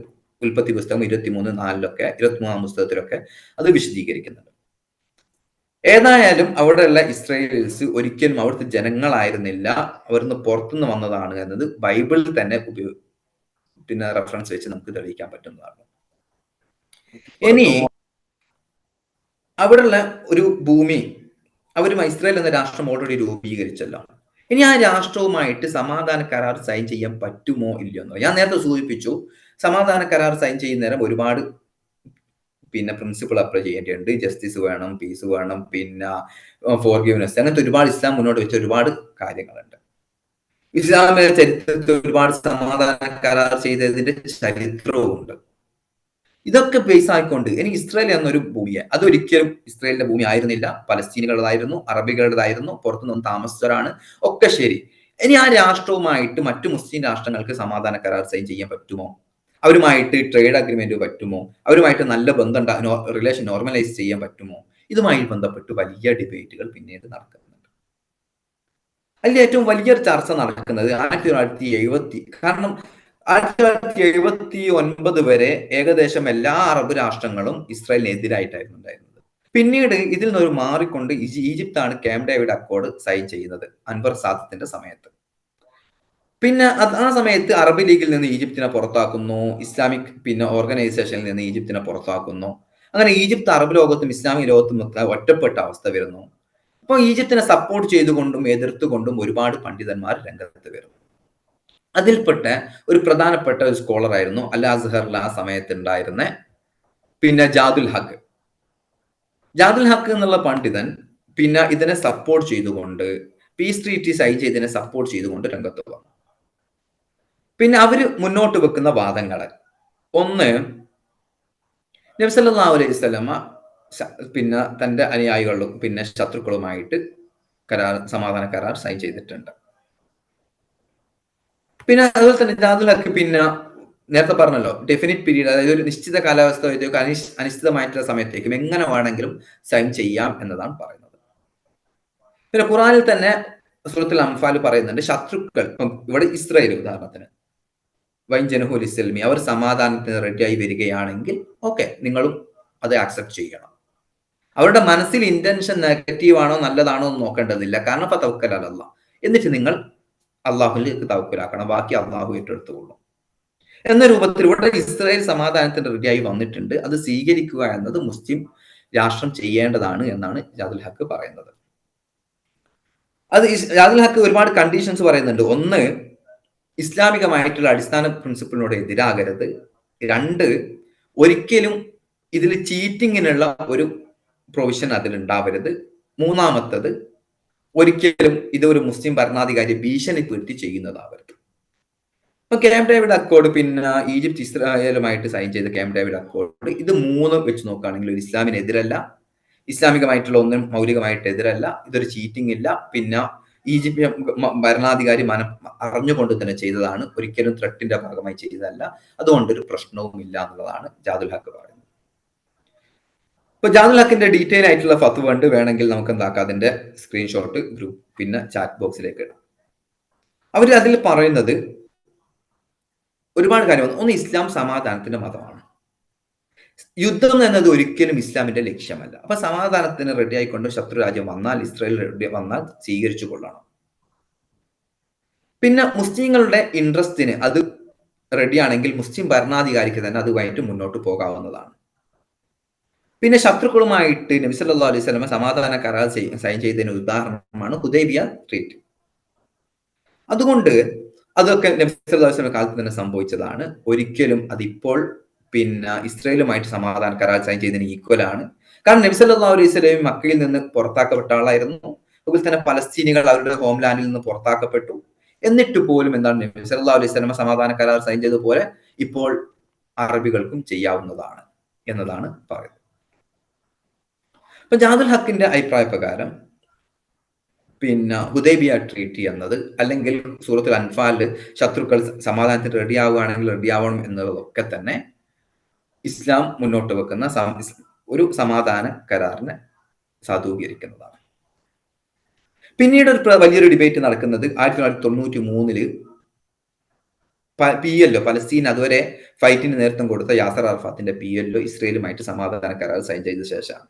ഉൽപ്പത്തി പുസ്തകം 23:4 പുസ്തകത്തിലൊക്കെ അത് വിശദീകരിക്കുന്നുണ്ട്. ഏതായാലും അവിടെയുള്ള ഇസ്രായേൽസ് ഒരിക്കലും അവിടുത്തെ ജനങ്ങളായിരുന്നില്ല, അവിടുന്ന് പുറത്തുനിന്ന് വന്നതാണ് എന്നത് ബൈബിളിൽ തന്നെ പിന്നെ റെഫറൻസ് വെച്ച് നമുക്ക് തെളിയിക്കാൻ പറ്റുന്നതാണ്. ഇനി അവിടെയുള്ള ഒരു ഭൂമി ഇസ്രായേൽ എന്ന രാഷ്ട്രം ഓൾറെഡി രൂപീകരിച്ചല്ലോ. ഇനി ആ രാഷ്ട്രവുമായിട്ട് സമാധാന കരാർ സൈൻ ചെയ്യാൻ പറ്റുമോ ഇല്ലയോ? ഞാൻ നേരത്തെ സൂചിപ്പിച്ചു, സമാധാന കരാർ സൈൻ ചെയ്യുന്ന നേരം ഒരുപാട് പിന്നെ പ്രിൻസിപ്പിൾ അപ്ലൈ ചെയ്യേണ്ടതുണ്ട്. ജസ്റ്റിസ് വേണം, പീസ് വേണം, പിന്നെ ഫോർഗിവ്നെസ്, അങ്ങനത്തെ ഒരുപാട് ഇസ്ലാം മുന്നോട്ട് വെച്ച ഒരുപാട് കാര്യങ്ങളുണ്ട്. ഇസ്ലാമിന്റെ ചരിത്രത്തിൽ ഒരുപാട് സമാധാന കരാർ ചെയ്തതിന്റെ ചരിത്രവും ഉണ്ട്. ഇതൊക്കെ ബേസ് ആയിക്കൊണ്ട് ഇനി ഇസ്രായേൽ എന്നൊരു ഭൂമിയെ, അതൊരിക്കലും ഇസ്രായേലിന്റെ ഭൂമി ആയിരുന്നില്ല, പലസ്തീനുകളുടേതായിരുന്നു, അറബികളുടേതായിരുന്നു, പുറത്തുനിന്ന് താമസിച്ചവരാണ്, ഒക്കെ ശരി. ഇനി ആ രാഷ്ട്രവുമായിട്ട് മറ്റു മുസ്ലിം രാഷ്ട്രങ്ങൾക്ക് സമാധാന കരാർ സൈൻ ചെയ്യാൻ പറ്റുമോ? അവരുമായിട്ട് ട്രേഡ് അഗ്രിമെന്റ് പറ്റുമോ? അവരുമായിട്ട് നല്ല ബന്ധം, റിലേഷൻ നോർമലൈസ് ചെയ്യാൻ പറ്റുമോ? ഇതുമായി ബന്ധപ്പെട്ട് വലിയ ഡിബേറ്റുകൾ പിന്നീട് നടക്കുന്നുണ്ട്. അതിൽ ഏറ്റവും വലിയൊരു ചർച്ച നടക്കുന്നത് 1970, കാരണം 1979 വരെ ഏകദേശം എല്ലാ അറബ് രാഷ്ട്രങ്ങളും ഇസ്രായേലിനെതിരായിട്ടായിരുന്നു ഉണ്ടായിരുന്നത്. പിന്നീട് ഇതിൽ നിന്നൊരു മാറിക്കൊണ്ട് ഈജിപ്താണ് ക്യാമ്പ് ഡേവിഡ് അക്കോർഡ് സൈൻ ചെയ്യുന്നത് അൻവർ സാദത്തിന്റെ സമയത്ത്. പിന്നെ ആ സമയത്ത് അറബ് ലീഗിൽ നിന്ന് ഈജിപ്തിനെ പുറത്താക്കുന്നു, ഇസ്ലാമിക് പിന്നെ ഓർഗനൈസേഷനിൽ നിന്ന് ഈജിപ്തിനെ പുറത്താക്കുന്നു. അങ്ങനെ ഈജിപ്ത് അറബ് ലോകത്തും ഇസ്ലാമിക് ലോകത്തും ഒറ്റപ്പെട്ട അവസ്ഥ വരുന്നു. അപ്പോൾ ഈജിപ്തിനെ സപ്പോർട്ട് ചെയ്തുകൊണ്ടും എതിർത്തുകൊണ്ടും ഒരുപാട് പണ്ഡിതന്മാർ രംഗത്ത് വരുന്നു. അതിൽപ്പെട്ട ഒരു പ്രധാനപ്പെട്ട ഒരു സ്കോളർ ആയിരുന്നു അൽ അസ്ഹറിൽ ആ സമയത്ത് ഉണ്ടായിരുന്ന പിന്നെ ജാദുൽ ഹക്ക് എന്നുള്ള പണ്ഡിതൻ പിന്നെ ഇതിനെ സപ്പോർട്ട് ചെയ്തുകൊണ്ട്, പീസ് ട്രീറ്റി സൈൻ ചെയ്തതിനെ സപ്പോർട്ട് ചെയ്തുകൊണ്ട് രംഗത്ത് വന്നു. പിന്നെ അവര് മുന്നോട്ട് വെക്കുന്ന വാദങ്ങള്, ഒന്ന്, നബി സല്ലല്ലാഹു അലൈഹി വസല്ലമ പിന്നെ തന്റെ അനുയായികളും പിന്നെ ശത്രുക്കളുമായിട്ട് സമാധാന കരാർ സൈൻ ചെയ്തിട്ടുണ്ട്. പിന്നെ അതുപോലെ തന്നെ ജാദുൽ ഹക്ക് പിന്നെ നേരത്തെ പറഞ്ഞല്ലോ, ഡെഫിനിറ്റ് പീരീഡ്, അതായത് ഒരു നിശ്ചിത കാലാവസ്ഥ അനിശ്ചിതമായിട്ടുള്ള സമയത്തേക്കും എങ്ങനെ വേണമെങ്കിലും സൈൻ ചെയ്യാം എന്നതാണ് പറയുന്നത്. പിന്നെ ഖുറാനിൽ തന്നെ സൂറത്തുൽ അംഫാൽ പറയുന്നുണ്ട്, ശത്രുക്കൾ, ഇവിടെ ഇസ്രായേൽ ഉദാഹരണത്തിന്, വൈൻ ജനഹുൽ ഇസ്ലമി, അവർ സമാധാനത്തിന് റെഡിയായി വരികയാണെങ്കിൽ ഓക്കെ, നിങ്ങളും അത് ആക്സെപ്റ്റ് ചെയ്യണം. അവരുടെ മനസ്സിൽ ഇന്റൻഷൻ നെഗറ്റീവ് ആണോ നല്ലതാണോ എന്ന് നോക്കേണ്ടതില്ല, കാരണം ഇപ്പൊ തവക്കൽ അലല്ലാഹ്, എന്നിട്ട് നിങ്ങൾ അള്ളാഹുലേക്ക് തവക്കലാക്കണം, ബാക്കി അള്ളാഹു ഏറ്റെടുത്തുകൊള്ളും എന്ന രൂപത്തിൽ ഇവിടെ ഇസ്രായേൽ സമാധാനത്തിന് റെഡിയായി വന്നിട്ടുണ്ട്. അത് സ്വീകരിക്കുക എന്നത് മുസ്ലിം രാഷ്ട്രം ചെയ്യേണ്ടതാണ് എന്നാണ് ജാദുൽ ഹക്ക് പറയുന്നത്. അത് ജാദുൽ ഹക്ക് ഒരുപാട് കണ്ടീഷൻസ് പറയുന്നുണ്ട്. ഒന്ന്, ഇസ്ലാമികമായിട്ടുള്ള അടിസ്ഥാന പ്രിൻസിപ്പിളിനോട് എതിരാകരുത്. രണ്ട്, ഒരിക്കലും ഇതിൽ ചീറ്റിങ്ങിനുള്ള ഒരു പ്രൊവിഷൻ അതിലുണ്ടാവരുത്. മൂന്നാമത്തത്, ഒരിക്കലും ഇത് ഒരു മുസ്ലിം ഭരണാധികാരി ഭീഷണിപ്പെടുത്തി ചെയ്യുന്നതാവരുത്. ഇപ്പൊ ക്യാമ്പ് ഡേവിഡ് അക്കോർഡ്, പിന്നെ ഈജിപ്ത് ഇസ്രായേലുമായിട്ട് സൈൻ ചെയ്ത ക്യാമ്പ് ഡേവിഡ് അക്കോർഡ്, ഇത് മൂന്നും വെച്ച് നോക്കുകയാണെങ്കിൽ ഒരു ഇസ്ലാമിനെതിരല്ല, ഇസ്ലാമികമായിട്ടുള്ള ഒന്നും മൗലികമായിട്ട് എതിരല്ല, ഇതൊരു ചീറ്റിംഗ് ഇല്ല, പിന്നെ ഈജിപ്ത് ഭരണാധികാരി അറിഞ്ഞുകൊണ്ട് തന്നെ ചെയ്തതാണ്, ഒരിക്കലും ത്രെട്ടിന്റെ ഭാഗമായി ചെയ്തതല്ല, അതുകൊണ്ടൊരു പ്രശ്നവും ഇല്ല എന്നുള്ളതാണ് ജാദുൽ ഹക്ക് പറയുന്നത്. ഇപ്പൊ ജാദുൽ ഹക്കിന്റെ ഡീറ്റെയിൽ ആയിട്ടുള്ള ഫത്വ ഉണ്ട്, വേണമെങ്കിൽ നമുക്ക് എന്താക്കാം, അതിന്റെ സ്ക്രീൻഷോട്ട് ഗ്രൂപ്പ് പിന്നെ ചാറ്റ് ബോക്സിലേക്ക് ഇടാം. അവര് അതിൽ പറയുന്നത് ഒരുപാട് കാര്യമാണ്. ഒന്ന്, ഇസ്ലാം സമാധാനത്തിന്റെ മതമാണ്, യുദ്ധം എന്നത് ഒരിക്കലും ഇസ്ലാമിന്റെ ലക്ഷ്യമല്ല. അപ്പൊ സമാധാനത്തിന് റെഡി ആയിക്കൊണ്ട് ശത്രു രാജ്യം വന്നാൽ, ഇസ്രായേൽ വന്നാൽ സ്വീകരിച്ചു കൊള്ളണം. പിന്നെ മുസ്ലിങ്ങളുടെ ഇൻട്രസ്റ്റിന് അത് റെഡിയാണെങ്കിൽ മുസ്ലിം ഭരണാധികാരിക്ക് തന്നെ അതുമായിട്ട് മുന്നോട്ട് പോകാവുന്നതാണ്. പിന്നെ ശത്രുക്കളുമായിട്ട് നബി സല്ലല്ലാഹു അലൈഹി വസല്ലം സമാധാന കരാർ സൈൻ ചെയ്തതിന് ഉദാഹരണമാണ് ഹുദൈബിയ ട്രീറ്റ്. അതുകൊണ്ട് അതൊക്കെ നബി സല്ലല്ലാഹു അലൈഹി വസല്ലം കാലത്ത് തന്നെ സംഭവിച്ചതാണ്. ഒരിക്കലും അതിപ്പോൾ പിന്നെ ഇസ്രായേലുമായിട്ട് സമാധാന കരാർ സൈൻ ചെയ്തതിന് ഈക്വൽ ആണ്. കാരണം നബി സല്ലല്ലാഹു അലൈഹി വസല്ലം മക്കയിൽ നിന്ന് പുറത്താക്കപ്പെട്ട ആളായിരുന്നു. അതുപോലെ തന്നെ പലസ്തീനികൾ അവരുടെ ഹോംലാൻഡിൽ നിന്ന് പുറത്താക്കപ്പെട്ടു. എന്നിട്ട് പോലും എന്താണ് നബി സല്ലല്ലാഹു അലൈഹി വസല്ലം സമാധാന കരാർ സൈൻ ചെയ്തതുപോലെ ഇപ്പോൾ അറബികൾക്കും ചെയ്യാവുന്നതാണ് എന്നതാണ് പറയുന്നത്. അപ്പൊ ജാദുൽ ഹക്കിന്റെ അഭിപ്രായ പ്രകാരം ഹുദൈബിയ ട്രീറ്റി എന്നത്, അല്ലെങ്കിൽ സൂറത്തുൽ അൻഫാലിൽ ശത്രുക്കൾ സമാധാനത്തിന് റെഡി ആവുകയാണെങ്കിൽ റെഡി ആവണം എന്നുള്ളതൊക്കെ തന്നെ ഇസ്ലാം മുന്നോട്ട് വെക്കുന്ന ഒരു സമാധാന കരാറിനെ സാധൂകരിക്കുന്നതാണ്. പിന്നീട് വലിയൊരു ഡിബേറ്റ് നടക്കുന്നത് 1993 PLO, പലസ്തീൻ അതുവരെ ഫൈറ്റിന് നേതൃത്വം കൊടുത്ത യാസർ അറഫാത്തിന്റെ PLO ഇസ്രയേലുമായിട്ട് സമാധാന കരാർ സൈൻ ചെയ്ത ശേഷമാണ്.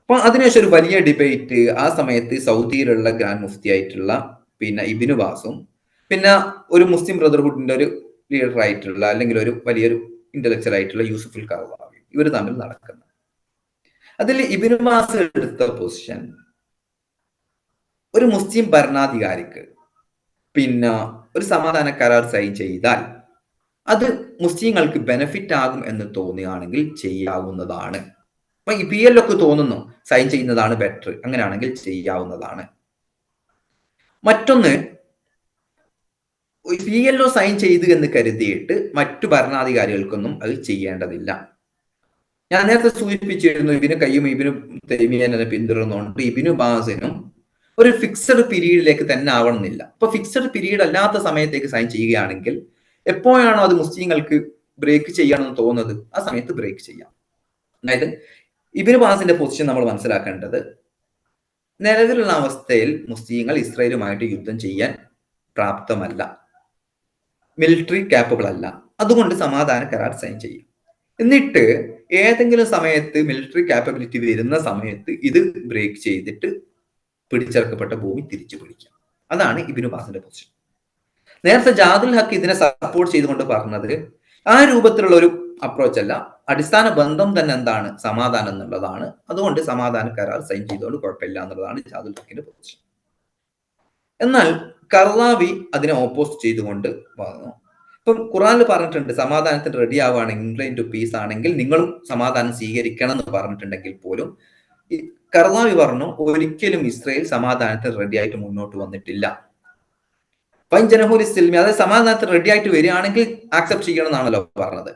അപ്പൊ അതിനുശേഷം ഒരു വലിയ ഡിബേറ്റ് ആ സമയത്ത് സൗദിയിലുള്ള ഗ്രാൻഡ് മുഫ്തി ആയിട്ടുള്ള ഇബ്നു ബാസും ഒരു മുസ്ലിം ബ്രദർഹുഡിന്റെ ഒരു ലീഡർ ആയിട്ടുള്ള, അല്ലെങ്കിൽ ഒരു വലിയൊരു ഇന്റലക്ച്വൽ ആയിട്ടുള്ള യൂസുഫുൽ കർളാവി, ഇവർ തമ്മിൽ നടക്കുന്നത്. അതിൽ ഇബ്നു ബാസ് എടുത്ത പൊസിഷൻ, ഒരു മുസ്ലിം ഭരണാധികാരിക്ക് ഒരു സമാധാന കരാർ സൈൻ ചെയ്താൽ അത് മുസ്ലിങ്ങൾക്ക് ബെനിഫിറ്റ് ആകും എന്ന് തോന്നുകയാണെങ്കിൽ ചെയ്യാവുന്നതാണ്. അപ്പൊ ഈ PLO ഒക്കെ തോന്നുന്നു സൈൻ ചെയ്യുന്നതാണ് ബെറ്റർ, അങ്ങനെയാണെങ്കിൽ ചെയ്യാവുന്നതാണ്. മറ്റൊന്ന്, PLO സൈൻ ചെയ്തു എന്ന് കരുതിയിട്ട് മറ്റു ഭരണാധികാരികൾക്കൊന്നും അത് ചെയ്യേണ്ടതില്ല. ഞാൻ നേരത്തെ സൂചിപ്പിച്ചിരുന്നു, ഇബ്നു ഖയ്യിം ഇബ്നു തൈമിയ്യനെ പിന്തുടർന്നുകൊണ്ട് ഇബ്നു ബാസിനും ഒരു ഫിക്സഡ് പീരീഡിലേക്ക് തന്നെ ആവണമെന്നില്ല. അപ്പൊ ഫിക്സഡ് പീരീഡ് അല്ലാത്ത സമയത്തേക്ക് സൈൻ ചെയ്യുകയാണെങ്കിൽ എപ്പോഴാണോ അത് മുസ്ലിങ്ങൾക്ക് ബ്രേക്ക് ചെയ്യണമെന്ന് തോന്നുന്നത് ആ സമയത്ത് ബ്രേക്ക് ചെയ്യാം. അതായത് ഇബ്നു ബാസിന്റെ പൊസിഷൻ നമ്മൾ മനസ്സിലാക്കേണ്ടത്, നിലവിലുള്ള അവസ്ഥയിൽ മുസ്ലിങ്ങൾ ഇസ്രായേലുമായിട്ട് യുദ്ധം ചെയ്യാൻ പ്രാപ്തമല്ല, മിലിറ്ററി കാപ്പബിൾ അല്ല, അതുകൊണ്ട് സമാധാന കരാർ സൈൻ ചെയ്യും. എന്നിട്ട് ഏതെങ്കിലും സമയത്ത് മിലിറ്ററി കാപ്പബിലിറ്റി വരുന്ന സമയത്ത് ഇത് ബ്രേക്ക് ചെയ്തിട്ട് പിടിച്ചെടുക്കപ്പെട്ട ഭൂമി തിരിച്ചു പിടിക്കാം. അതാണ് ഇബ്നു ബാസിന്റെ പൊസിഷൻ. നേരത്തെ ജാദുൽ ഹക്ക് ഇതിനെ സപ്പോർട്ട് ചെയ്തുകൊണ്ട് പറഞ്ഞത് ആ രൂപത്തിലുള്ള ഒരു അപ്രോച്ച് അല്ല, അടിസ്ഥാന ബന്ധം തന്നെ എന്താണ്, സമാധാനം എന്നുള്ളതാണ്. അതുകൊണ്ട് സമാധാന കരാർ സൈൻ ചെയ്തുകൊണ്ട് കുഴപ്പമില്ല എന്നുള്ളതാണ് ജാദുൽ ഹക്കിന്റെ പൊസിഷൻ. എന്നാൽ കർളാവി അതിനെ ഓപ്പോസ് ചെയ്തുകൊണ്ട് പറഞ്ഞു, ഇപ്പം ഖുറാനിൽ പറഞ്ഞിട്ടുണ്ട് സമാധാനത്തിന് റെഡി ആവുകയാണെങ്കിൽ, ഇൻക്ലൈൻ ടു പീസ് ആണെങ്കിൽ നിങ്ങളും സമാധാനം സ്വീകരിക്കണം എന്ന് പറഞ്ഞിട്ടുണ്ടെങ്കിൽ പോലും കർളാവി പറഞ്ഞു ഒരിക്കലും ഇസ്രായേൽ സമാധാനത്തിന് റെഡി ആയിട്ട് മുന്നോട്ട് വന്നിട്ടില്ല. പഞ്ചനഹുലിസ്ലിമി, അതായത് സമാധാനത്തിന് റെഡി ആയിട്ട് വരികയാണെങ്കിൽ ആക്സെപ്റ്റ് ചെയ്യണം എന്നാണല്ലോ പറഞ്ഞത്.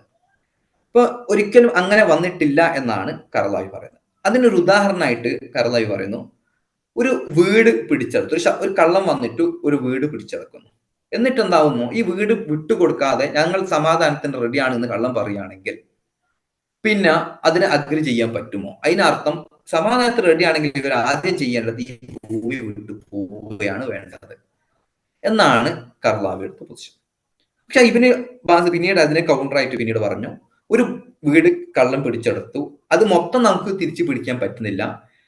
ഇപ്പൊ ഒരിക്കലും അങ്ങനെ വന്നിട്ടില്ല എന്നാണ് കർളാവി പറയുന്നത്. അതിനൊരു ഉദാഹരണമായിട്ട് കർളാവി പറയുന്നു, ഒരു വീട് പിടിച്ചെടുത്തു, ഒരു കള്ളം വന്നിട്ട് ഒരു വീട് പിടിച്ചെടുക്കുന്നു. എന്നിട്ട് എന്താവുന്നു, ഈ വീട് വിട്ടുകൊടുക്കാതെ ഞങ്ങൾ സമാധാനത്തിന് റെഡിയാണെന്ന് കള്ളം പറയുകയാണെങ്കിൽ അതിനെ അഗ്രി ചെയ്യാൻ പറ്റുമോ? അതിനർത്ഥം സമാധാനത്തിന് റെഡിയാണെങ്കിൽ ഇവർ ആദ്യം ചെയ്യേണ്ടത് ഈ ഭൂമി വിട്ടു പോവുകയാണ് വേണ്ടത് എന്നാണ് കർളാവി എടുത്ത പൊസിഷൻ. പക്ഷെ ഇവന് പിന്നീട് അതിനെ കൗണ്ടറായിട്ട് പിന്നീട് പറഞ്ഞു, ഒരു വീട് കള്ളം പിടിച്ചെടുത്തു, അത് മൊത്തം നമുക്ക് തിരിച്ചു പിടിക്കാൻ പറ്റുന്നില്ല,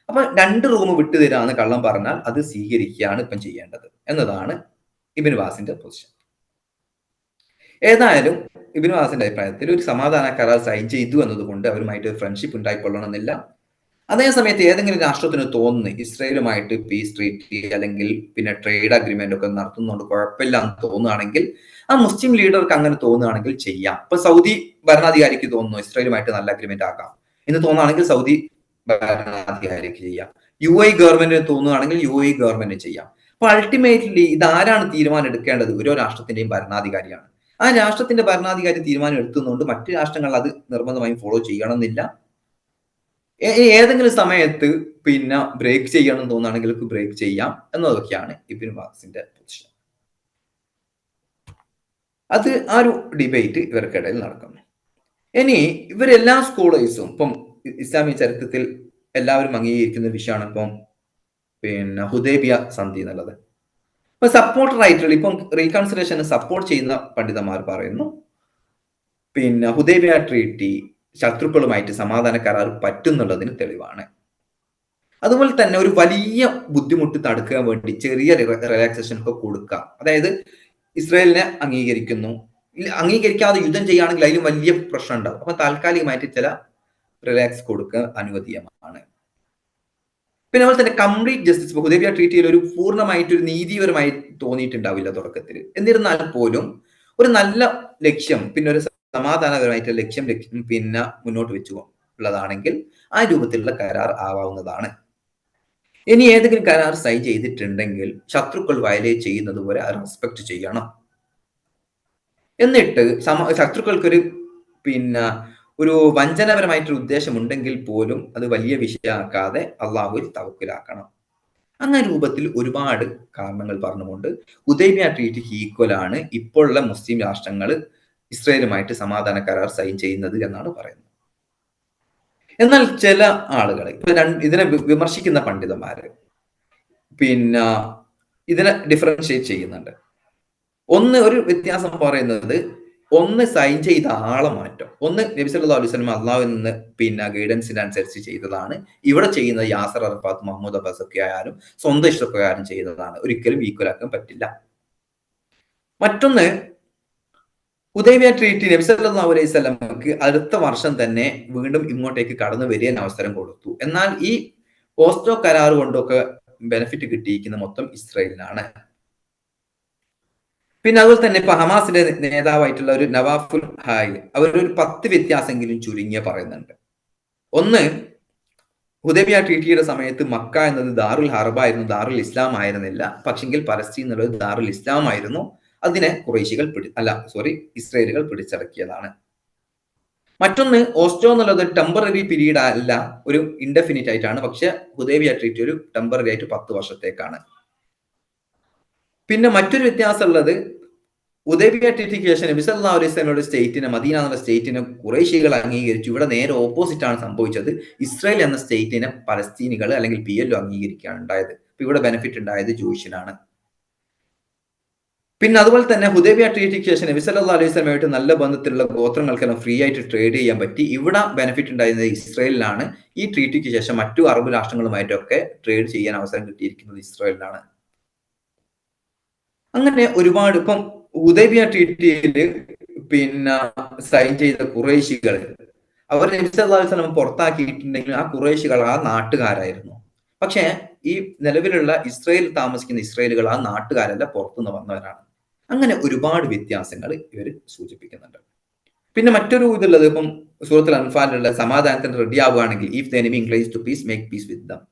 അപ്പൊ 2 റൂം വിട്ടു തരാന്ന് കള്ളം പറഞ്ഞാൽ അത് സ്വീകരിക്കുകയാണ് ഇപ്പം ചെയ്യേണ്ടത് എന്നതാണ് ഇബ്നു ബാസിന്റെ പൊസിഷൻ. ഏതായാലും ഇബ്നു ബാസിന്റെ അഭിപ്രായത്തിൽ ഒരു സമാധാന കരാർ സൈൻ ചെയ്തു എന്നതുകൊണ്ട് അവരുമായിട്ട് ഫ്രണ്ട്ഷിപ്പ് ഉണ്ടായിക്കൊള്ളണമെന്നില്ല. അതേസമയത്ത് ഏതെങ്കിലും രാഷ്ട്രത്തിന് തോന്നുന്നു ഇസ്രായേലുമായിട്ട് പീസ് ട്രീറ്റി അല്ലെങ്കിൽ ട്രേഡ് അഗ്രിമെന്റ് ഒക്കെ നടത്തുന്നതുകൊണ്ട് കുഴപ്പമില്ല എന്ന് തോന്നുകയാണെങ്കിൽ, ആ മുസ്ലിം ലീഡർക്ക് അങ്ങനെ തോന്നുകയാണെങ്കിൽ ചെയ്യാം. ഇപ്പൊ സൗദി ഭരണാധികാരിക്ക് തോന്നുന്നു ഇസ്രായേലുമായിട്ട് നല്ല അഗ്രിമെന്റ് ആക്കാം എന്ന് തോന്നുകയാണെങ്കിൽ സൗദി ഭരണാധികാരിക്ക് ചെയ്യാം. UAE ഗവൺമെന്റിന് തോന്നുകയാണെങ്കിൽ UAE ഗവൺമെന്റ് ചെയ്യാം. അപ്പൊ അൾട്ടിമേറ്റ്ലി ഇതാരാണ് തീരുമാനം എടുക്കേണ്ടത്? ഓരോ രാഷ്ട്രത്തിന്റെയും ഭരണാധികാരിയാണ്. ആ രാഷ്ട്രത്തിന്റെ ഭരണാധികാരി തീരുമാനം എടുത്തുകൊണ്ട് മറ്റു രാഷ്ട്രങ്ങൾ അത് നിർബന്ധമായും ഫോളോ ചെയ്യണമെന്നില്ല. ഏതെങ്കിലും സമയത്ത് ബ്രേക്ക് ചെയ്യണം തോന്നുകയാണെങ്കിൽ ബ്രേക്ക് ചെയ്യാം എന്നതൊക്കെയാണ് ഇബ്നു ബാസിന്റെ പൊസിഷൻ. അത് ആ ഒരു ഡിബേറ്റ് ഇവർക്കിടയിൽ നടക്കുന്നു. ഇനി ഇവരെല്ലാ സ്കോളേഴ്സും ഇസ്ലാമിക ചരിത്രത്തിൽ എല്ലാവരും അംഗീകരിക്കുന്ന വിഷയമാണ് ഹുദൈബിയ സന്ധി എന്നുള്ളത്. സപ്പോർട്ടർ ആയിട്ടുള്ള റീകൺസിലേഷന് സപ്പോർട്ട് ചെയ്യുന്ന പണ്ഡിതന്മാർ പറയുന്നു ഹുദൈബിയ ട്രീറ്റി ശത്രുക്കളുമായിട്ട് സമാധാന കരാർ പറ്റുന്നുള്ളതിന് തെളിവാണ്. അതുപോലെ തന്നെ ഒരു വലിയ ബുദ്ധിമുട്ട് തടുക്കാൻ വേണ്ടി ചെറിയ റിലാക്സേഷൻ ഒക്കെ കൊടുക്കുക. അതായത് ഇസ്രായേലിനെ അംഗീകരിക്കാതെ യുദ്ധം ചെയ്യുകയാണെങ്കിൽ അതിലും വലിയ പ്രശ്നം ഉണ്ടാവും. അപ്പൊ താൽക്കാലികമായിട്ട് ചില റിലാക്സ് കൊടുക്കുക അനുവദീയമാണ്. അതുപോലെ തന്നെ കംപ്ലീറ്റ് ജസ്റ്റിസ്, ഹുദൈബിയ ട്രീറ്റിയിൽ ഒരു പൂർണ്ണമായിട്ട് ഒരു നീതിപരമായി തോന്നിയിട്ടുണ്ടാവില്ല തുടക്കത്തിൽ. എന്നിരുന്നാൽ പോലും ഒരു നല്ല ലക്ഷ്യം ഒരു സമാധാനപരമായിട്ടുള്ള ലക്ഷ്യം മുന്നോട്ട് വെച്ചു ഉള്ളതാണെങ്കിൽ ആ രൂപത്തിലുള്ള കരാർ ആവാവുന്നതാണ്. ഇനി ഏതെങ്കിലും കരാർ സൈൻ ചെയ്തിട്ടുണ്ടെങ്കിൽ ശത്രുക്കൾ വയലേറ്റ് ചെയ്യുന്നത് പോലെ അത് റെസ്പെക്ട് ചെയ്യണം. എന്നിട്ട് ശത്രുക്കൾക്കൊരു പിന്നെ ഒരു വഞ്ചനപരമായിട്ടൊരു ഉദ്ദേശമുണ്ടെങ്കിൽ പോലും അത് വലിയ വിഷയമാക്കാതെ അള്ളാഹുവിൽ തവക്കുലാക്കണം. അങ്ങനെ രൂപത്തിൽ ഒരുപാട് കാരണങ്ങൾ പറഞ്ഞുകൊണ്ട് ഹുദൈബിയ ട്രീറ്റിക്ക് ഈക്വൽ ആണ് ഇപ്പോഴുള്ള മുസ്ലിം രാഷ്ട്രങ്ങൾ ഇസ്രായേലുമായിട്ട് സമാധാന കരാർ സൈൻ ചെയ്യുന്നത് എന്നാണ് പറയുന്നത്. എന്നാൽ ചില ആളുകൾ ഇതിനെ വിമർശിക്കുന്ന പണ്ഡിതന്മാര് പിന്നെ ഇതിനെ ഡിഫറൻഷിയേറ്റ് ചെയ്യുന്നുണ്ട്. ഒരു വ്യത്യാസം പറയുന്നത്, ഒന്ന് സൈൻ ചെയ്ത ആളെ മാറ്റം. ഒന്ന് നബി സല്ലല്ലാഹു അലൈഹി വസല്ലം അള്ളാഹുവിൽ നിന്ന് ഗൈഡൻസിന് അനുസരിച്ച് ചെയ്തതാണ്. ഇവിടെ ചെയ്യുന്നത് യാസർ അറഫാത്ത്, മുഹമ്മദ് അബ്ബാസ് ഒക്കെ ആയാലും സ്വന്തം ഇഷ്ടപ്രകാരം ചെയ്തതാണ്. ഒരിക്കലും ഈക്വൽ ആക്കാൻ പറ്റില്ല. മറ്റൊന്ന്, ഹുദൈബിയ ട്രീറ്റി നബി സല്ലല്ലാഹു അലൈഹി വസല്ലമക്ക് അടുത്ത വർഷം തന്നെ വീണ്ടും ഇങ്ങോട്ടേക്ക് കടന്നു വരാൻ അവസരം കൊടുത്തു. എന്നാൽ ഈ ഓസ്ലോ കരാർ കൊണ്ടൊക്കെ ബെനിഫിറ്റ് കിട്ടിയിരിക്കുന്ന മൊത്തം ഇസ്രായേലിനാണ്. പിന്നെ അതുപോലെ തന്നെ ഇപ്പൊ ഹമാസിന്റെ നേതാവായിട്ടുള്ള ഒരു നവാഫുൽ ഹായിൽ അവരൊരു 10 വ്യത്യാസമെങ്കിലും ചുരുങ്ങിയ പറയുന്നുണ്ട്. ഒന്ന്, ഹുദൈബിയ ട്രീറ്റിയുടെ സമയത്ത് മക്ക എന്നത് ദാറുൽ ഹർബായിരുന്നു, ദാറുൽ ഇസ്ലാം ആയിരുന്നില്ല. പക്ഷെങ്കിൽ പലസ്തീൻ എന്നുള്ളത് ദാറുൽ ഇസ്ലാം ആയിരുന്നു. അതിനെ ഇസ്രായേലുകൾ പിടിച്ചടക്കിയതാണ്. മറ്റൊന്ന്, ഓസ്ലോ എന്നുള്ളത് ടെമ്പററി പീരീഡ് അല്ല, ഒരു ഇൻഡെഫിനിറ്റ് ആയിട്ടാണ്. പക്ഷെ ഹുദൈബിയ ട്രീറ്റി ഒരു ടെമ്പററി ആയിട്ട് 10 വർഷത്തേക്കാണ്. പിന്നെ മറ്റൊരു വ്യത്യാസം ഉള്ളത്, ഹുദൈബിയ ട്രീറ്റിക്ക് ശേഷം നബി സല്ലല്ലാഹു അലൈഹി വസല്ലമയുടെ സ്റ്റേറ്റിനെ, മദീന എന്ന സ്റ്റേറ്റിനെ ഖുറൈശികൾ അംഗീകരിച്ചു. ഇവിടെ നേരെ ഓപ്പോസിറ്റ് ആണ് സംഭവിച്ചത്. ഇസ്രായേൽ എന്ന സ്റ്റേറ്റിനെ പലസ്തീനികൾ അല്ലെങ്കിൽ PLO അംഗീകരിക്കുകയാണ് ഉണ്ടായത്. ഇവിടെ ബെനിഫിറ്റ് ഉണ്ടായത് ജൂയിഷിനാണ്. പിന്നെ അതുപോലെ തന്നെ ഹുദൈബിയ ട്രീറ്റിക്ക് ശേഷം നബി സല്ലല്ലാഹു അലൈഹി വസല്ലമയായിട്ട് നല്ല ബന്ധത്തിലുള്ള ഗോത്രങ്ങൾക്കെല്ലാം ഫ്രീ ആയിട്ട് ട്രേഡ് ചെയ്യാൻ പറ്റി. ഇവിടെ ബെനിഫിറ്റ് ഉണ്ടായിരുന്നത് ഇസ്രായേലിനാണ്. ഈ ട്രീറ്റിക്ക് ശേഷം മറ്റു അറബ് രാഷ്ട്രങ്ങളുമായിട്ടൊക്കെ ട്രേഡ് ചെയ്യാൻ അവസരം കിട്ടിയിരിക്കുന്നത് ഇസ്രായേലിനാണ്. അങ്ങനെ ഒരുപാട്, ഇപ്പം ഹുദൈബിയ ട്രീറ്റിയിൽ പിന്നെ സൈൻ ചെയ്ത ഖുറൈശികൾ അവർ നബി സല്ലല്ലാഹു അലൈഹി വസല്ലം പുറത്താക്കിയിട്ടുണ്ടെങ്കിൽ ആ ഖുറൈശികൾ ആ നാട്ടുകാരായിരുന്നു. പക്ഷേ ഈ നിലവിലുള്ള ഇസ്രായേൽ താമസിക്കുന്ന ഇസ്രായേലുകൾ ആ നാട്ടുകാരല്ല, പുറത്തുനിന്ന് വന്നവരാണ്. അങ്ങനെ ഒരുപാട് വ്യത്യാസങ്ങൾ ഇവർ സൂചിപ്പിക്കുന്നുണ്ട്. പിന്നെ മറ്റൊരു ഇതുള്ളത്, ഇപ്പം സൂറത്തുൽ അൻഫാലിലുള്ള സമാധാനത്തിന് റെഡി ആവുകയാണെങ്കിൽ if the enemy inclines to peace make peace with them,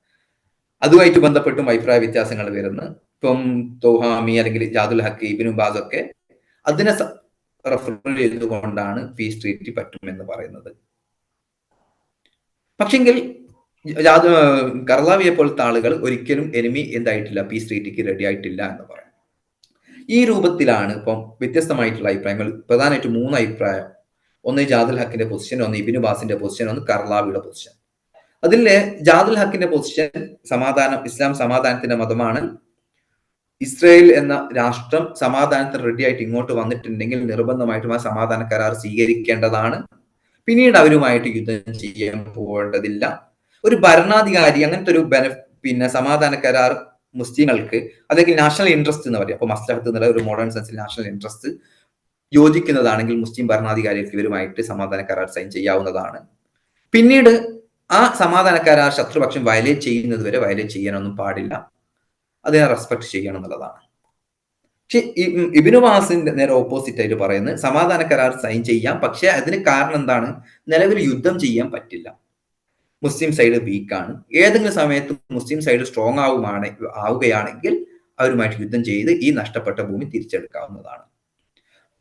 അതുമായിട്ട് ബന്ധപ്പെട്ടും അഭിപ്രായ വ്യത്യാസങ്ങൾ വരുന്നു. ഇപ്പം തോഹാമി അല്ലെങ്കിൽ ജാദുൽ ഹക്ക്, ഇബ്നു ബാസ് ഒക്കെ അതിനെ റെഫർ ചെയ്തുകൊണ്ടാണ് പീസ് ട്രീറ്റി പറ്റുമെന്ന് പറയുന്നത്. പക്ഷെങ്കിൽ കർലാവിയെ പോലത്തെ ആളുകൾ ഒരിക്കലും എനിമി എന്തായിട്ടില്ല, പീസ് ട്രീറ്റിക്ക് റെഡി ആയിട്ടില്ല എന്ന് പറയും. ഈ രൂപത്തിലാണ് ഇപ്പം വ്യത്യസ്തമായിട്ടുള്ള അഭിപ്രായങ്ങൾ. പ്രധാനമായിട്ട് 3 അഭിപ്രായം. ഒന്ന് ജാദുൽ ഹക്കിന്റെ പൊസിഷൻ, ഒന്ന് ഇബ്നു ബാസിന്റെ പൊസിഷൻ, ഒന്ന് കർലാവിയുടെ പൊസിഷൻ. അതിലെ ജാദുൽ ഹക്കിന്റെ പൊസിഷൻ, ഇസ്ലാം സമാധാനത്തിന്റെ മതമാണ്. ഇസ്രായേൽ എന്ന രാഷ്ട്രം സമാധാനത്തിന് റെഡി ആയിട്ട് ഇങ്ങോട്ട് വന്നിട്ടുണ്ടെങ്കിൽ നിർബന്ധമായിട്ടും ആ സമാധാന കരാർ സ്വീകരിക്കേണ്ടതാണ്. പിന്നീട് അവരുമായിട്ട് യുദ്ധം ചെയ്യാൻ പോകേണ്ടതില്ല. ഒരു ഭരണാധികാരി അങ്ങനത്തെ ഒരു പിന്നെ സമാധാന കരാർ മുസ്ലിങ്ങൾക്ക് അല്ലെങ്കിൽ നാഷണൽ ഇൻട്രസ്റ്റ് എന്ന് പറയും. അപ്പൊ മസ്ലഹത്ത് എന്നുള്ള ഒരു മോഡേൺ സെൻസിൽ നാഷണൽ ഇൻട്രസ്റ്റ് യോജിക്കുന്നതാണെങ്കിൽ മുസ്ലിം ഭരണാധികാരികൾക്ക് ഇവരുമായിട്ട് സമാധാന കരാർ സൈൻ ചെയ്യാവുന്നതാണ്. പിന്നീട് ആ സമാധാന കരാർ ശത്രുപക്ഷം വയലേറ്റ് ചെയ്യുന്നത് വരെ വയലേറ്റ് ചെയ്യാനൊന്നും പാടില്ല. അതിനെ റെസ്പെക്ട് ചെയ്യണം എന്നുള്ളതാണ്. പക്ഷെ ഇബ്നു ബാസിന്റെ നേരെ ഓപ്പോസിറ്റ് ആയിട്ട് പറയുന്നത് സമാധാന കരാർ സൈൻ ചെയ്യാം, പക്ഷെ അതിന് കാരണം എന്താണ്, നിലവിൽ യുദ്ധം ചെയ്യാൻ പറ്റില്ല, മുസ്ലിം സൈഡ് വീക്കാണ്. ഏതെങ്കിലും സമയത്ത് മുസ്ലിം സൈഡ് സ്ട്രോങ് ആവുകയാണെങ്കിൽ അവരുമായിട്ട് യുദ്ധം ചെയ്ത് ഈ നഷ്ടപ്പെട്ട ഭൂമി തിരിച്ചെടുക്കാവുന്നതാണ്.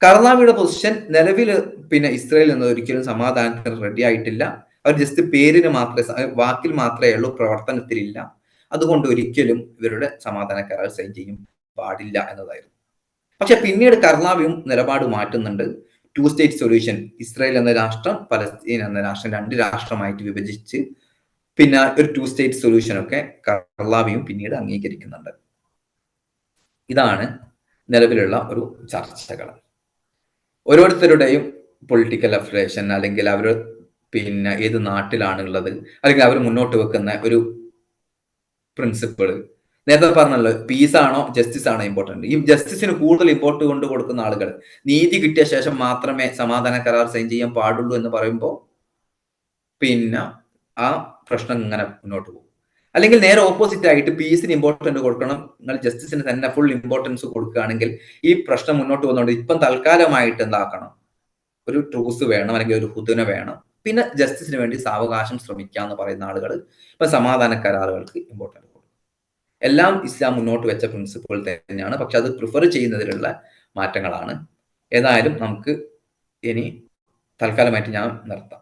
കർലാവിയുടെ പൊസിഷൻ, നിലവിൽ പിന്നെ ഇസ്രായേൽ എന്നത് ഒരിക്കലും സമാധാനത്തിന് റെഡി ആയിട്ടില്ല. അവർ ജസ്റ്റ് പേരിന് മാത്രമേ, വാക്കിൽ മാത്രമേ ഉള്ളൂ, പ്രവർത്തനത്തിലില്ല. അതുകൊണ്ട് ഒരിക്കലും ഇവരുടെ സമാധാന കരാർ സൈൻ ചെയ്യാൻ പാടില്ല എന്നതായിരുന്നു. പക്ഷെ പിന്നീട് കർലാവിയും നിലപാട് മാറ്റുന്നുണ്ട്. 2 സ്റ്റേറ്റ് സൊല്യൂഷൻ, ഇസ്രായേൽ എന്ന രാഷ്ട്രം പലസ്തീൻ എന്ന രാഷ്ട്രം 2 രാഷ്ട്രമായിട്ട് വിഭജിച്ച് പിന്നെ ഒരു 2 സ്റ്റേറ്റ് സൊല്യൂഷൻ ഒക്കെ കർലാവിയും പിന്നീട് അംഗീകരിക്കുന്നുണ്ട്. ഇതാണ് നിലവിലുള്ള ഒരു ചർച്ചകൾ. ഓരോരുത്തരുടെയും പൊളിറ്റിക്കൽ അഫിലിയേഷൻ, അല്ലെങ്കിൽ അവർ പിന്നെ ഏത് നാട്ടിലാണ് ഉള്ളത്, അല്ലെങ്കിൽ അവർ മുന്നോട്ട് വെക്കുന്ന ഒരു പ്രിൻസിപ്പിൾ. നേരത്തെ പറഞ്ഞല്ലോ, പീസ് ആണോ ജസ്റ്റിസ് ആണോ ഇമ്പോർട്ടന്റ്. ഈ ജസ്റ്റിസിന് കൂടുതൽ ഇമ്പോർട്ട് കൊടുക്കുന്ന ആളുകൾ, നീതി കിട്ടിയ ശേഷം മാത്രമേ സമാധാന കരാർ സൈൻ ചെയ്യാൻ പാടുള്ളൂ എന്ന് പറയുമ്പോൾ പിന്നെ ആ പ്രശ്നം ഇങ്ങനെ മുന്നോട്ട് പോകും. അല്ലെങ്കിൽ നേരെ ഓപ്പോസിറ്റ് ആയിട്ട് പീസിന് ഇമ്പോർട്ടന്റ് കൊടുക്കണം, നിങ്ങൾ ജസ്റ്റിസിന് തന്നെ ഫുൾ ഇമ്പോർട്ടൻസ് കൊടുക്കുകയാണെങ്കിൽ ഈ പ്രശ്നം മുന്നോട്ട് പോകുന്നുണ്ട്. ഇപ്പം തൽക്കാലമായിട്ട് എന്താക്കണം, ഒരു ട്രൂസ് വേണം, അല്ലെങ്കിൽ ഒരു ഹുദന വേണം, പിന്നെ ജസ്റ്റിസിന് വേണ്ടി സാവകാശം ശ്രമിക്കാന്ന് പറയുന്ന ആളുകൾ ഇപ്പൊ സമാധാന കരാറുകൾക്ക് ഇമ്പോർട്ടന്റ് കൊടുക്കും. എല്ലാം ഇസ്ലാം മുന്നോട്ട് വെച്ച പ്രിൻസിപ്പിൾ തന്നെയാണ്. പക്ഷെ അത് പ്രിഫർ ചെയ്യുന്നതിലുള്ള മാറ്റങ്ങളാണ്. ഏതായാലും നമുക്ക് ഇനി തൽക്കാലമായിട്ട് ഞാൻ നിർത്താം.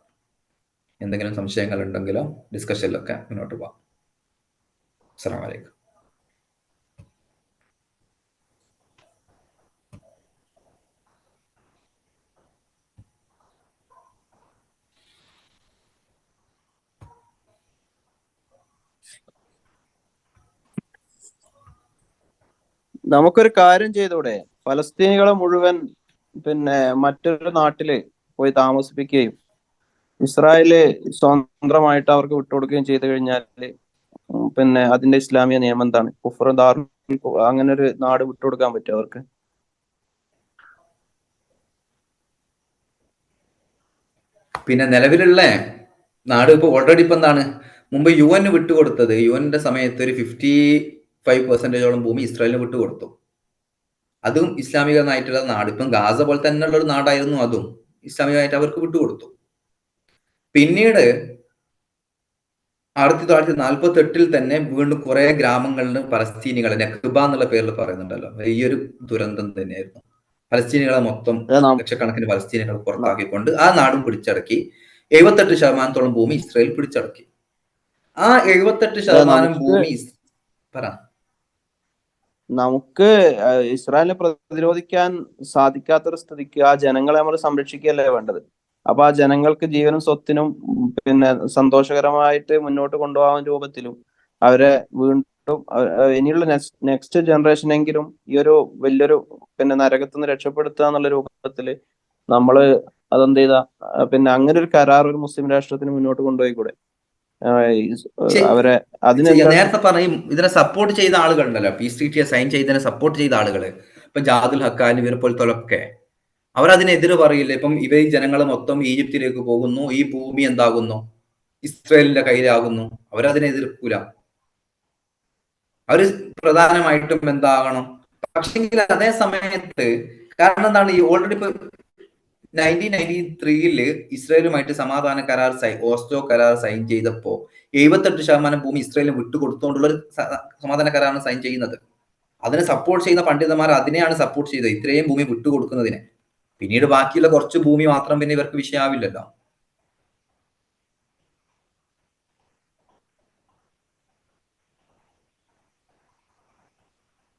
എന്തെങ്കിലും സംശയങ്ങൾ ഉണ്ടെങ്കിലോ ഡിസ്കഷനിലൊക്കെ മുന്നോട്ട് പോകാം. അസ്സലാമു അലൈക്കും. നമുക്കൊരു കാര്യം ചെയ്തൂടെ? ഫലസ്തീനികളെ മുഴുവൻ മറ്റൊരു നാട്ടില് പോയി താമസിപ്പിക്കുകയും ഇസ്രായേല് സ്വതന്ത്രമായിട്ട് അവർക്ക് വിട്ടുകൊടുക്കുകയും ചെയ്തു കഴിഞ്ഞാല് അതിന്റെ ഇസ്ലാമിക നിയമം എന്താണ്? കുഫ്ർ ദാറുൽ അങ്ങനെ ഒരു നാട് വിട്ടുകൊടുക്കാൻ പറ്റും അവർക്ക്? പിന്നെ നിലവിലുള്ള നാട് ഇപ്പൊ ഓൾറെഡി ഇപ്പൊ എന്താണ്, മുമ്പ് UN വിട്ടുകൊടുത്തത്, UN സമയത്ത് ഒരു 55% ഭൂമി ഇസ്രായേലിന് വിട്ടുകൊടുത്തു. അതും ഇസ്ലാമികമായിട്ടുള്ള നാട്. ഇപ്പം ഗാസ പോലെ തന്നെയുള്ള ഒരു നാടായിരുന്നു അതും. ഇസ്ലാമികമായിട്ട് അവർക്ക് വിട്ടുകൊടുത്തു. പിന്നീട് 1948 തന്നെ വീണ്ടും കുറെ ഗ്രാമങ്ങളിൽ പലസ്തീനികളെ, നക്ബ എന്നുള്ള പേരിൽ പറയുന്നുണ്ടല്ലോ, വലിയൊരു ദുരന്തം തന്നെയായിരുന്നു. പലസ്തീനികളെ മൊത്തം ലക്ഷക്കണക്കിന് പലസ്തീനികളെ പുറത്താക്കിക്കൊണ്ട് ആ നാടും പിടിച്ചടക്കി. 78% ഭൂമി ഇസ്രായേൽ പിടിച്ചടക്കി. ആ 78% ഭൂമി നമുക്ക് ഇസ്രായേലിനെ പ്രതിരോധിക്കാൻ സാധിക്കാത്തൊരു സ്ഥിതിക്ക് ആ ജനങ്ങളെ നമ്മൾ സംരക്ഷിക്കുകയല്ലേ വേണ്ടത്. അപ്പൊ ആ ജനങ്ങൾക്ക് ജീവനും സ്വത്തിനും സന്തോഷകരമായിട്ട് മുന്നോട്ട് കൊണ്ടുപോകാൻ രൂപത്തിലും അവരെ വീണ്ടും ഇനിയുള്ള നെക്സ്റ്റ് ജനറേഷനെങ്കിലും ഈ ഒരു വലിയൊരു നരകത്തുനിന്ന് രക്ഷപ്പെടുത്തുക എന്നുള്ള രൂപത്തില് നമ്മള് അതെന്ത് ചെയ്താ അങ്ങനെ ഒരു കരാർ ഒരു മുസ്ലിം രാഷ്ട്രത്തിന് മുന്നോട്ട് കൊണ്ടുപോയിക്കൂടെ? അവരെ നേരത്തെ പറയും ഇതിനെ സപ്പോർട്ട് ചെയ്ത ആളുകളുണ്ടല്ലോ, പീസ് ട്രീറ്റിയെ സൈൻ ചെയ്തതിനെ സപ്പോർട്ട് ചെയ്ത ആളുകള്, ഇപ്പൊ ജാദുൽ ഹക്കാൻ ഇവരെ പോലത്തെ അവരതിനെതിരെ പറയില്ല. ഇപ്പം ഇവർ ജനങ്ങൾ മൊത്തം ഈജിപ്തിലേക്ക് പോകുന്നു, ഈ ഭൂമി എന്താകുന്നു, ഇസ്രായേലിന്റെ കയ്യിലാകുന്നു, അവരതിനെതിർക്കൂല. അവര് പ്രധാനമായിട്ടും എന്താകണം. പക്ഷെങ്കിൽ അതേ സമയത്ത് കാരണം എന്താണ്, ഈ ഓൾറെഡി ഇപ്പൊ 1993 ഇസ്രായേലുമായിട്ട് സമാധാന കരാർ ഓസ്ലോ കരാർ സൈൻ ചെയ്തപ്പോ 78% ഭൂമി ഇസ്രായേലിന് വിട്ടുകൊടുത്തുകൊണ്ടുള്ള ഒരു സമാധാന കരാറാണ് സൈൻ ചെയ്യുന്നത്. അതിനെ സപ്പോർട്ട് ചെയ്യുന്ന പണ്ഡിതന്മാർ അതിനെയാണ് സപ്പോർട്ട് ചെയ്തത്, ഇത്രയും ഭൂമി വിട്ടുകൊടുക്കുന്നതിനെ. പിന്നീട് ബാക്കിയുള്ള കുറച്ച് ഭൂമി മാത്രം പിന്നെ ഇവർക്ക് വിഷയമാവില്ലല്ലോ.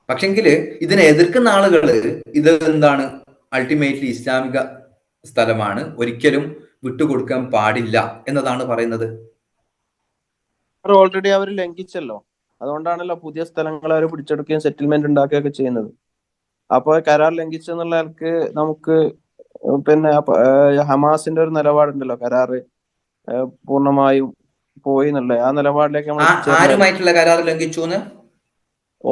പക്ഷെങ്കില് ഇതിനെ എതിർക്കുന്ന ആളുകള് ഇത് എന്താണ്, അൾട്ടിമേറ്റ്ലി ഇസ്ലാമിക സ്ഥലമാണ്, ഒരിക്കലും വിട്ടുകൊടുക്കാൻ പാടില്ല എന്നതാണ് പറയുന്നത്. ഓൾറെഡി അവർ ലംഘിച്ചല്ലോ. അതുകൊണ്ടാണല്ലോ പുതിയ സ്ഥലങ്ങൾ അവർ പിടിച്ചെടുക്കുകയും സെറ്റിൽമെന്റ് ഉണ്ടാക്കുകയൊക്കെ ചെയ്യുന്നത്. അപ്പൊ കരാർ ലംഘിച്ചെന്നുള്ള ആൾക്ക് നമുക്ക് ഹമാസിന്റെ ഒരു നിലപാടുണ്ടല്ലോ, കരാറ് പൂർണ്ണമായും പോയി എന്നുള്ളത്. ആ നിലപാടിലേക്ക് ആരുമായിട്ടുള്ള കരാർ ലംഘിച്ചു?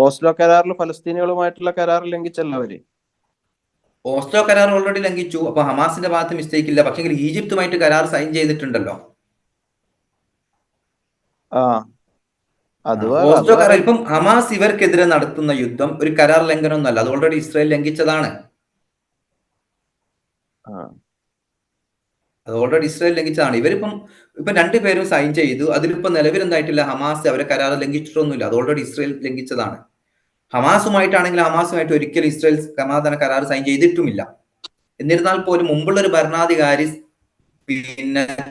ഓസ്ലോ കരാറിൽ ഫലസ്തീനികളുമായിട്ടുള്ള കരാർ ലംഘിച്ചല്ലോ അവര്. ഓസ്ലോ കരാർ ഓൾറെഡി ലംഘിച്ചു. അപ്പൊ ഹമാസിന്റെ ഭാഗത്ത് മിസ്റ്റേക്ക് ഇല്ല. പക്ഷെ ഈജിപ്തുമായിട്ട് കരാർ സൈൻ ചെയ്തിട്ടുണ്ടല്ലോ. ഓസ്ലോ കരാർ ഇപ്പം ഹമാസ് ഇവർക്കെതിരെ നടത്തുന്ന യുദ്ധം ഒരു കരാർ ലംഘനമൊന്നുമല്ല, അത് ഓൾറെഡി ഇസ്രായേൽ ലംഘിച്ചതാണ്. അത് ഓൾറെഡി ഇസ്രായേൽ ലംഘിച്ചതാണ്. ഇവരിപ്പം രണ്ടുപേരും സൈൻ ചെയ്തു. അതിലിപ്പോ നിലവിൽ എന്തായിട്ടില്ല, ഹമാസ് അവരെ കരാർ ലംഘിച്ചിട്ടൊന്നുമില്ല, അത് ഓൾറെഡി ഇസ്രായേൽ ലംഘിച്ചതാണ്. ഹമാസുമായിട്ടാണെങ്കിൽ ഹമാസുമായിട്ട് ഒരിക്കലും ഇസ്രായേൽ സമാധാന കരാർ സൈൻ ചെയ്തിട്ടുമില്ല. എന്നിരുന്നാൽ പോലും മുമ്പുള്ള ഒരു ഭരണാധികാരി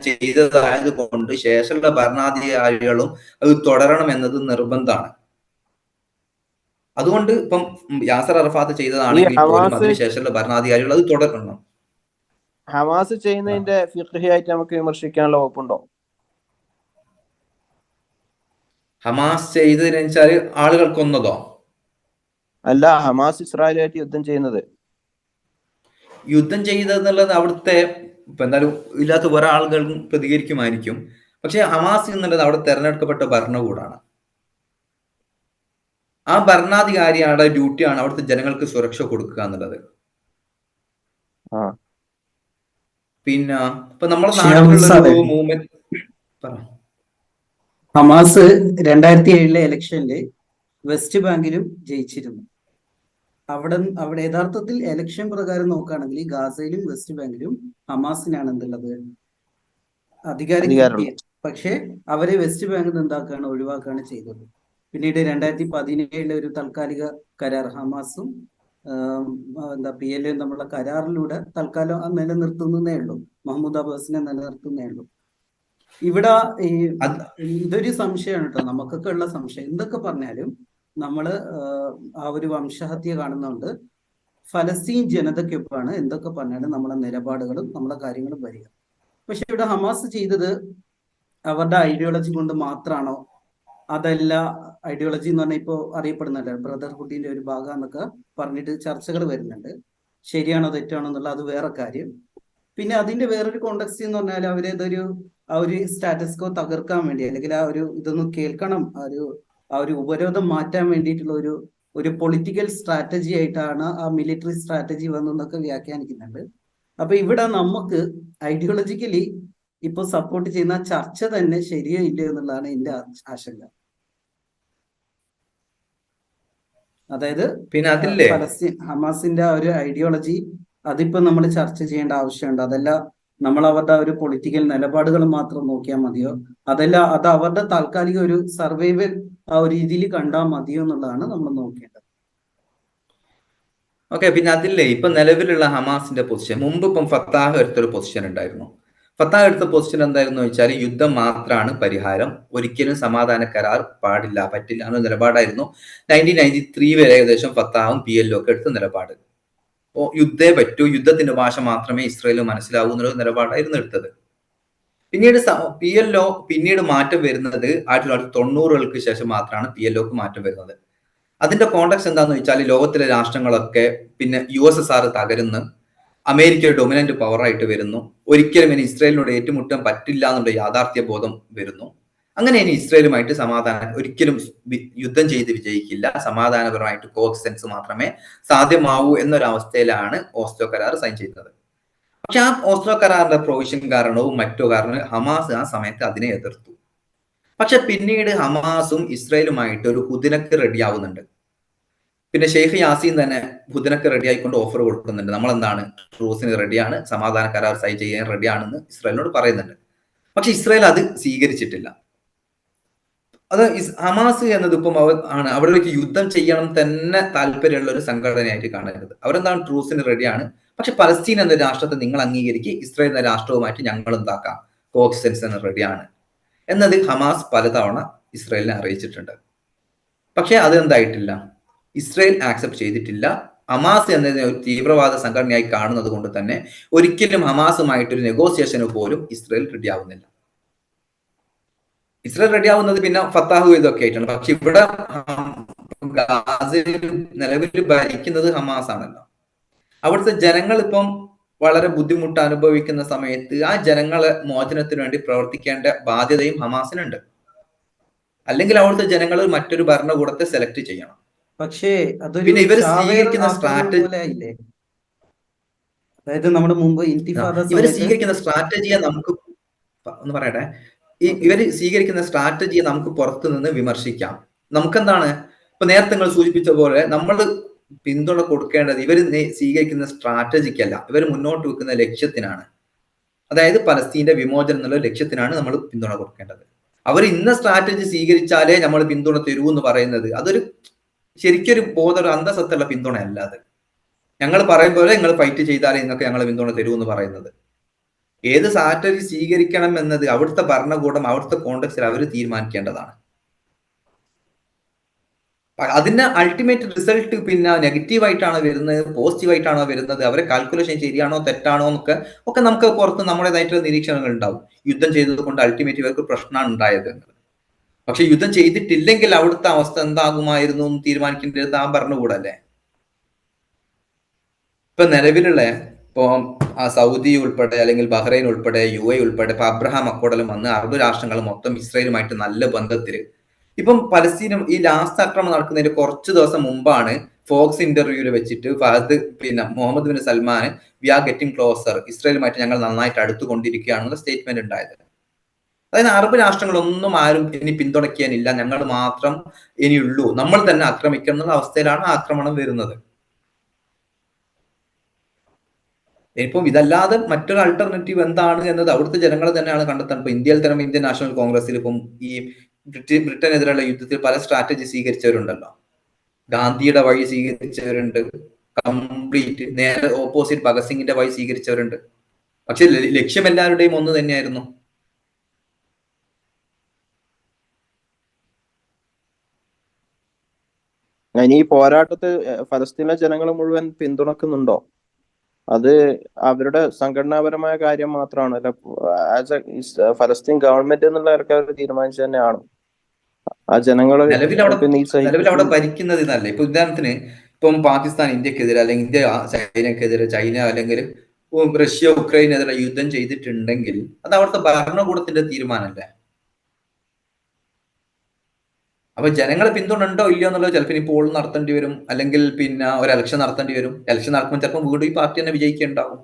ചെയ്തതായത് കൊണ്ട് ശേഷമുള്ള ഭരണാധികാരികളും അത് തുടരണം എന്നത് നിർബന്ധമാണ്. അതുകൊണ്ട് ഇപ്പം യാസർ അറഫാത്ത് ചെയ്തതാണെങ്കിൽ പോലും അതിനുശേഷമുള്ള ഭരണാധികാരികൾ അത് തുടരണം. ഹമാസ് ചെയ്യുന്നതിന്റെ ഫിഖ്ഹിയായിട്ട് നമുക്ക് വിമർശിക്കാനുള്ള വകുപ്പുണ്ടോ? ഹമാസ് ചെയ്തതിന് വെച്ചാല് ആളുകൾ കൊന്നതോ? അല്ല, ഹമാസ് ഇസ്രായേലായിട്ട് യുദ്ധം ചെയ്യുന്നത്. യുദ്ധം ചെയ്തെന്നുള്ളത് അവിടുത്തെ ഇപ്പൊ എന്തായാലും ഇല്ലാത്ത വേറെ ആളുകൾക്കും പ്രതികരിക്കുമായിരിക്കും. പക്ഷെ ഹമാസ് എന്നുള്ളത് അവിടെ തെരഞ്ഞെടുക്കപ്പെട്ട ഭരണകൂടമാണ്. ആ ഭരണാധികാരിയുടെ ഡ്യൂട്ടിയാണ് അവിടുത്തെ ജനങ്ങൾക്ക് സുരക്ഷ കൊടുക്കുക എന്നുള്ളത്. പിന്നെ ഇപ്പൊ നമ്മുടെ നാട്ടിലുള്ള മൂവ്മെന്റ്, ഹമാസ് 2007 ഇലക്ഷനില് വെസ്റ്റ് ബാങ്കിലും ജയിച്ചിരുന്നു. അവിടെ യഥാർത്ഥത്തിൽ എലക്ഷൻ പ്രകാരം നോക്കുകയാണെങ്കിൽ ഗാസയിലും വെസ്റ്റ് ബാങ്കിലും ഹമാസിനാണ് എന്തുള്ളത്, അധികാരം കിട്ടിയത്. പക്ഷെ അവരെ വെസ്റ്റ് ബാങ്കിൽ നിന്ന് ഒഴിവാക്കുകയാണ് ചെയ്തത്. പിന്നീട് 2017 ഒരു താൽക്കാലിക കരാർ ഹമാസും എന്താ PLO തമ്മിലുള്ള കരാറിലൂടെ തൽക്കാലം നിലനിർത്തുന്നേ ഉള്ളൂ. മഹ്മൂദ് അബ്ബാസിനെ നിലനിർത്തുന്നേ ഉള്ളൂ. ഇവിടെ ഇതൊരു സംശയമാണ് കേട്ടോ, നമുക്കൊക്കെ ഉള്ള സംശയം. എന്തൊക്കെ പറഞ്ഞാലും നമ്മള് ആ ഒരു വംശഹത്യ കാണുന്നുണ്ട്. ഫലസ്തീൻ ജനതയ്ക്കൊപ്പമാണ് എന്തൊക്കെ പറഞ്ഞാലും നമ്മളെ നിലപാടുകളും നമ്മളെ കാര്യങ്ങളും വരിക. പക്ഷെ ഇവിടെ ഹമാസ് ചെയ്തത് അവരുടെ ഐഡിയോളജി കൊണ്ട് മാത്രമാണോ? അതല്ല, ഐഡിയോളജി എന്ന് പറഞ്ഞാൽ ഇപ്പോൾ അറിയപ്പെടുന്നല്ലോ ബ്രദർഹുഡിന്റെ ഒരു ഭാഗം എന്നൊക്കെ പറഞ്ഞിട്ട് ചർച്ചകൾ വരുന്നുണ്ട്. ശരിയാണോ തെറ്റാണോ എന്നുള്ള അത് വേറെ കാര്യം. പിന്നെ അതിന്റെ വേറൊരു കോണ്ടെക്സ്റ്റ് എന്ന് പറഞ്ഞാൽ അവരേതൊരു ആ ഒരു സ്റ്റാറ്റസ് കോ തകർക്കാൻ വേണ്ടി, അല്ലെങ്കിൽ ആ ഒരു ഇതൊന്ന് കേൾക്കണം, ആ ഒരു ഉപരോധം മാറ്റാൻ വേണ്ടിയിട്ടുള്ള ഒരു പൊളിറ്റിക്കൽ സ്ട്രാറ്റജി ആയിട്ടാണ് ആ മിലിറ്ററി സ്ട്രാറ്റജി വന്നതെന്നൊക്കെ വ്യാഖ്യാനിക്കുന്നുണ്ട്. അപ്പൊ ഇവിടെ നമുക്ക് ഐഡിയോളജിക്കലി ഇപ്പൊ സപ്പോർട്ട് ചെയ്യുന്ന ചർച്ച തന്നെ ശരിയോ ഇല്ലയോ എന്നുള്ളതാണ് എന്റെ ആശങ്ക. അതായത് പിന്നെ അതില്ലേ ഫലസ്തീൻ ഹമാസിന്റെ ആ ഒരു ഐഡിയോളജി അതിപ്പോ നമ്മൾ ചർച്ച ചെയ്യേണ്ട ആവശ്യമുണ്ട്. അതല്ല നമ്മൾ അവരുടെ ഒരു പൊളിറ്റിക്കൽ നിലപാടുകൾ മാത്രം നോക്കിയാൽ മതിയോ? അതല്ല അത് അവരുടെ താൽക്കാലിക ഒരു സർവൈവൽ ആ ഒരു രീതിയിൽ കണ്ടാൽ മതിയോ എന്നുള്ളതാണ് നമ്മൾ നോക്കേണ്ടത്. ഓക്കെ. പിന്നെ അതില്ലേ ഇപ്പൊ നിലവിലുള്ള ഹമാസിന്റെ പൊസിഷൻ, മുമ്പ് ഇപ്പം ഫത്താഹ് എടുത്തൊരു പൊസിഷൻ ഉണ്ടായിരുന്നു. ഫത്താഹ് എടുത്ത പൊസിഷൻ എന്തായിരുന്നു വെച്ചാൽ യുദ്ധം മാത്രമാണ് പരിഹാരം, ഒരിക്കലും സമാധാന കരാർ പാടില്ല, പറ്റില്ല എന്ന നിലപാടായിരുന്നു 1993 വരെ ഏകദേശം ഫത്താഹും PLO ഒക്കെ എടുത്ത നിലപാട്. യുദ്ധേ പറ്റൂ, യുദ്ധത്തിന്റെ ഭാഷ മാത്രമേ ഇസ്രായേൽ മനസ്സിലാവൂ എന്നുള്ള നിലപാടായിരുന്നു എടുത്തത്. പിന്നീട് PLO പിന്നീട് മാറ്റം വരുന്നത് 1990-കൾക്ക് ശേഷം മാത്രമാണ് PLOക്ക് മാറ്റം വരുന്നത്. അതിന്റെ കോണ്ടക്സ്റ്റ് എന്താന്ന് വെച്ചാൽ ലോകത്തിലെ രാഷ്ട്രങ്ങളൊക്കെ പിന്നെ USSR തകരുന്നു, അമേരിക്ക ഡൊമിനന്റ് പവറായിട്ട് വരുന്നു, ഒരിക്കലും ഇനി ഇസ്രായേലിനോട് ഏറ്റുമുട്ടാൻ പറ്റില്ല എന്നുള്ള യാഥാർത്ഥ്യ ബോധം വരുന്നു. അങ്ങനെ ഇനി ഇസ്രായേലുമായിട്ട് സമാധാനം, ഒരിക്കലും യുദ്ധം ചെയ്ത് വിജയിക്കില്ല, സമാധാനപരമായിട്ട് കോഎക്സിസ്റ്റൻസ് മാത്രമേ സാധ്യമാവൂ എന്നൊരവസ്ഥയിലാണ് ഓസ്ലോ കരാർ സൈൻ ചെയ്യുന്നത്. പക്ഷെ ആ ഓസ്ലോ കരാറിന്റെ പ്രൊവിഷൻ കാരണവും മറ്റോ കാരണം ഹമാസ് ആ സമയത്ത് അതിനെ എതിർത്തു. പക്ഷെ പിന്നീട് ഹമാസും ഇസ്രായേലുമായിട്ട് ഒരു ഹുദ്നക്ക് റെഡിയാവുന്നുണ്ട്. പിന്നെ ഷെയ്ഖ് യാസീൻ തന്നെ ഹുദ്നക്ക് റെഡി ആയിക്കൊണ്ട് ഓഫർ കൊടുക്കുന്നുണ്ട്, നമ്മളെന്താണ് ട്രൂസിന് റെഡിയാണ്, സമാധാന കരാർ സൈൻ ചെയ്യാൻ റെഡിയാണെന്ന് ഇസ്രായേലിനോട് പറയുന്നുണ്ട്. പക്ഷെ ഇസ്രായേൽ അത് സ്വീകരിച്ചിട്ടില്ല. അത് ഹമാസ് എന്നത് ഇപ്പം ആണ് അവിടേക്ക് യുദ്ധം ചെയ്യണം തന്നെ താല്പര്യമുള്ള ഒരു സംഘടനയായിട്ട് കാണരുത്. അവരെന്താണ് ട്രൂസിന് റെഡിയാണ്, പക്ഷെ പലസ്തീൻ എന്ന രാഷ്ട്രത്തെ നിങ്ങൾ അംഗീകരിക്കുക, ഇസ്രായേൽ എന്ന രാഷ്ട്രവുമായിട്ട് ഞങ്ങൾ എന്താക്കാം കോഎക്സിസ്റ്റൻസിന് റെഡിയാണ് എന്നത് ഹമാസ് പലതവണ ഇസ്രായേലിനെ അറിയിച്ചിട്ടുണ്ട്. പക്ഷെ അതെന്തായിട്ടില്ല, ഇസ്രായേൽ ആക്സെപ്റ്റ് ചെയ്തിട്ടില്ല. ഹമാസ് എന്നതിനെ ഒരു തീവ്രവാദ സംഘടനയായി കാണുന്നത് കൊണ്ട് തന്നെ ഒരിക്കലും ഹമാസുമായിട്ടൊരു നെഗോസിയേഷന് പോലും ഇസ്രായേൽ റെഡിയാവുന്നില്ല. ഇസ്രായേൽ റെഡിയാവുന്നത് പിന്നെ ഫത്താഹു ഇതൊക്കെ ആയിട്ടാണ്. പക്ഷെ ഇവിടെ ഗാസയിൽ നിലവിൽ ഭരിക്കുന്നത് ഹമാസ് ആണല്ലോ. അവിടുത്തെ ജനങ്ങൾ ഇപ്പം വളരെ ബുദ്ധിമുട്ട് അനുഭവിക്കുന്ന സമയത്ത് ആ ജനങ്ങളെ മോചനത്തിന് വേണ്ടി പ്രവർത്തിക്കേണ്ട ബാധ്യതയും ഹമാസിനുണ്ട്. അല്ലെങ്കിൽ അവിടുത്തെ ജനങ്ങൾ മറ്റൊരു ഭരണകൂടത്തെ സെലക്ട് ചെയ്യണം. പക്ഷേ അതൊരു പിന്നെ ഇവർ സ്വീകരിക്കുന്ന സ്ട്രാറ്റജി, അതായത് നമ്മുടെ മുമ്പ് ഇൻതിഫാദ ഇവർ സ്വീകരിക്കുന്ന സ്ട്രാറ്റജിയെ നമുക്ക് ഒന്ന് പറയട്ടെ, ഇവർ സ്വീകരിക്കുന്ന സ്ട്രാറ്റജിയെ നമുക്ക് പുറത്തു നിന്ന് വിമർശിക്കാം. നമുക്കെന്താണ്, ഇപ്പൊ നേരത്തെ നിങ്ങൾ സൂചിപ്പിച്ച പോലെ നമ്മൾ പിന്തുണ കൊടുക്കേണ്ടത് ഇവർ സ്വീകരിക്കുന്ന സ്ട്രാറ്റജിക്കല്ല, ഇവർ മുന്നോട്ട് വെക്കുന്ന ലക്ഷ്യത്തിനാണ്. അതായത് പലസ്തീന്റെ വിമോചനം എന്നുള്ള ലക്ഷ്യത്തിനാണ് നമ്മൾ പിന്തുണ കൊടുക്കേണ്ടത്. അവർ ഇന്ന സ്ട്രാറ്റജി സ്വീകരിച്ചാലേ നമ്മൾ പിന്തുണ തരൂ എന്ന് പറയുന്നത് അതൊരു ശരിക്കൊരു ബോധം, അന്തസത്തുള്ള പിന്തുണ അല്ല അത്. ഞങ്ങൾ പറയും പോലെ നിങ്ങൾ ഫൈറ്റ് ചെയ്താലേ നിങ്ങൾക്ക് ഞങ്ങൾ പിന്തുണ തരൂ എന്ന് പറയുന്നത്. ഏത് സ്ട്രാറ്റജി സ്വീകരിക്കണം എന്നത് അവിടുത്തെ ഭരണകൂടം അവിടുത്തെ കോണ്ടക്സ്റ്റിൽ അവർ തീരുമാനിക്കേണ്ടതാണ്. അതിന്റെ അൾട്ടിമേറ്റ് റിസൾട്ട് പിന്നെ നെഗറ്റീവായിട്ടാണോ വരുന്നത്, പോസിറ്റീവായിട്ടാണോ വരുന്നത്, അവരെ കാൽക്കുലേഷൻ ശരിയാണോ തെറ്റാണോ ഒക്കെ നമുക്ക് പുറത്ത് നമ്മുടേതായിട്ടുള്ള നിരീക്ഷണങ്ങൾ ഉണ്ടാവും. യുദ്ധം ചെയ്തത് കൊണ്ട് അൾട്ടിമേറ്റ് ഇവർക്ക് പ്രശ്നമാണ് ഉണ്ടായത്. പക്ഷെ യുദ്ധം ചെയ്തിട്ടില്ലെങ്കിൽ അവിടുത്തെ അവസ്ഥ എന്താകുമായിരുന്നു എന്ന് തീരുമാനിക്കേണ്ടത് ആ ഭരണകൂടല്ലേ. ഇപ്പൊ നിലവിലുള്ള സൗദി ഉൾപ്പെടെ അല്ലെങ്കിൽ ബഹ്റൈൻ ഉൾപ്പെടെ UAE ഉൾപ്പെടെ ഇപ്പൊ അബ്രഹാം അക്കോർഡെല്ലാം വന്ന് അറബ് രാഷ്ട്രങ്ങൾ മൊത്തം ഇസ്രായേലുമായിട്ട് നല്ല ബന്ധത്തില്. ഇപ്പം പലസ്തീനും ഈ ലാസ്റ്റ് ആക്രമണം നടക്കുന്നതിന് കുറച്ച് ദിവസം മുമ്പാണ് ഫോക്സ് ഇന്റർവ്യൂവിൽ വെച്ചിട്ട് ഫഹദ് പിന്നെ Mohammed bin Salman we are getting closer, ഇസ്രായേലുമായിട്ട് ഞങ്ങൾ നന്നായിട്ട് അടുത്തുകൊണ്ടിരിക്കുകയാണെന്നുള്ള സ്റ്റേറ്റ്മെന്റ് ഉണ്ടായത്. അതായത് അറബ് രാഷ്ട്രങ്ങളൊന്നും ആരും ഇനി പിന്തുണയ്ക്കാനില്ല, ഞങ്ങൾ മാത്രം ഇനിയുള്ളൂ, നമ്മൾ തന്നെ ആക്രമിക്കണം എന്നുള്ള അവസ്ഥയിലാണ് ആക്രമണം വരുന്നത്. ഇപ്പം ഇതല്ലാതെ മറ്റൊരു അൾട്ടർനേറ്റീവ് എന്താണ് എന്നത് അവിടുത്തെ ജനങ്ങൾ തന്നെയാണ് കണ്ടെത്താൻ. ഇപ്പൊ ഇന്ത്യയിൽ തന്നെ ഇന്ത്യൻ നാഷണൽ കോൺഗ്രസിൽ ഇപ്പം ഈ ബ്രിട്ടനെതിരെയുള്ള യുദ്ധത്തിൽ പല സ്ട്രാറ്റജി സ്വീകരിച്ചവരുണ്ടല്ലോ. ഗാന്ധിയുടെ വഴി സ്വീകരിച്ചവരുണ്ട്, കംപ്ലീറ്റ് നേരെ ഓപ്പോസിറ്റ് ഭഗത് സിംഗിന്റെ വഴി സ്വീകരിച്ചവരുണ്ട്. പക്ഷെ ലക്ഷ്യം എല്ലാവരുടെയും ഒന്ന് തന്നെയായിരുന്നു. ഇനി ഈ പോരാട്ടത്തെ ഫലസ്തീനിലെ ജനങ്ങൾ മുഴുവൻ പിന്തുണക്കുന്നുണ്ടോ? അത് അവരുടെ സംഘടനാപരമായ കാര്യം മാത്രമാണ്, അല്ല ആസ് എ ഫലസ്തീൻ ഗവൺമെന്റ് എന്നുള്ള ആൾക്കാർ തീരുമാനിച്ചു തന്നെയാണ് ആ ജനങ്ങള് നിലവിലവിടെ ഭരിക്കുന്നത് ഇതല്ലേ. ഇപ്പൊ ഉദാഹരണത്തിന് ഇപ്പം പാകിസ്ഥാൻ ഇന്ത്യക്കെതിരെ, അല്ലെങ്കിൽ ഇന്ത്യ ചൈനക്കെതിരെ, ചൈന അല്ലെങ്കിൽ റഷ്യ ഉക്രൈനെതിരെ യുദ്ധം ചെയ്തിട്ടുണ്ടെങ്കിൽ അത് അവിടുത്തെ ഭരണകൂടത്തിന്റെ തീരുമാനമല്ലേ. അപ്പൊ ജനങ്ങളെ പിന്തുണ ഉണ്ടോ ഇല്ലയോ എന്നുള്ളത് ചിലപ്പോൾ ഇനി പോൾ നടത്തേണ്ടി വരും, അല്ലെങ്കിൽ പിന്നെ ഒരു ഇലക്ഷൻ നടത്തേണ്ടി വരും. ഇലക്ഷൻ നടക്കുമ്പോൾ ചിലപ്പോൾ വീണ്ടും ഈ പാർട്ടി തന്നെ വിജയിക്കുന്നുണ്ടാവും.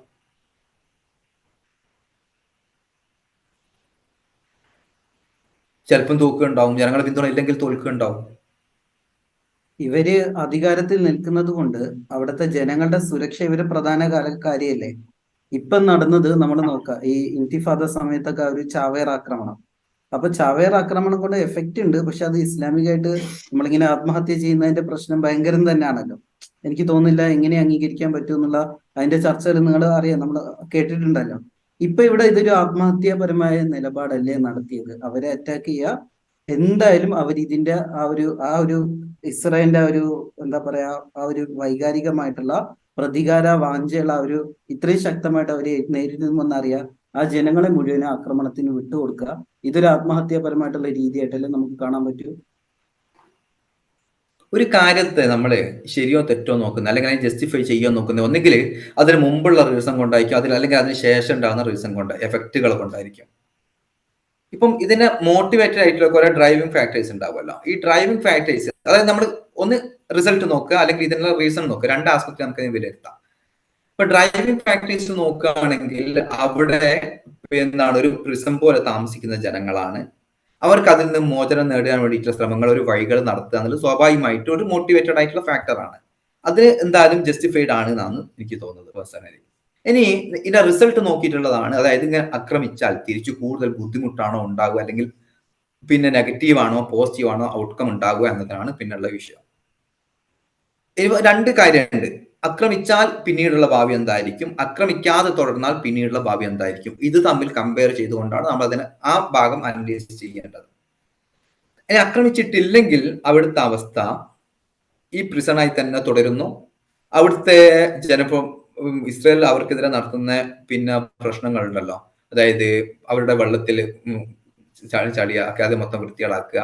ചിലപ്പം തോൽക്കുണ്ടാവും, ജനങ്ങളെ പിന്തുണ ഇല്ലെങ്കിൽ തോൽക്കുണ്ടാവും. ഇവര് അധികാരത്തിൽ നിൽക്കുന്നത് കൊണ്ട് അവിടുത്തെ ജനങ്ങളുടെ സുരക്ഷ ഇവര് പ്രധാന കാര്യമല്ലേ. ഇപ്പം നടന്നത് നമ്മൾ നോക്കാം, ഈ ഇൻതിഫാദ സമയത്തൊക്കെ ഒരു ചാവേർ ആക്രമണം. അപ്പൊ ചാവേർ ആക്രമണം കൊണ്ട് എഫക്റ്റ് ഉണ്ട്, പക്ഷെ അത് ഇസ്ലാമികമായിട്ട് നമ്മളിങ്ങനെ ആത്മഹത്യ ചെയ്യുന്നതിന്റെ പ്രശ്നം ഭയങ്കരം തന്നെയാണല്ലോ. എനിക്ക് തോന്നുന്നില്ല എങ്ങനെ അംഗീകരിക്കാൻ പറ്റും എന്നുള്ള അതിന്റെ ചർച്ചകൾ നിങ്ങൾ അറിയാം, നമ്മൾ കേട്ടിട്ടുണ്ടല്ലോ. ഇപ്പൊ ഇവിടെ ഇതൊരു ആത്മഹത്യാപരമായ നിലപാടല്ലേ നടത്തിയത്. അവരെ അറ്റാക്ക് ചെയ്യുക, എന്തായാലും അവർ ഇതിന്റെ ആ ഒരു ഇസ്രായേലിന്റെ എന്താ പറയാ ആ ഒരു വൈകാരികമായിട്ടുള്ള പ്രതികാര വാഞ്ചയുള്ള ഇത്രയും ശക്തമായിട്ട് അവരെ നേരിടുമെന്നറിയാം. ആ ജനങ്ങളെ മുഴുവൻ ആക്രമണത്തിന് വിട്ടുകൊടുക്കുക, ഇതൊരു ആത്മഹത്യാപരമായിട്ടുള്ള രീതിയായിട്ടല്ലേ നമുക്ക് കാണാൻ പറ്റൂ. ഒരു കാര്യത്തെ നമ്മൾ ശരിയോ തെറ്റോ നോക്കുന്നത്, അല്ലെങ്കിൽ അതിനെ ജസ്റ്റിഫൈ ചെയ്യാൻ നോക്കുന്നത്, ഒന്നുകിൽ അതിന് മുമ്പുള്ള റീസൺ കൊണ്ടായിരിക്കും, അല്ലെങ്കിൽ അതിന് ശേഷം ഉണ്ടാകുന്ന റീസൺ കൊണ്ട്, എഫക്റ്റുകൾ കൊണ്ടായിരിക്കും. ഇപ്പം ഇതിനെ മോട്ടിവേറ്റഡ് ആയിട്ടുള്ള കുറെ ഡ്രൈവിംഗ് ഫാക്ടേഴ്സ് ഉണ്ടാവുമല്ലോ. ഈ ഡ്രൈവിംഗ് ഫാക്ടേഴ്സ്, അതായത് നമ്മൾ ഒന്ന് റിസൾട്ട് നോക്കുക, അല്ലെങ്കിൽ ഇതിനുള്ള റീസൺ നോക്കുക. രണ്ട് ആസ്പെക്ട് നമുക്ക് വിലയിരുത്താം. ഇപ്പൊ ഡ്രൈവിംഗ് ഫാക്ടേഴ്സ് നോക്കുകയാണെങ്കിൽ അവിടെ എന്താണ്, ഒരു പ്രിസം പോലെ താമസിക്കുന്ന ജനങ്ങളാണ്. അവർക്ക് അതിൽ നിന്ന് മോചനം നേടാൻ വേണ്ടിയിട്ടുള്ള ശ്രമങ്ങൾ, ഒരു വഴികൾ നടത്തുക എന്നുള്ളത് സ്വാഭാവികമായിട്ടും ഒരു മോട്ടിവേറ്റഡ് ആയിട്ടുള്ള ഫാക്ടറാണ്. അത് എന്തായാലും ജസ്റ്റിഫൈഡ് ആണ് എന്നാണ് എനിക്ക് തോന്നുന്നത് പേഴ്സണലി. ഇനി ഇതിന്റെ റിസൾട്ട് നോക്കിയിട്ടുള്ളതാണ്, അതായത് ഇങ്ങനെ ആക്രമിച്ചാൽ തിരിച്ചു കൂടുതൽ ബുദ്ധിമുട്ടാണോ ഉണ്ടാകുക, അല്ലെങ്കിൽ പിന്നെ നെഗറ്റീവ് ആണോ പോസിറ്റീവ് ആണോ ഔട്ട്കം ഉണ്ടാകുക എന്നതാണ് പിന്നുള്ള വിഷയം. രണ്ട് കാര്യമുണ്ട്. ആക്രമിച്ചാൽ പിന്നീടുള്ള ഭാവി എന്തായിരിക്കും, ആക്രമിക്കാതെ തുടർന്നാൽ പിന്നീടുള്ള ഭാവി എന്തായിരിക്കും. ഇത് തമ്മിൽ കമ്പയർ ചെയ്തുകൊണ്ടാണ് നമ്മൾ അതിനെ ആ ഭാഗം അനലൈസ് ചെയ്യേണ്ടത്. ഇനി ആക്രമിച്ചിട്ടില്ലെങ്കിൽ അവിടുത്തെ അവസ്ഥ ഈ പ്രിസണായി തന്നെ തുടരുന്നു. അവിടുത്തെ ഇസ്രായേൽ അവർക്കെതിരെ നടത്തുന്ന പിന്നെ പ്രശ്നങ്ങളുണ്ടല്ലോ, അതായത് അവരുടെ വെള്ളത്തിൽ ചളിയാക്കുക, അത് മൊത്തം വൃത്തികളാക്കുക,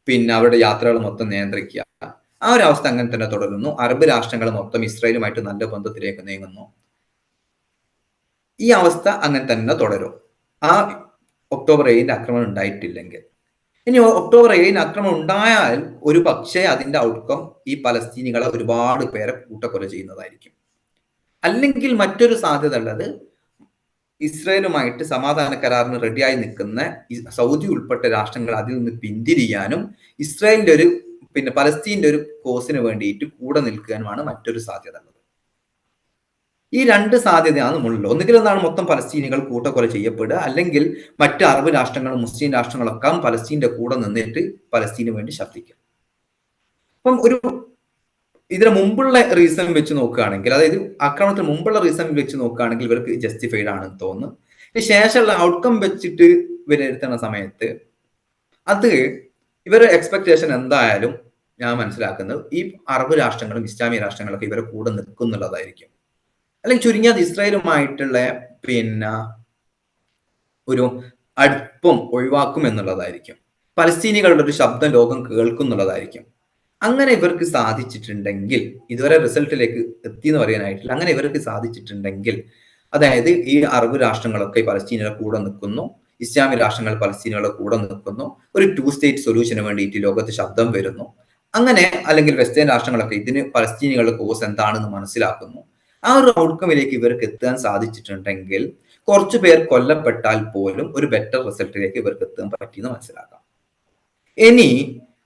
പിന്നെ അവരുടെ യാത്രകൾ മൊത്തം നിയന്ത്രിക്കുക. ആ ഒരു അവസ്ഥ അങ്ങനെ തന്നെ തുടരുന്നു. അറബ് രാഷ്ട്രങ്ങൾ മൊത്തം ഇസ്രായേലുമായിട്ട് നല്ല ബന്ധത്തിലേക്ക് നീങ്ങുന്നു. ഈ അവസ്ഥ അങ്ങനെ തന്നെ തുടരും ആ ഒക്ടോബർ 7 ആക്രമണം ഉണ്ടായിട്ടില്ലെങ്കിൽ. ഇനി ഒക്ടോബർ 7 ആക്രമണം ഉണ്ടായാൽ ഒരു പക്ഷേ അതിന്റെ ഔട്ട്കം ഈ പലസ്തീനികളെ ഒരുപാട് പേരെ കൂട്ടക്കൊല ചെയ്യുന്നതായിരിക്കും. അല്ലെങ്കിൽ മറ്റൊരു സാധ്യത ഉള്ളത്, ഇസ്രായേലുമായിട്ട് സമാധാന കരാറിന് റെഡിയായി നിൽക്കുന്ന സൗദി ഉൾപ്പെട്ട രാഷ്ട്രങ്ങൾ അതിൽ നിന്ന് പിന്തിരിയാനും ഇസ്രായേലിന്റെ പിന്നെ പലസ്തീന്റെ ഒരു കോസിന് വേണ്ടിയിട്ട് കൂടെ നിൽക്കാനുമാണ് മറ്റൊരു സാധ്യത ഉള്ളത്. ഈ രണ്ട് സാധ്യതയാണ് നമ്മളുള്ളത്. ഒന്നുകിൽ എന്താണ് മൊത്തം പലസ്തീനികൾ കൂട്ടക്കൊല ചെയ്യപ്പെടുക, അല്ലെങ്കിൽ മറ്റ് അറബ് രാഷ്ട്രങ്ങളും മുസ്ലിം രാഷ്ട്രങ്ങളൊക്കെ പലസ്തീന്റെ കൂടെ നിന്നിട്ട് പലസ്തീന് വേണ്ടി ശബ്ദിക്കും. അപ്പം ഇതിന് മുമ്പുള്ള റീസൺ വെച്ച് നോക്കുകയാണെങ്കിൽ, അതായത് ആക്രമണത്തിന് മുമ്പുള്ള റീസൺ വെച്ച് നോക്കുകയാണെങ്കിൽ ഇവർക്ക് ജസ്റ്റിഫൈഡ് ആണെന്ന് തോന്നുന്നു. ശേഷമുള്ള ഔട്ട്കം വെച്ചിട്ട് വിലയിരുത്തുന്ന സമയത്ത് അത് ഇവരുടെ എക്സ്പെക്ടേഷൻ എന്തായാലും ഞാൻ മനസ്സിലാക്കുന്നത് ഈ അറബ് രാഷ്ട്രങ്ങളും ഇസ്ലാമിക രാഷ്ട്രങ്ങളൊക്കെ ഇവരെ കൂടെ നിൽക്കുന്നുള്ളതായിരിക്കും. അല്ലെങ്കിൽ ചുരുങ്ങിയത് ഇസ്രായേലുമായിട്ടുള്ള പിന്നെ ഒരു അടുപ്പം ഒഴിവാക്കും എന്നുള്ളതായിരിക്കും. പലസ്തീനികളുടെ ഒരു ശബ്ദം ലോകം കേൾക്കുന്നുള്ളതായിരിക്കും. അങ്ങനെ ഇവർക്ക് സാധിച്ചിട്ടുണ്ടെങ്കിൽ, ഇതുവരെ റിസൾട്ടിലേക്ക് എത്തിയെന്ന് പറയാനായിട്ടില്ല, അങ്ങനെ ഇവർക്ക് സാധിച്ചിട്ടുണ്ടെങ്കിൽ, അതായത് ഈ അറബ് രാഷ്ട്രങ്ങളൊക്കെ പലസ്തീനുകളെ കൂടെ നിൽക്കുന്നു, ഇസ്ലാമിക് രാഷ്ട്രങ്ങൾ പലസ്തീനുകളെ കൂടെ നിൽക്കുന്നു, ഒരു 2 സ്റ്റേറ്റ് സൊല്യൂഷന് വേണ്ടിയിട്ട് ലോകത്ത് ശബ്ദം വരുന്നു, അങ്ങനെ അല്ലെങ്കിൽ വെസ്റ്റേൺ രാഷ്ട്രങ്ങളൊക്കെ ഇതിന് പലസ്തീനികളുടെ കോസ് എന്താണെന്ന് മനസ്സിലാക്കുന്നു, ആ ഒരു ഔട്ട്കമിലേക്ക് ഇവർക്ക് എത്താൻ സാധിച്ചിട്ടുണ്ടെങ്കിൽ കുറച്ചു പേർ കൊല്ലപ്പെട്ടാൽ പോലും ഒരു ബെറ്റർ റിസൾട്ടിലേക്ക് ഇവർക്ക് എത്താൻ പറ്റിയെന്ന് മനസ്സിലാക്കാം. ഇനി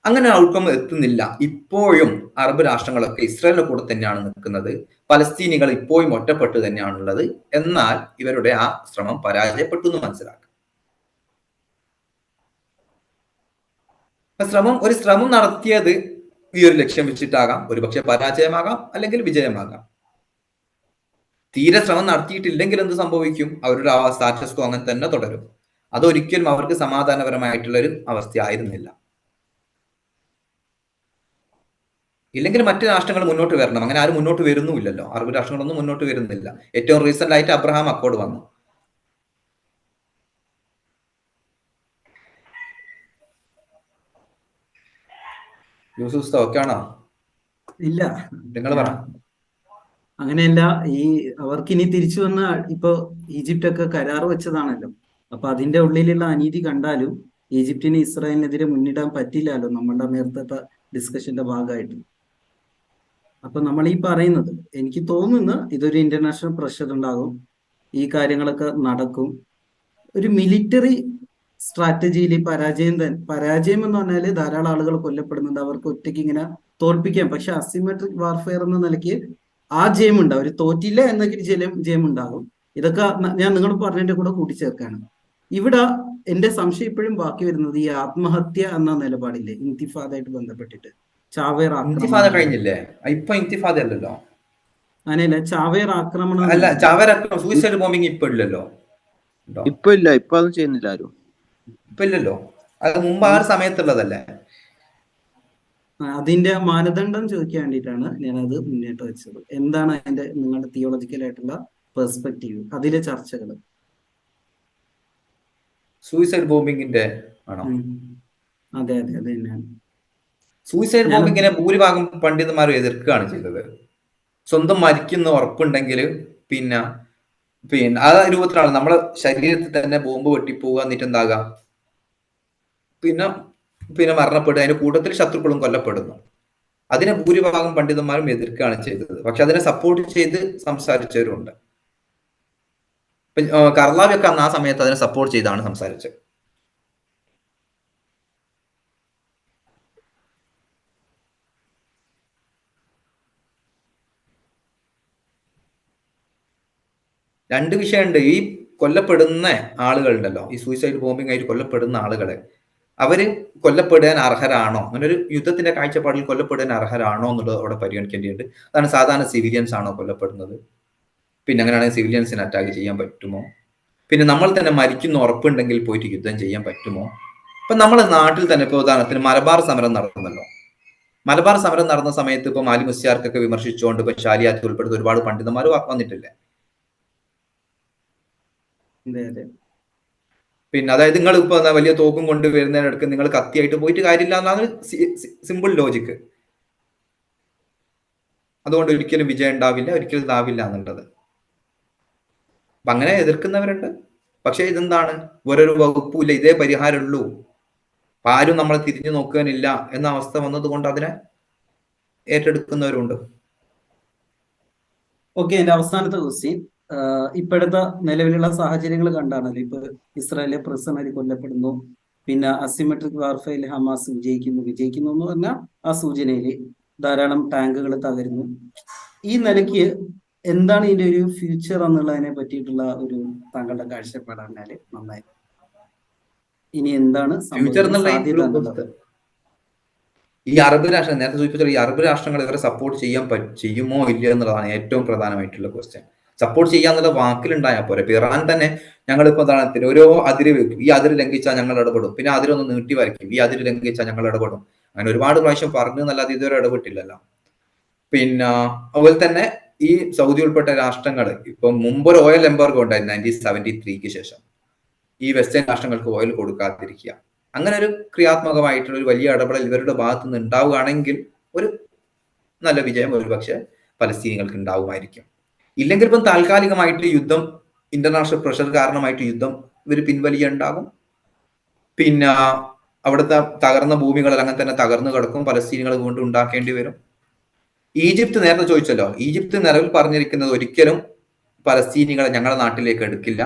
അങ്ങനെ ഔട്ട്കം എത്തുന്നില്ല, ഇപ്പോഴും അറബ് രാഷ്ട്രങ്ങളൊക്കെ ഇസ്രായേലിന്റെ കൂടെ തന്നെയാണ് നിൽക്കുന്നത്, പലസ്തീനികൾ ഇപ്പോഴും ഒറ്റപ്പെട്ട് തന്നെയാണുള്ളത്, എന്നാൽ ഇവരുടെ ആ ശ്രമം പരാജയപ്പെട്ടു എന്ന് മനസ്സിലാക്കാം. ഒരു ശ്രമം നടത്തിയത് ഈ ഒരു ലക്ഷ്യം വെച്ചിട്ടാകാം, ഒരുപക്ഷെ പരാജയമാകാം, അല്ലെങ്കിൽ വിജയമാകാം. തീരെ ശ്രമം നടത്തിയിട്ടില്ലെങ്കിൽ എന്ത് സംഭവിക്കും? അവരുടെ ആ സ്റ്റാറ്റസ് കോ അങ്ങനെ തന്നെ തുടരും. അതൊരിക്കലും അവർക്ക് സമാധാനപരമായിട്ടുള്ള ഒരു അവസ്ഥയായിരുന്നില്ല. ഇല്ലെങ്കിൽ മറ്റു രാഷ്ട്രങ്ങൾ മുന്നോട്ട് വരണം. അങ്ങനെ ആരും മുന്നോട്ട് വരുന്നുമില്ലല്ലോ. അറബ് രാഷ്ട്രങ്ങളൊന്നും മുന്നോട്ട് വരുന്നില്ല. ഏറ്റവും റീസെന്റ് ആയിട്ട് അബ്രഹാം അക്കോർഡ് വന്നു. യൂസുഫ് ഓക്കെ ആണോ? ഇല്ല, നിങ്ങൾ പറ. അങ്ങനെയല്ല. ഈ അവർക്ക് ഇനി തിരിച്ചു വന്ന ഇപ്പൊ ഈജിപ്റ്റ് ഒക്കെ കരാർ വെച്ചതാണല്ലോ. അപ്പൊ അതിന്റെ ഉള്ളിലുള്ള അനീതി കണ്ടാലും ഈജിപ്തിന് ഇസ്രായേലിനെതിരെ മുന്നിടാൻ പറ്റില്ലല്ലോ, നമ്മളുടെ നേരത്തെ ഡിസ്കഷന്റെ ഭാഗമായിട്ട്. അപ്പൊ നമ്മൾ ഈ പറയുന്നത്, എനിക്ക് തോന്നുന്നു ഇതൊരു ഇന്റർനാഷണൽ പ്രഷർ ഉണ്ടാകും, ഈ കാര്യങ്ങളൊക്കെ നടക്കും. ഒരു മിലിറ്ററി സ്ട്രാറ്റജിയിൽ പരാജയം എന്ന് പറഞ്ഞാല് ധാരാളം ആളുകൾ കൊല്ലപ്പെടുന്നുണ്ട്, അവർക്ക് ഒറ്റയ്ക്ക് ഇങ്ങനെ തോൽപ്പിക്കാം. പക്ഷെ അസിമെട്രിക് വാർഫെയർ എന്ന നിലയ്ക്ക് ആ ജയം ഉണ്ടാവും. ഒരു തോറ്റില്ല എന്നെങ്കിൽ ജയം ഉണ്ടാകും. ഇതൊക്കെ ഞാൻ നിങ്ങൾ പറഞ്ഞതിന്റെ കൂടെ കൂട്ടിച്ചേർക്കാണ്. ഇവിടെ എന്റെ സംശയം ഇപ്പോഴും ബാക്കി വരുന്നത് ഈ ആത്മഹത്യ എന്ന നിലപാടില്ലേ, ഇൻതിഫാദയായിട്ട് ബന്ധപ്പെട്ടിട്ട്. ചാവേർ ഇൻതിഫാദ ആക്രമണം കഴിഞ്ഞില്ലേ? ഇപ്പൊ ഇൻതിഫാദ അല്ലല്ലോ. അങ്ങനെയല്ല, ചാവേർ ആക്രമണം അല്ല, ചാവേർ സൂയിസൈഡ് ബോംബിങ് ഇപ്പൊ ഇല്ലല്ലോ. ഇപ്പൊ ഇല്ല, ഇപ്പൊ അത് ചെയ്യുന്നില്ല ആരും. ഇപ്പൊ ഇല്ലല്ലോ. അത് മുമ്പ് ആ ഒരു സമയത്തുള്ളതല്ലേ. അതിന്റെ മാനദണ്ഡം ചോദിക്കാൻ വേണ്ടിയിട്ടാണ് ഞാൻ അത് മുന്നോട്ട് വെച്ചത്. എന്താണ് അതിന്റെ നിങ്ങളുടെ തിയോളജിക്കൽ ആയിട്ടുള്ള പെർസ്പെക്റ്റീവ്, അതിലെ ചർച്ചകൾ? സൂയിസൈഡ് ബോംബിങ്ങിന്റെ ആണോ? അതെ അതെ, അത് തന്നെയാണ്. സൂയിസൈഡ് ബോംബിങ്ങിനെ ഭൂരിഭാഗം പണ്ഡിതന്മാരും എതിർക്കുകയാണ് ചെയ്തത്. സ്വന്തം മരിക്കുന്ന ഉറപ്പുണ്ടെങ്കിൽ പിന്നെ ആ രൂപത്തിലാണ് നമ്മളെ ശരീരത്തിൽ തന്നെ ബോംബ് വെട്ടിപ്പോവുക, എന്നിട്ട് എന്താകാം, പിന്നെ മരണപ്പെടുക, അതിന്റെ കൂട്ടത്തിൽ ശത്രുക്കളും കൊല്ലപ്പെടുന്നു. അതിനെ ഭൂരിഭാഗം പണ്ഡിതന്മാരും എതിർക്കുകയാണ് ചെയ്തത്. പക്ഷെ അതിനെ സപ്പോർട്ട് ചെയ്ത് സംസാരിച്ചവരുണ്ട്. കർലാവിയൊക്കെ അന്ന് ആ സമയത്ത് അതിനെ സപ്പോർട്ട് ചെയ്താണ് സംസാരിച്ചത്. രണ്ട് വിഷയമുണ്ട്. ഈ കൊല്ലപ്പെടുന്ന ആളുകളുണ്ടല്ലോ, ഈ സൂയിസൈഡ് ബോംബിംഗ് ആയിട്ട് കൊല്ലപ്പെടുന്ന ആളുകളെ, അവര് കൊല്ലപ്പെടാൻ അർഹരാണോ, അങ്ങനെ ഒരു യുദ്ധത്തിന്റെ കാഴ്ചപ്പാടിൽ കൊല്ലപ്പെടാൻ അർഹരാണോ എന്നുള്ളത് അവിടെ പരിഗണിക്കേണ്ടതുണ്ട്. അതാണ് സാധാരണ സിവിലിയൻസ് ആണോ കൊല്ലപ്പെടുന്നത്? പിന്നെ അങ്ങനെയാണെങ്കിൽ സിവിലിയൻസിനെ അറ്റാക്ക് ചെയ്യാൻ പറ്റുമോ? പിന്നെ നമ്മൾ തന്നെ മരിക്കുന്ന ഉറപ്പുണ്ടെങ്കിൽ പോയിട്ട് യുദ്ധം ചെയ്യാൻ പറ്റുമോ? ഇപ്പൊ നമ്മുടെ നാട്ടിൽ തന്നെ ഇപ്പൊ ഉദാഹരണത്തിന് മലബാർ സമരം നടന്നല്ലോ. മലബാർ സമരം നടന്ന സമയത്ത് ഇപ്പൊ മാലി മുസ്ലിയാർക്കൊക്കെ വിമർശിച്ചുകൊണ്ട് ഇപ്പൊ ഷാലിയാത്ത് ഉൾപ്പെടുന്ന ഒരുപാട് പണ്ഡിതന്മാർ വന്നിട്ടില്ലേ? പിന്നെ അതായത് നിങ്ങൾ ഇപ്പൊ വലിയ തോക്കും കൊണ്ട് വരുന്നതിനടുക്ക് നിങ്ങൾ കത്തിയായിട്ട് പോയിട്ട് കാര്യമില്ല എന്നാണ് സിമ്പിൾ ലോജിക്ക്. അതുകൊണ്ട് ഒരിക്കലും വിജയം ഉണ്ടാവില്ല, ഒരിക്കലും ഇതാവില്ല എന്നുള്ളത്. അപ്പൊ അങ്ങനെ എതിർക്കുന്നവരുണ്ട്. പക്ഷെ ഇതെന്താണ്, ഓരോരോ വകുപ്പില്ല, ഇതേ പരിഹാരമുള്ളൂ, ആരും നമ്മളെ തിരിഞ്ഞു നോക്കാനില്ല എന്ന അവസ്ഥ വന്നത് കൊണ്ട് അതിനെ ഏറ്റെടുക്കുന്നവരുണ്ട്. ഓക്കെ, എന്റെ അവസാനത്തെ ക്വസ്റ്റ്യൻ, ഇപ്പോഴത്തെ നിലവിലുള്ള സാഹചര്യങ്ങൾ കണ്ടാണല്ലോ, ഇപ്പൊ ഇസ്രായേലിലെ പ്രിസണർ കൊല്ലപ്പെടുന്നു, പിന്നെ അസിമെട്രിക് വാർഫെയറിൽ ഹമാസ് വിജയിക്കുന്നു എന്ന് പറഞ്ഞാൽ ആ സൂചനയില് ധാരാളം ടാങ്കുകൾ തകരുന്നു. ഈ നിലയ്ക്ക് എന്താണ് ഇതിന്റെ ഒരു ഫ്യൂച്ചർ എന്നുള്ളതിനെ പറ്റിയിട്ടുള്ള ഒരു താങ്കളുടെ കാഴ്ചപ്പാടാണ് നന്നായി. ഇനി എന്താണ് ഫ്യൂച്ചർ സാധ്യത എന്നുള്ളത്? ഈ അറബ് രാഷ്ട്രം, നേരത്തെ സൂചിപ്പിച്ച ഈ അറബ് രാഷ്ട്രങ്ങൾ ഇവരെ സപ്പോർട്ട് ചെയ്യുമോ ഇല്ലയോ എന്നുള്ളതാണ് ഏറ്റവും പ്രധാനമായിട്ടുള്ള ക്വസ്റ്റ്യൻ. സപ്പോർട്ട് ചെയ്യാന്നുള്ള വാക്കിലുണ്ടായാൽ പോരെ. ഇപ്പൊ ഇറാൻ തന്നെ ഞങ്ങളിപ്പോ ഉദാഹരണത്തിന് ഓരോ അതിര് വെക്കും, ഈ അതിര് ലംഘിച്ചാൽ ഞങ്ങൾ ഇടപെടും, പിന്നെ അതിരൊന്ന് നീട്ടി വരയ്ക്കും, ഈ അതിര് ലംഘിച്ചാൽ ഞങ്ങൾ ഇടപെടും. അങ്ങനെ ഒരുപാട് പ്രാവശ്യം പറഞ്ഞു എന്നല്ലാതെ ഇതുവരെ ഇടപെട്ടില്ലല്ലോ. പിന്നെ അതുപോലെ തന്നെ ഈ സൗദി ഉൾപ്പെട്ട രാഷ്ട്രങ്ങൾ ഇപ്പൊ മുമ്പൊരു ഓയിൽ എംബാർഗോ ഉണ്ടായിരുന്നു 1973 ശേഷം. ഈ വെസ്റ്റേൺ രാഷ്ട്രങ്ങൾക്ക് ഓയിൽ കൊടുക്കാതിരിക്കുക, അങ്ങനെ ഒരു ക്രിയാത്മകമായിട്ടുള്ള ഒരു വലിയ ഇടപെടൽ ഇവരുടെ ഭാഗത്തു നിന്ന് ഉണ്ടാവുകയാണെങ്കിൽ ഒരു നല്ല വിജയം ഒരുപക്ഷെ പലസ്തീനികൾക്ക് ഉണ്ടാവുമായിരിക്കും. ഇല്ലെങ്കിൽ ഇപ്പം താൽക്കാലികമായിട്ട് യുദ്ധം, ഇന്റർനാഷണൽ പ്രഷർ കാരണമായിട്ട് യുദ്ധം ഇവർ ഉണ്ടാകും. പിന്നെ അവിടുത്തെ തകർന്ന ഭൂമികൾ അങ്ങനെ തന്നെ തകർന്നു കിടക്കും, പലസ്തീനികൾ വീണ്ടും ഉണ്ടാക്കേണ്ടി വരും. ഈജിപ്ത് നേരത്തെ ചോദിച്ചല്ലോ, ഈജിപ്ത് നിലവിൽ പറഞ്ഞിരിക്കുന്നത് ഒരിക്കലും പലസ്തീനികളെ ഞങ്ങളുടെ നാട്ടിലേക്ക് എടുക്കില്ല,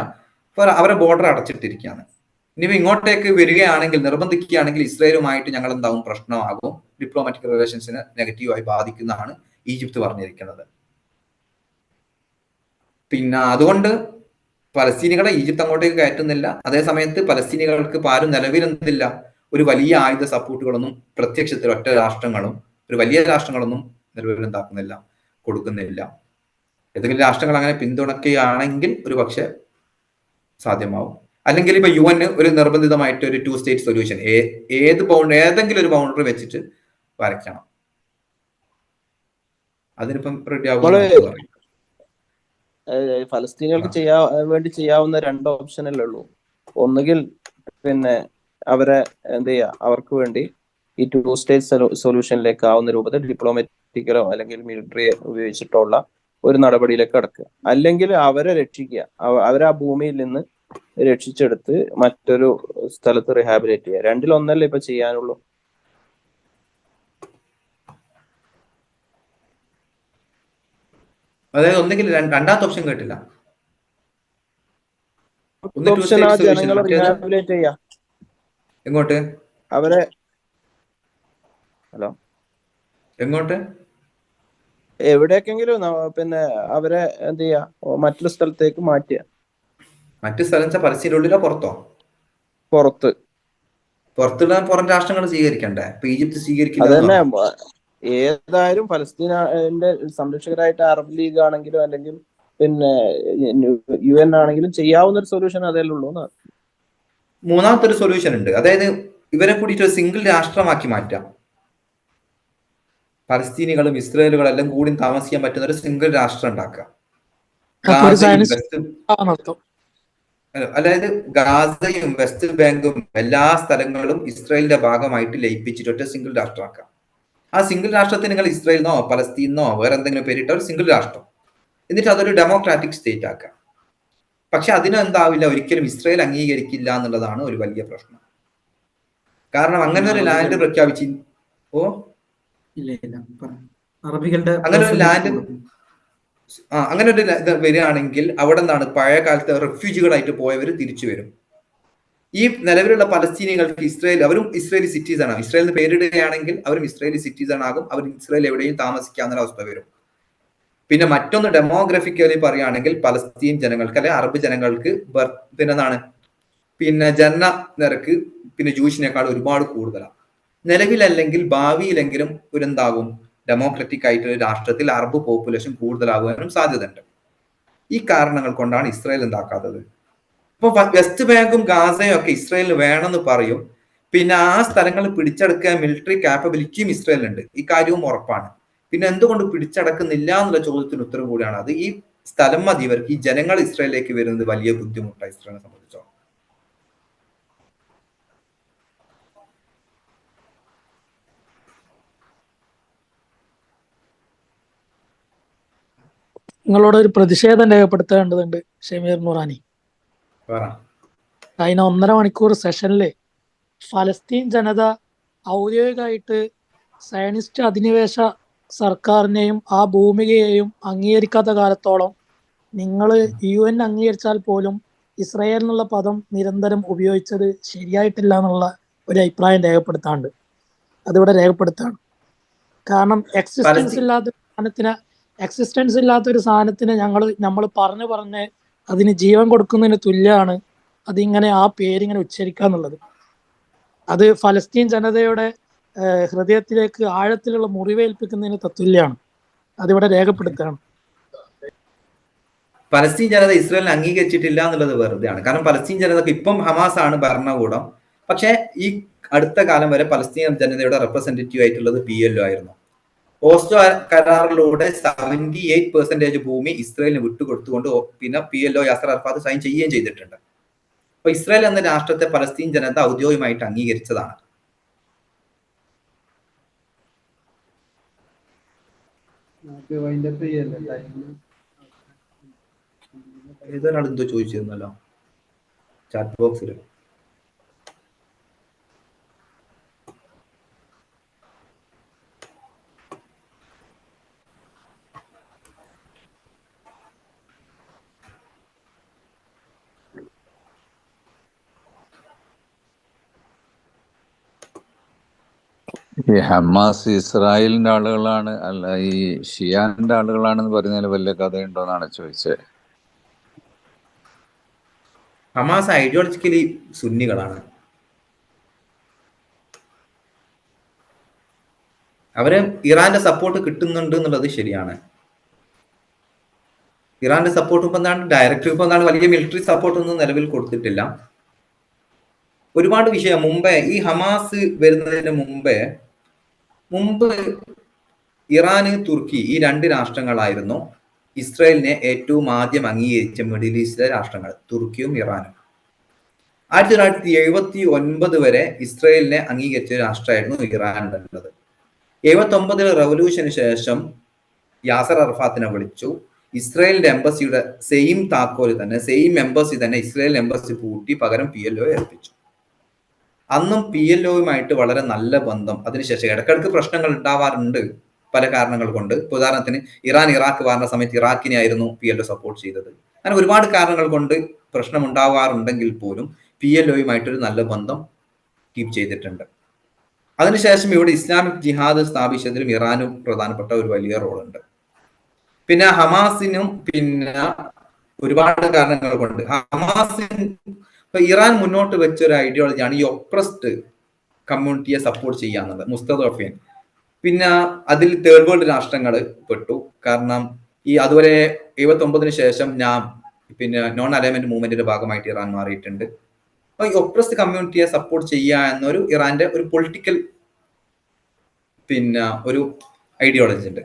അവരെ ബോർഡർ അടച്ചിട്ടിരിക്കുകയാണ്. ഇനി ഇങ്ങോട്ടേക്ക് വരികയാണെങ്കിൽ, നിർബന്ധിക്കുകയാണെങ്കിൽ ഇസ്രായേലുമായിട്ട് ഞങ്ങൾ എന്താവും, പ്രശ്നമാകും, ഡിപ്ലോമാറ്റിക് റിലേഷൻസിനെ നെഗറ്റീവായി ബാധിക്കുന്നതാണ് ഈജിപ്ത് പറഞ്ഞിരിക്കുന്നത്. പിന്നെ അതുകൊണ്ട് പലസ്തീനികളെ ഈജിപ്ത് അങ്ങോട്ടേക്ക് കയറ്റുന്നില്ല. അതേസമയത്ത് പലസ്തീനികൾക്ക് ആരും നിലവിൽ എന്തില്ല, ഒരു വലിയ ആയുധ സപ്പോർട്ടുകളൊന്നും പ്രത്യക്ഷത്തിൽ ഒറ്റ രാഷ്ട്രങ്ങളും ഒരു വലിയ രാഷ്ട്രങ്ങളൊന്നും നിലവിൽ എന്താക്കുന്നില്ല, കൊടുക്കുന്നില്ല. ഏതെങ്കിലും രാഷ്ട്രങ്ങൾ അങ്ങനെ പിന്തുണയ്ക്കുകയാണെങ്കിൽ ഒരു പക്ഷെ സാധ്യമാവും. അല്ലെങ്കിൽ ഇപ്പൊ UN ഒരു നിർബന്ധിതമായിട്ട് ഒരു 2 സ്റ്റേറ്റ് സൊല്യൂഷൻ ഏതെങ്കിലും ഒരു ബൗണ്ടറി വെച്ചിട്ട് വരയ്ക്കണം. അതിനിപ്പം റെഡി നമ്മള് ആവുമെന്ന് ഫലസ്തീനികൾക്ക് വേണ്ടി ചെയ്യാവുന്ന 2 ഓപ്ഷനല്ലേ ഉള്ളൂ. ഒന്നുകിൽ പിന്നെ അവരെ എന്ത് ചെയ്യുക, അവർക്ക് വേണ്ടി ഈ 2 സ്റ്റേറ്റ് സൊല്യൂഷനിലേക്ക് ആവുന്ന രൂപത്തിൽ ഡിപ്ലോമാറ്റിക്കലോ അല്ലെങ്കിൽ മിലിറ്ററി ഉപയോഗിച്ചിട്ടുള്ള ഒരു നടപടിയിലേക്ക് കടക്കുക, അല്ലെങ്കിൽ അവരെ രക്ഷിക്കുക, അവരെ ആ ഭൂമിയിൽ നിന്ന് രക്ഷിച്ചെടുത്ത് മറ്റൊരു സ്ഥലത്ത് റിഹാബിലേറ്റ് ചെയ്യുക. 2-1 ഇപ്പൊ ചെയ്യാനുള്ളൂ. അതായത് ഒന്നെങ്കിൽ രണ്ടാമത്തെ ഓപ്ഷൻ കേട്ടില്ല. ഓപ്ഷൻ ആ ജനങ്ങളെ റിഹാബിലേറ്റ് ചെയ്യാം. എങ്ങോട്ട്? അവരെ ഹലോ എങ്ങോട്ട്? എവിടേക്കെങ്കിലും പിന്നെ അവരെ എന്ത് ചെയ്യാ, മറ്റൊരു സ്ഥലത്തേക്ക് മാറ്റുക. മറ്റു സ്ഥലം പലസ്തീൻ്റെ ഉള്ളിലോ പുറത്തോ? പുറത്തുള്ള പുറം രാഷ്ട്രങ്ങൾ സ്വീകരിക്കണ്ടേ? ഇപ്പൊ ഈജിപ്ത് സ്വീകരിക്കില്ല. അതന്നെ, ഏതായാലും ഫലസ്തീനിന്റെ സംരക്ഷകരായിട്ട് അറബ് ലീഗ് ആണെങ്കിലും അല്ലെങ്കിൽ പിന്നെ UN ആണെങ്കിലും ചെയ്യാവുന്ന ഒരു സൊല്യൂഷൻ അതേ ഉള്ളൂ. മൂന്നാമത്തെ ഒരു സൊല്യൂഷൻ ഉണ്ട്. അതായത് ഇവരെ കൂടിയിട്ട് ഒരു സിംഗിൾ രാഷ്ട്രമാക്കി മാറ്റാം. പലസ്തീനികളും ഇസ്രായേലുകളും എല്ലാം കൂടി താമസിക്കാൻ പറ്റുന്ന ഒരു സിംഗിൾ രാഷ്ട്രം ഉണ്ടാക്കുക. അതായത് ഗാസയും വെസ്റ്റ് ബാങ്കും എല്ലാ സ്ഥലങ്ങളും ഇസ്രായേലിന്റെ ഭാഗമായിട്ട് ലയിപ്പിച്ചിട്ട് ഒറ്റ സിംഗിൾ രാഷ്ട്രമാക്കാം. ആ സിംഗിൾ രാഷ്ട്രത്തിന് നിങ്ങൾ ഇസ്രായേലിനോ പലസ്തീനോ വേറെ എന്തെങ്കിലും പേരിട്ട ഒരു സിംഗിൾ രാഷ്ട്രം, എന്നിട്ട് അതൊരു ഡെമോക്രാറ്റിക് സ്റ്റേറ്റ് ആക്കാം. പക്ഷെ അതിനെന്താവില്ല, ഒരിക്കലും ഇസ്രായേൽ അംഗീകരിക്കില്ല എന്നുള്ളതാണ് ഒരു വലിയ പ്രശ്നം. കാരണം അങ്ങനെ ഒരു ലാൻഡ് പ്രഖ്യാപിച്ചു അങ്ങനെ ഒരു ലാൻഡ് അങ്ങനെ ഒരു ഇത് വരികയാണെങ്കിൽ അവിടെ എന്താണ്, പഴയ കാലത്ത് റെഫ്യൂജികളായിട്ട് പോയവർ തിരിച്ചു വരും. ഈ നിലവിലുള്ള പലസ്തീനികൾക്ക് അവരും ഇസ്രായേലി സിറ്റീസൺ ആണ്. ഇസ്രായേലിന് പേരിടുകയാണെങ്കിൽ അവരും ഇസ്രായേലി സിറ്റീസൺ ആകും. അവർ ഇസ്രായേൽ എവിടെയും താമസിക്കാവുന്ന അവസ്ഥ വരും. പിന്നെ മറ്റൊന്ന് ഡെമോഗ്രഫിക്കലി പറയുകയാണെങ്കിൽ പലസ്തീൻ ജനങ്ങൾക്ക് അല്ലെ അറബ് ജനങ്ങൾക്ക് പിന്നെ ജനന നിരക്ക് പിന്നെ ജൂഷിനേക്കാൾ ഒരുപാട് കൂടുതലാണ്. നിലവിലല്ലെങ്കിൽ ഭാവിയിലെങ്കിലും എന്താകും, ഡെമോക്രാറ്റിക് ആയിട്ടുള്ള രാഷ്ട്രത്തിൽ അറബ് പോപ്പുലേഷൻ കൂടുതലാകാനും സാധ്യതയുണ്ട്. ഈ കാരണങ്ങൾ കൊണ്ടാണ് ഇസ്രായേൽ എന്താക്കാത്തത്. ഇപ്പൊ വെസ്റ്റ് ബാങ്കും ഗാസയും ഒക്കെ ഇസ്രായേലിന് വേണമെന്ന് പറയും. പിന്നെ ആ സ്ഥലങ്ങൾ പിടിച്ചെടുക്കാൻ മിലിറ്ററി കാപ്പബിലിറ്റിയും ഇസ്രായേലിനുണ്ട്. ഈ കാര്യവും ഉറപ്പാണ്. പിന്നെ എന്തുകൊണ്ട് പിടിച്ചടക്കുന്നില്ല എന്നുള്ള ചോദ്യത്തിന് ഉത്തരം കൂടിയാണ് അത്. ഈ സ്ഥലം മതി ഇവർക്ക്, ഈ ജനങ്ങൾ ഇസ്രായേലിലേക്ക് വരുന്നത് വലിയ ബുദ്ധിമുട്ടാണ് ഇസ്രായേലിനെ സംബന്ധിച്ചോ. നിങ്ങളോട് ഒരു പ്രതിഷേധം രേഖപ്പെടുത്തേണ്ടതുണ്ട് ഷമീർ നൂറാനി. കഴിഞ്ഞ 1.5 മണിക്കൂർ സെഷനില് ഫലസ്തീൻ ജനത ഔദ്യോഗികമായിട്ട് സയനിസ്റ്റ് അധിനിവേശ സർക്കാരിനെയും ആ ഭൂമികയെയും അംഗീകരിക്കാത്ത കാലത്തോളം നിങ്ങൾ UN അംഗീകരിച്ചാൽ പോലും ഇസ്രായേൽ എന്നുള്ള പദം നിരന്തരം ഉപയോഗിച്ചത് ശരിയായിട്ടില്ല എന്നുള്ള ഒരു അഭിപ്രായം രേഖപ്പെടുത്താണ്ട് അതിവിടെ രേഖപ്പെടുത്താണ്. കാരണം എക്സിസ്റ്റൻസ് ഇല്ലാത്ത ഒരു സാധനത്തിന് നമ്മൾ പറഞ്ഞ് അതിന് ജീവൻ കൊടുക്കുന്നതിന് തുല്യമാണ് അതിങ്ങനെ ആ പേരിങ്ങനെ ഉച്ചരിക്കുക എന്നുള്ളത്. അത് ഫലസ്തീൻ ജനതയുടെ ഹൃദയത്തിലേക്ക് ആഴത്തിലുള്ള മുറിവേൽപ്പിക്കുന്നതിന് തത്തുല്യമാണ്. അതിവിടെ രേഖപ്പെടുത്തുകയാണ്. പലസ്തീൻ ജനത ഇസ്രായേലിനെ അംഗീകരിച്ചിട്ടില്ല എന്നുള്ളത് വെറുതെയാണ്. കാരണം പലസ്തീൻ ജനതക്ക് ഇപ്പം ഹമാസ് ആണ് ഭരണകൂടം. പക്ഷെ ഈ അടുത്ത കാലം വരെ പലസ്തീൻ ജനതയുടെ റെപ്രസെന്റേറ്റീവ് ആയിട്ടുള്ളത് PLO ആയിരുന്നു. ഓസ്ലോ കരാറിലൂടെ 78% ഭൂമി ഇസ്രായേലിന് വിട്ടുകൊടുത്തുകൊണ്ട് പിന്നെ PLO യാസർ അറഫാത്ത് സൈൻ ചെയ്യുകയും ചെയ്തിട്ടുണ്ട്. അപ്പൊ ഇസ്രായേൽ എന്ന രാഷ്ട്രത്തെ പലസ്തീൻ ജനത ഔദ്യോഗികമായിട്ട് അംഗീകരിച്ചതാണ്. ഏതൊരാൾ എന്തോ ചോദിച്ചിരുന്നല്ലോ ചാറ്റ് ബോക്സിൽ. ഈ ഹമാസ് ഇസ്രായേലിന്റെ ആളുകളാണ് അല്ല ഈ ഷിയാന്റെ ആളുകളാണെന്ന് പറയുന്നതിൽ വലിയ കഥയുണ്ടോന്നാണ് ചോദിച്ചത്. ഹമാസ് ഐഡിയോളജിക്കലി സുന്നികളാണ്. അവര് ഇറാന്റെ സപ്പോർട്ട് കിട്ടുന്നുണ്ട് എന്നുള്ളത് ശരിയാണ്. ഇറാന്റെ സപ്പോർട്ട് ഇപ്പൊ എന്താണ് ഡയറക്റ്റ് ഇപ്പൊ എന്താണ് വലിയ മിലിറ്ററി സപ്പോർട്ട് ഒന്നും നിലവിൽ കൊടുത്തിട്ടില്ല. ഒരുപാട് വിഷയം മുമ്പേ ഈ ഹമാസ് വരുന്നതിന് മുമ്പ് ഇറാന് തുർക്കി ഈ 2 രാഷ്ട്രങ്ങളായിരുന്നു ഇസ്രായേലിനെ ഏറ്റവും ആദ്യം അംഗീകരിച്ച മിഡിൽ ഈസ്റ്റിലെ രാഷ്ട്രങ്ങൾ, തുർക്കിയും ഇറാനും. 1979 വരെ ഇസ്രായേലിനെ അംഗീകരിച്ച രാഷ്ട്രമായിരുന്നു ഇറാൻ എന്നുള്ളത്. 79 റവല്യൂഷന് ശേഷം യാസർ അറഫാത്തിനെ വിളിച്ചു. ഇസ്രായേലിന്റെ എംബസിയുടെ സെയിം താക്കോല് തന്നെ, സെയിം എംബസി തന്നെ ഇസ്രായേൽ എംബസി പൂട്ടി പകരം PLO ഏൽപ്പിച്ചു. അന്നും PLOയുമായിട്ട് വളരെ നല്ല ബന്ധം. അതിനുശേഷം ഇടയ്ക്കിടയ്ക്ക് പ്രശ്നങ്ങൾ ഉണ്ടാവാറുണ്ട് പല കാരണങ്ങൾ കൊണ്ട്. ഉദാഹരണത്തിന് ഇറാഖ് വാറിന്റെ സമയത്ത് ഇറാഖിനെ ആയിരുന്നു PLO സപ്പോർട്ട് ചെയ്തത്. അങ്ങനെ ഒരുപാട് കാരണങ്ങൾ കൊണ്ട് പ്രശ്നം ഉണ്ടാവാറുണ്ടെങ്കിൽ പോലും PLOയുമായിട്ടൊരു നല്ല ബന്ധം കീപ്പ് ചെയ്തിട്ടുണ്ട്. അതിനുശേഷം ഇവിടെ ഇസ്ലാമിക് ജിഹാദ് സ്ഥാപിച്ചതിലും ഇറാനും പ്രധാനപ്പെട്ട ഒരു വലിയ റോളുണ്ട്. പിന്നെ ഹമാസിനും പിന്നെ ഒരുപാട് കാരണങ്ങൾ കൊണ്ട് ഇപ്പൊ ഇറാൻ മുന്നോട്ട് വെച്ച ഒരു ഐഡിയോളജിയാണ് ഈ ഒപ്രസ്ഡ് കമ്മ്യൂണിറ്റിയെ സപ്പോർട്ട് ചെയ്യാന്നുള്ളത്, മുസ്തദഫീൻ. പിന്നെ അതിൽ തേർഡ് വേൾഡ് രാഷ്ട്രങ്ങൾ പെട്ടു. കാരണം ഈ അതുവരെ 79 ശേഷം പിന്നെ നോൺ അലൈൻമെന്റ് മൂവ്മെന്റിന്റെ ഭാഗമായിട്ട് ഇറാൻ മാറിയിട്ടുണ്ട്. അപ്പൊ ഈ ഒപ്രസ്ഡ് കമ്മ്യൂണിറ്റിയെ സപ്പോർട്ട് ചെയ്യുക എന്നൊരു ഇറാന്റെ ഒരു പൊളിറ്റിക്കൽ പിന്നെ ഒരു ഐഡിയോളജി ഉണ്ട്.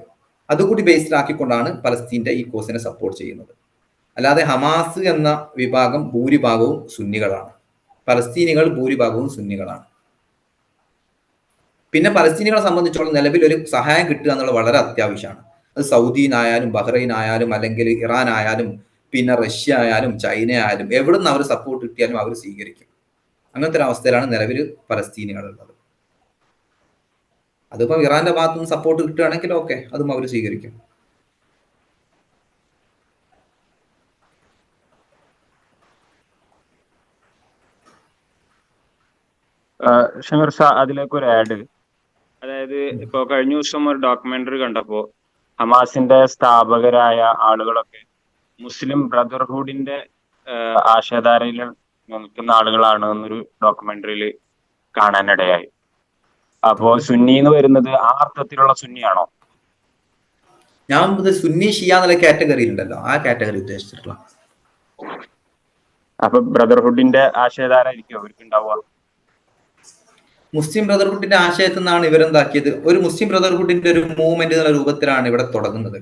അതുകൂടി ബേസ്ഡ് ആക്കിക്കൊണ്ടാണ് പലസ്തീന്റെ ഈ കോസിനെ സപ്പോർട്ട് ചെയ്യുന്നത്. അല്ലാതെ ഹമാസ് എന്ന വിഭാഗം ഭൂരിഭാഗവും സുന്നികളാണ്, പലസ്തീനികൾ ഭൂരിഭാഗവും സുന്നികളാണ്. പിന്നെ പലസ്തീനികളെ സംബന്ധിച്ചോളം നിലവിൽ ഒരു സഹായം കിട്ടുക എന്നുള്ളത് വളരെ അത്യാവശ്യമാണ്. അത് സൗദിനായാലും ബഹ്റൈൻ ആയാലും അല്ലെങ്കിൽ ഇറാൻ ആയാലും പിന്നെ റഷ്യ ആയാലും ചൈന ആയാലും എവിടെ നിന്ന് അവർ സപ്പോർട്ട് കിട്ടിയാലും അവർ സ്വീകരിക്കും. അങ്ങനത്തെ ഒരു അവസ്ഥയിലാണ് നിലവിൽ പലസ്തീനികൾ ഉള്ളത്. അതിപ്പോ ഇറാന്റെ ഭാഗത്തു നിന്ന് സപ്പോർട്ട് കിട്ടുകയാണെങ്കിൽ ഓക്കെ, അതും അവർ സ്വീകരിക്കും. ഷമീർ ഷാ, അതിലേക്ക് ഒരു ആഡ്. അതായത് ഇപ്പൊ കഴിഞ്ഞ ദിവസം ഒരു ഡോക്യുമെന്ററി കണ്ടപ്പോ ഹമാസിന്റെ സ്ഥാപകരായ ആളുകളൊക്കെ മുസ്ലിം ബ്രദർഹുഡിന്റെ ആശയധാരയിൽ നിൽക്കുന്ന ആളുകളാണ് എന്നൊരു ഡോക്യുമെന്ററിയിൽ കാണാനിടയായി. അപ്പോ സുന്നി എന്ന് വരുന്നത് ആ അർത്ഥത്തിലുള്ള സുന്നിയാണോ? ഞാൻ സുന്നി ഷിയ എന്നുള്ള കാറ്റഗറി ഉണ്ടല്ലോ, ആ കാറ്റഗറി ഉദ്ദേശിച്ചിട്ടുള്ള. അപ്പൊ ബ്രദർഹുഡിന്റെ ആശയധാര ആയിരിക്കും അവർക്ക് ഉണ്ടാവുക. മുസ്ലിം ബ്രദർഹുഡിന്റെ ആശയത്തിൽ നിന്നാണ് ഇവരെന്താക്കിയത്, ഒരു മുസ്ലിം ബ്രദർഹുഡിന്റെ ഒരു മൂവ്മെന്റ് എന്നുള്ള രൂപത്തിലാണ് ഇവിടെ തുടങ്ങുന്നത്.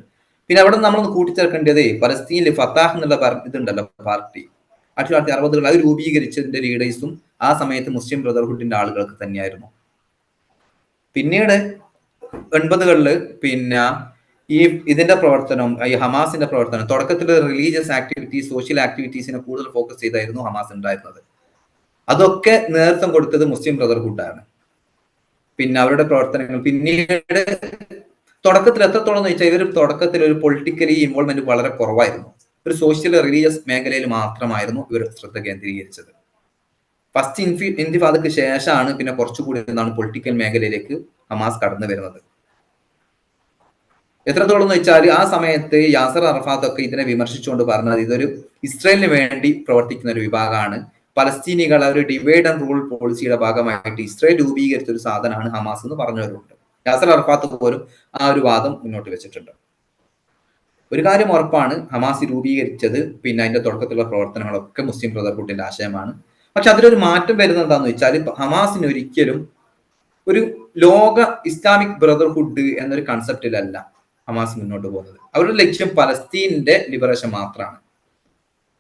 പിന്നെ അവിടെ നമ്മളൊന്ന് കൂട്ടിച്ചേർക്കേണ്ടത് പലസ്തീനിൽ ഫത്താഹ് എന്നുള്ള ഇതുണ്ടല്ലോ പാർട്ടി, 1960 അത് രൂപീകരിച്ചതിന്റെ ലീഡേഴ്സും ആ സമയത്ത് മുസ്ലിം ബ്രദർഹുഡിന്റെ ആളുകൾക്ക് തന്നെയായിരുന്നു. പിന്നീട് 80 പിന്നെ ഈ ഇതിന്റെ പ്രവർത്തനം, ഈ ഹമാസിന്റെ പ്രവർത്തനം തുടക്കത്തിൽ റിലീജിയസ് ആക്ടിവിറ്റീസ്, സോഷ്യൽ ആക്ടിവിറ്റീസിനെ കൂടുതൽ ഫോക്കസ് ചെയ്തായിരുന്നു ഹമാസ് ഉണ്ടായിരുന്നത്. അതൊക്കെ നേതൃത്വം കൊടുത്തത് മുസ്ലിം ബ്രദർഹുഡാണ്. പിന്നെ അവരുടെ പ്രവർത്തനങ്ങൾ പിന്നീട് തുടക്കത്തിൽ എത്രത്തോളം എന്ന് വെച്ചാൽ ഇവർ തുടക്കത്തിൽ ഒരു പൊളിറ്റിക്കലി ഇൻവോൾവ്മെന്റ് വളരെ കുറവായിരുന്നു. ഒരു സോഷ്യൽ റിലീജിയസ് മേഖലയിൽ മാത്രമായിരുന്നു ഇവർ ശ്രദ്ധ കേന്ദ്രീകരിച്ചത്. ഫസ്റ്റ് ഇന്തിഫാദയ്ക്ക് ശേഷമാണ് പിന്നെ കുറച്ചുകൂടി എന്താണ് പൊളിറ്റിക്കൽ മേഖലയിലേക്ക് ഹമാസ് കടന്നു വരുന്നത്. എത്രത്തോളം എന്ന് വെച്ചാൽ ആ സമയത്ത് യാസർ അറഫാത്ത് ഒക്കെ ഇതിനെ വിമർശിച്ചുകൊണ്ട് പറഞ്ഞത് ഇതൊരു ഇസ്രായേലിന് വേണ്ടി പ്രവർത്തിക്കുന്ന ഒരു വിഭാഗമാണ്, പലസ്തീനികൾ ഒരു ഡിവൈഡ് ആൻഡ് റൂൾ പോളിസിയുടെ ഭാഗമായിട്ട് ഇസ്രായേൽ രൂപീകരിച്ച ഒരു സാധനമാണ് ഹമാസ് എന്ന് പറഞ്ഞവരുണ്ട്. യാസർ അറഫാത്ത് പോലും ആ ഒരു വാദം മുന്നോട്ട് വെച്ചിട്ടുണ്ട്. ഒരു കാര്യം ഉറപ്പാണ്, ഹമാസ് രൂപീകരിച്ചത് പിന്നെ അതിന്റെ തുടക്കത്തിലുള്ള പ്രവർത്തനങ്ങളൊക്കെ മുസ്ലിം ബ്രദർഹുഡിന്റെ ആശയമാണ്. പക്ഷെ അതിലൊരു മാറ്റം വരുന്നത് എന്താണെന്ന് വെച്ചാൽ ഹമാസിന് ഒരിക്കലും ഒരു ലോക ഇസ്ലാമിക് ബ്രദർഹുഡ് എന്നൊരു കൺസെപ്റ്റിലല്ല ഹമാസ് മുന്നോട്ട് പോകുന്നത്. അവരുടെ ലക്ഷ്യം പലസ്തീനിന്റെ ലിബറേഷൻ മാത്രമാണ്.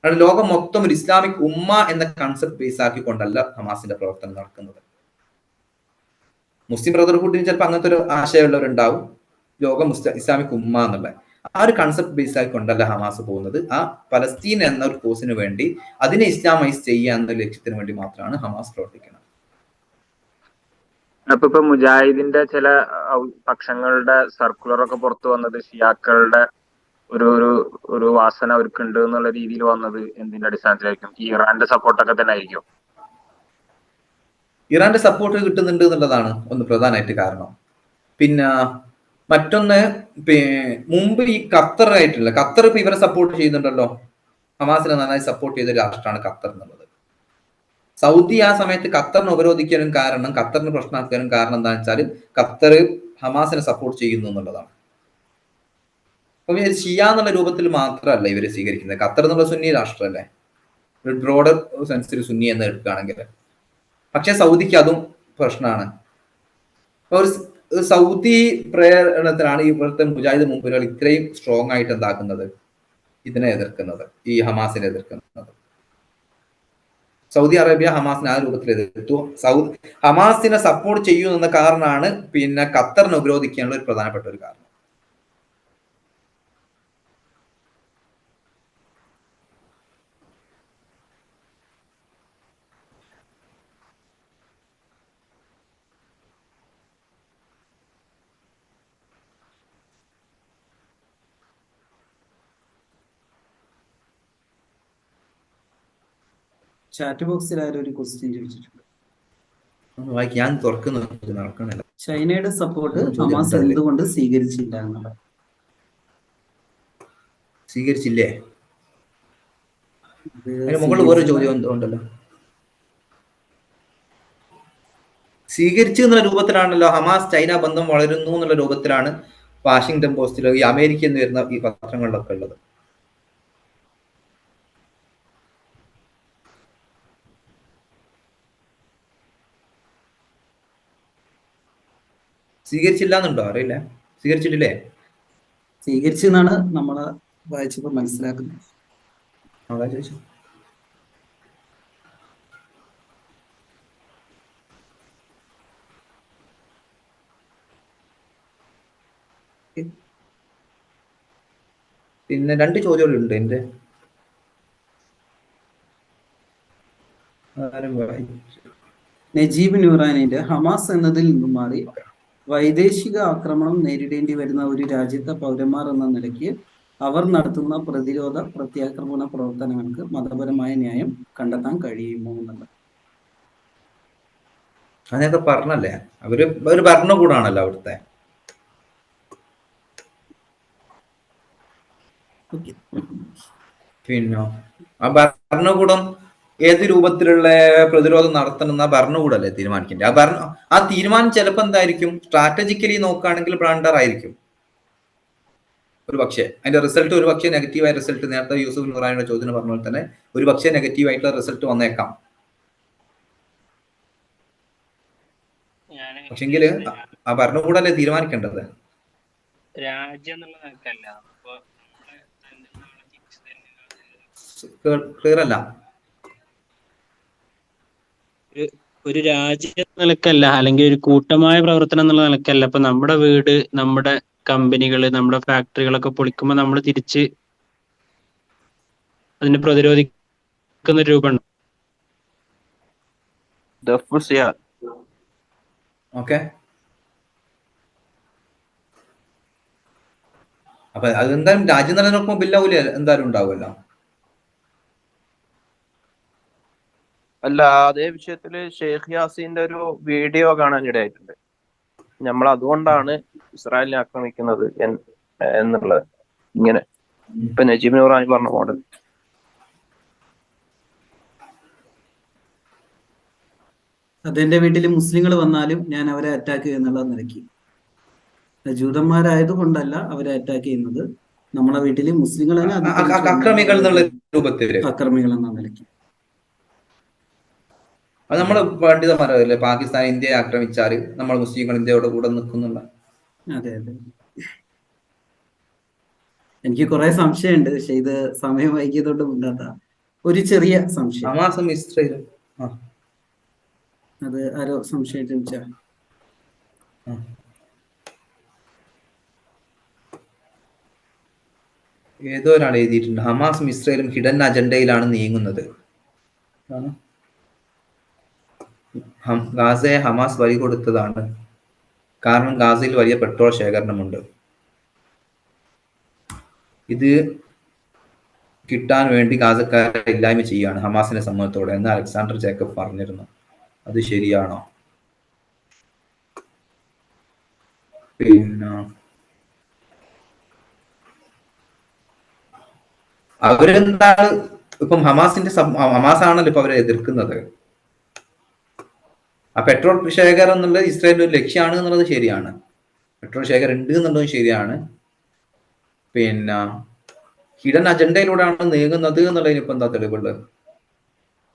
കാരണം ലോകം മൊത്തം ഒരു ഇസ്ലാമിക് ഉമ്മ എന്ന കൺസെപ്റ്റ് ബേസ് ആക്കിക്കൊണ്ടല്ല ഹമാസിന്റെ പ്രവർത്തനം നടക്കുന്നത്. മുസ്ലിം ബ്രദർഹുഡിന് ചിലപ്പോൾ അങ്ങനത്തെ ഒരു ആശയമുള്ളവരുണ്ടാവും, ലോകം ഇസ്ലാമിക് ഉമ്മ എന്നുള്ള ആ ഒരു കൺസെപ്റ്റ് ബേസ് ആയിക്കൊണ്ടല്ല ഹമാസ് പോകുന്നത്. ആ പലസ്തീൻ എന്ന ഒരു കോസിന് വേണ്ടി അതിനെ ഇസ്ലാമൈസ് ചെയ്യുക എന്ന ലക്ഷ്യത്തിന് വേണ്ടി മാത്രമാണ് ഹമാസ് പ്രവർത്തിക്കുന്നത്. അപ്പൊ ഇപ്പൊ മുജാഹിദിന്റെ ചില പക്ഷങ്ങളുടെ സർക്കുലർ ഒക്കെ പുറത്തു വന്നത് ഷിയാക്കളുടെ ഒരു ഒരു വാസന അവർക്കുണ്ട് എന്നുള്ള രീതിയിൽ വന്നത് എന്തിന്റെ അടിസ്ഥാനത്തിലായിരിക്കും? ഈ ഇറാന്റെ സപ്പോർട്ടൊക്കെ തന്നെ ആയിരിക്കും? ഇറാന്റെ സപ്പോർട്ട് കിട്ടുന്നുണ്ട് എന്നുള്ളതാണ് ഒന്ന് പ്രധാനമായിട്ട് കാരണം. പിന്നെ മറ്റൊന്ന് മുമ്പ് ഈ ഖത്തർ ഇപ്പൊ ഇവരെ സപ്പോർട്ട് ചെയ്യുന്നുണ്ടല്ലോ, ഹമാസിനെ നന്നായി സപ്പോർട്ട് ചെയ്ത രാഷ്ട്രമാണ് ഖത്തർ എന്നുള്ളത്. സൗദി ആ സമയത്ത് ഖത്തറിനെ ഉപരോധിക്കാനും കാരണം, ഖത്തറിന് പ്രശ്നമാക്കാനും കാരണം എന്താണെന്ന് വെച്ചാൽ ഖത്തർ ഹമാസിനെ സപ്പോർട്ട് ചെയ്യുന്നു എന്നുള്ളതാണ്. അപ്പം ഷിയ എന്നുള്ള രൂപത്തിൽ മാത്രമല്ല ഇവർ സ്വീകരിക്കുന്നത്. ഖത്തർ എന്നുള്ള സുന്നി രാഷ്ട്രമല്ലേ, ഒരു ബ്രോഡർ സെൻസിൽ സുന്നി എന്ന് എടുക്കുകയാണെങ്കിൽ. പക്ഷെ സൗദിക്ക് അതും പ്രശ്നമാണ്. ഒരു സൗദി പ്രേരണത്തിലാണ് ഇപ്പോഴത്തെ മുജാഹിദ് മുമ്പുകൾ ഇത്രയും സ്ട്രോങ് ആയിട്ട് എന്താക്കുന്നത്, ഇതിനെ എതിർക്കുന്നത്, ഈ ഹമാസിനെ എതിർക്കുന്നത്. സൗദി അറേബ്യ ഹമാസിനെ ആ രൂപത്തിൽ എതിർത്തു. ഹമാസിനെ സപ്പോർട്ട് ചെയ്യൂ എന്ന കാരണമാണ് പിന്നെ ഖത്തറിനെ ഉപരോധിക്കാനുള്ള ഒരു പ്രധാനപ്പെട്ട ഒരു കാരണം. ചാറ്റ് ബോക്സിൽ ആരും ഒരു ക്വസ്റ്റ്യൻ ചോദിച്ചിട്ടുണ്ട്. ഞാൻ തുറക്കുന്നത് നടക്കണില്ല. ചൈനയുടെ സപ്പോർട്ട് ഹമാസ് എന്തുകൊണ്ട് സ്വീകരിച്ചില്ല എന്നുള്ളത്. സ്വീകരിച്ചില്ലേ? അതിന് മുകളിൽ ഓരോ ചോദ്യം ഉണ്ടല്ലോ. സ്വീകരിച്ചു എന്നുള്ള രൂപത്തിലാണല്ലോ ഹമാസ് ചൈന ബന്ധം വളരുന്നു എന്നുള്ള രൂപത്തിലാണ് വാഷിംഗ്ടൺ പോസ്റ്റിലോ ഈ അമേരിക്ക എന്ന് വരുന്ന ഈ പത്രങ്ങളിലൊക്കെ ഉള്ളത്. സ്വീകരിച്ചില്ല എന്നുണ്ടോ? അറിയില്ല. സ്വീകരിച്ചിട്ടില്ലേ? സ്വീകരിച്ചെന്നാണ് നമ്മള് വായിച്ചപ്പോ മനസ്സിലാക്കുന്നത്. അതാ ചോദിച്ചു. പിന്നെ 2 ചോദ്യങ്ങളുണ്ട് എന്റെ. നജീബ് നൂറാനിന്റെ ഹമാസ് എന്നതിൽ നിന്നും മാറി വൈദേശിക ആക്രമണം നേരിടേണ്ടി വരുന്ന ഒരു രാജ്യത്തെ പൗരന്മാർ എന്ന നിലയ്ക്ക് അവർ നടത്തുന്ന പ്രതിരോധ പ്രത്യാക്രമണ പ്രവർത്തനങ്ങൾക്ക് മതപരമായ ന്യായം കണ്ടെത്താൻ കഴിയുമോ എന്നുള്ളത്. അതിനൊക്കെ പറഞ്ഞല്ലേ, ഒരു ഭരണകൂടാണല്ലോ അവിടുത്തെ. പിന്നെ ആ ഭരണകൂടം ഏത് രൂപത്തിലുള്ള പ്രതിരോധം നടത്തണം എന്ന ഭരണകൂടല്ലേ തീരുമാനിക്കേണ്ടത്. ആ തീരുമാനം ചിലപ്പോൾ എന്തായിരിക്കും, സ്ട്രാറ്റജിക്കലി നോക്കുകയാണെങ്കിൽ ബ്ലാണ്ടർ ആയിരിക്കും ഒരു പക്ഷേ. അതിന്റെ റിസൾട്ട് ഒരു പക്ഷേ നെഗറ്റീവായ റിസൾട്ട്, നേരത്തെ യൂസുഫ് നൂറാനിയുടെ ചോദ്യം പറഞ്ഞ പോലെ തന്നെ ഒരു പക്ഷേ നെഗറ്റീവ് ആയിട്ടുള്ള റിസൾട്ട് വന്നേക്കാം. പക്ഷെങ്കിൽ ആ ഭരണകൂടല്ലേ തീരുമാനിക്കേണ്ടത്. രാജ്യം ക്ലിയർ അല്ല. ഒരു രാജ്യ നിലക്കല്ല, അല്ലെങ്കിൽ ഒരു കൂട്ടമായ പ്രവർത്തനം എന്നുള്ള നിലക്കല്ല. ഇപ്പൊ നമ്മുടെ വീട്, നമ്മുടെ കമ്പനികള്, നമ്മുടെ ഫാക്ടറികളൊക്കെ പൊളിക്കുമ്പോൾ നമ്മൾ തിരിച്ച് അതിനെ പ്രതിരോധിക്കുന്ന രൂപമുണ്ട്. ഓക്കെ, അപ്പൊ അതെന്തായാലും രാജ്യം നിലനിൽക്കുമ്പോൾ ബില്ലാവൂല എന്തായാലും ഉണ്ടാവുമല്ലോ. അല്ല, അതേ വിഷയത്തില് ഷെയ്ഖ് യാസീന്റെ ഒരു വീഡിയോ കാണാൻ ഇടയായിട്ടുണ്ട്. നമ്മൾ അതുകൊണ്ടാണ് ഇസ്രായേലിനെ ആക്രമിക്കുന്നത് എന്നുള്ളത്. ഇങ്ങനെ ഇപ്പൊ നജീബ് നൂറാനി പറഞ്ഞ മോഡൽ. അതെന്റെ വീട്ടിൽ മുസ്ലിങ്ങൾ വന്നാലും ഞാൻ അവരെ അറ്റാക്ക് ചെയ്യുന്നുള്ള നിലയ്ക്ക്, ജൂതന്മാരായത് കൊണ്ടല്ല അവരെ അറ്റാക്ക് ചെയ്യുന്നത്, നമ്മളെ വീട്ടിൽ മുസ്ലിങ്ങൾ അക്രമികൾ എന്നുള്ള രൂപത്തില്, അക്രമികൾ എന്ന നിലയ്ക്ക്. അത് നമ്മള് പണ്ഡിതന്മാരല്ലേ, പാകിസ്ഥാൻ ഇന്ത്യയെ ആക്രമിച്ചാല് നമ്മൾ മുസ്ലിങ്ങൾ ഇന്ത്യയുടെ കൂടെ നിൽക്കുന്നുള്ള. അതെ അതെ, എനിക്ക് കുറെ സംശയമുണ്ട്, പക്ഷെ ഇത് സമയം വൈകിയതുകൊണ്ട് മുണ്ടാത്ത ഒരു ചെറിയ സംശയം. ഹമാസും ഇസ്രായേലും അത് ആരോ സംശയം ചോദിച്ചാ. ഏതോ ഒരാൾ എഴുതിയിട്ടുണ്ട്, ഹമാസും ഇസ്രായേലും ഹിഡൻ അജണ്ടയിലാണ് നീങ്ങുന്നത്. ഗാസയെ ഹമാസ് ബലി കൊടുത്തതാണ്, കാരണം ഗാസയിൽ വലിയ പെട്രോൾ ശേഖരണമുണ്ട്. ഇത് കിട്ടാൻ വേണ്ടി ഗാസക്കാരെ ഇല്ലായ്മ ചെയ്യുകയാണ് ഹമാസിന്റെ സമ്മതത്തോടെ എന്ന് അലക്സാണ്ടർ ജേക്കബ് പറഞ്ഞിരുന്നു. അത് ശരിയാണോ? പിന്നെ അവരെന്താണ് ഇപ്പം ഹമാസാണല്ലോ ഇപ്പൊ അവരെ എതിർക്കുന്നത്. ആ പെട്രോൾ ശേഖരം എന്നുള്ളത് ഇസ്രായേലിന്റെ ഒരു ലക്ഷ്യമാണ് എന്നുള്ളത് ശരിയാണ്. പെട്രോൾ ശേഖരം ഉണ്ട് എന്നുള്ളതും ശരിയാണ്. പിന്നെ ഹിഡൻ അജണ്ടയിലൂടെയാണ് നീങ്ങുന്നത് എന്നുള്ളതിന് ഇപ്പൊ എന്താ തെളിവുള്ളത്?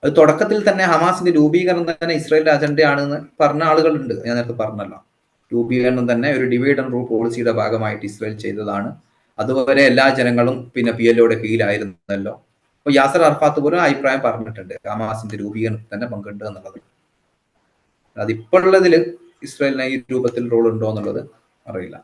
അത് തുടക്കത്തിൽ തന്നെ ഹമാസിന്റെ രൂപീകരണം തന്നെ ഇസ്രായേലിന്റെ അജണ്ടയാണെന്ന് പറഞ്ഞ ആളുകളുണ്ട്. ഞാൻ നേരത്തെ പറഞ്ഞല്ലോ, രൂപീകരണം തന്നെ ഒരു ഡിവൈഡ് ആൻഡ് റൂൾ പോളിസിയുടെ ഭാഗമായിട്ട് ഇസ്രായേൽ ചെയ്തതാണ്. അതുവരെ എല്ലാ ജനങ്ങളും പിന്നെ PLOയുടെ കീഴിലായിരുന്നല്ലോ. അപ്പൊ യാസർ അറഫാത്ത് പോലും അഭിപ്രായം പറഞ്ഞിട്ടുണ്ട് ഹമാസിന്റെ രൂപീകരണത്തിൽ തന്നെ പങ്കുണ്ട് എന്നുള്ളത്. അതിപ്പോഴുള്ളതിൽ ഇസ്രായേലിന് ഈ രൂപത്തിൽ റോൾ ഉണ്ടോ എന്നുള്ളത് അറിയില്ല.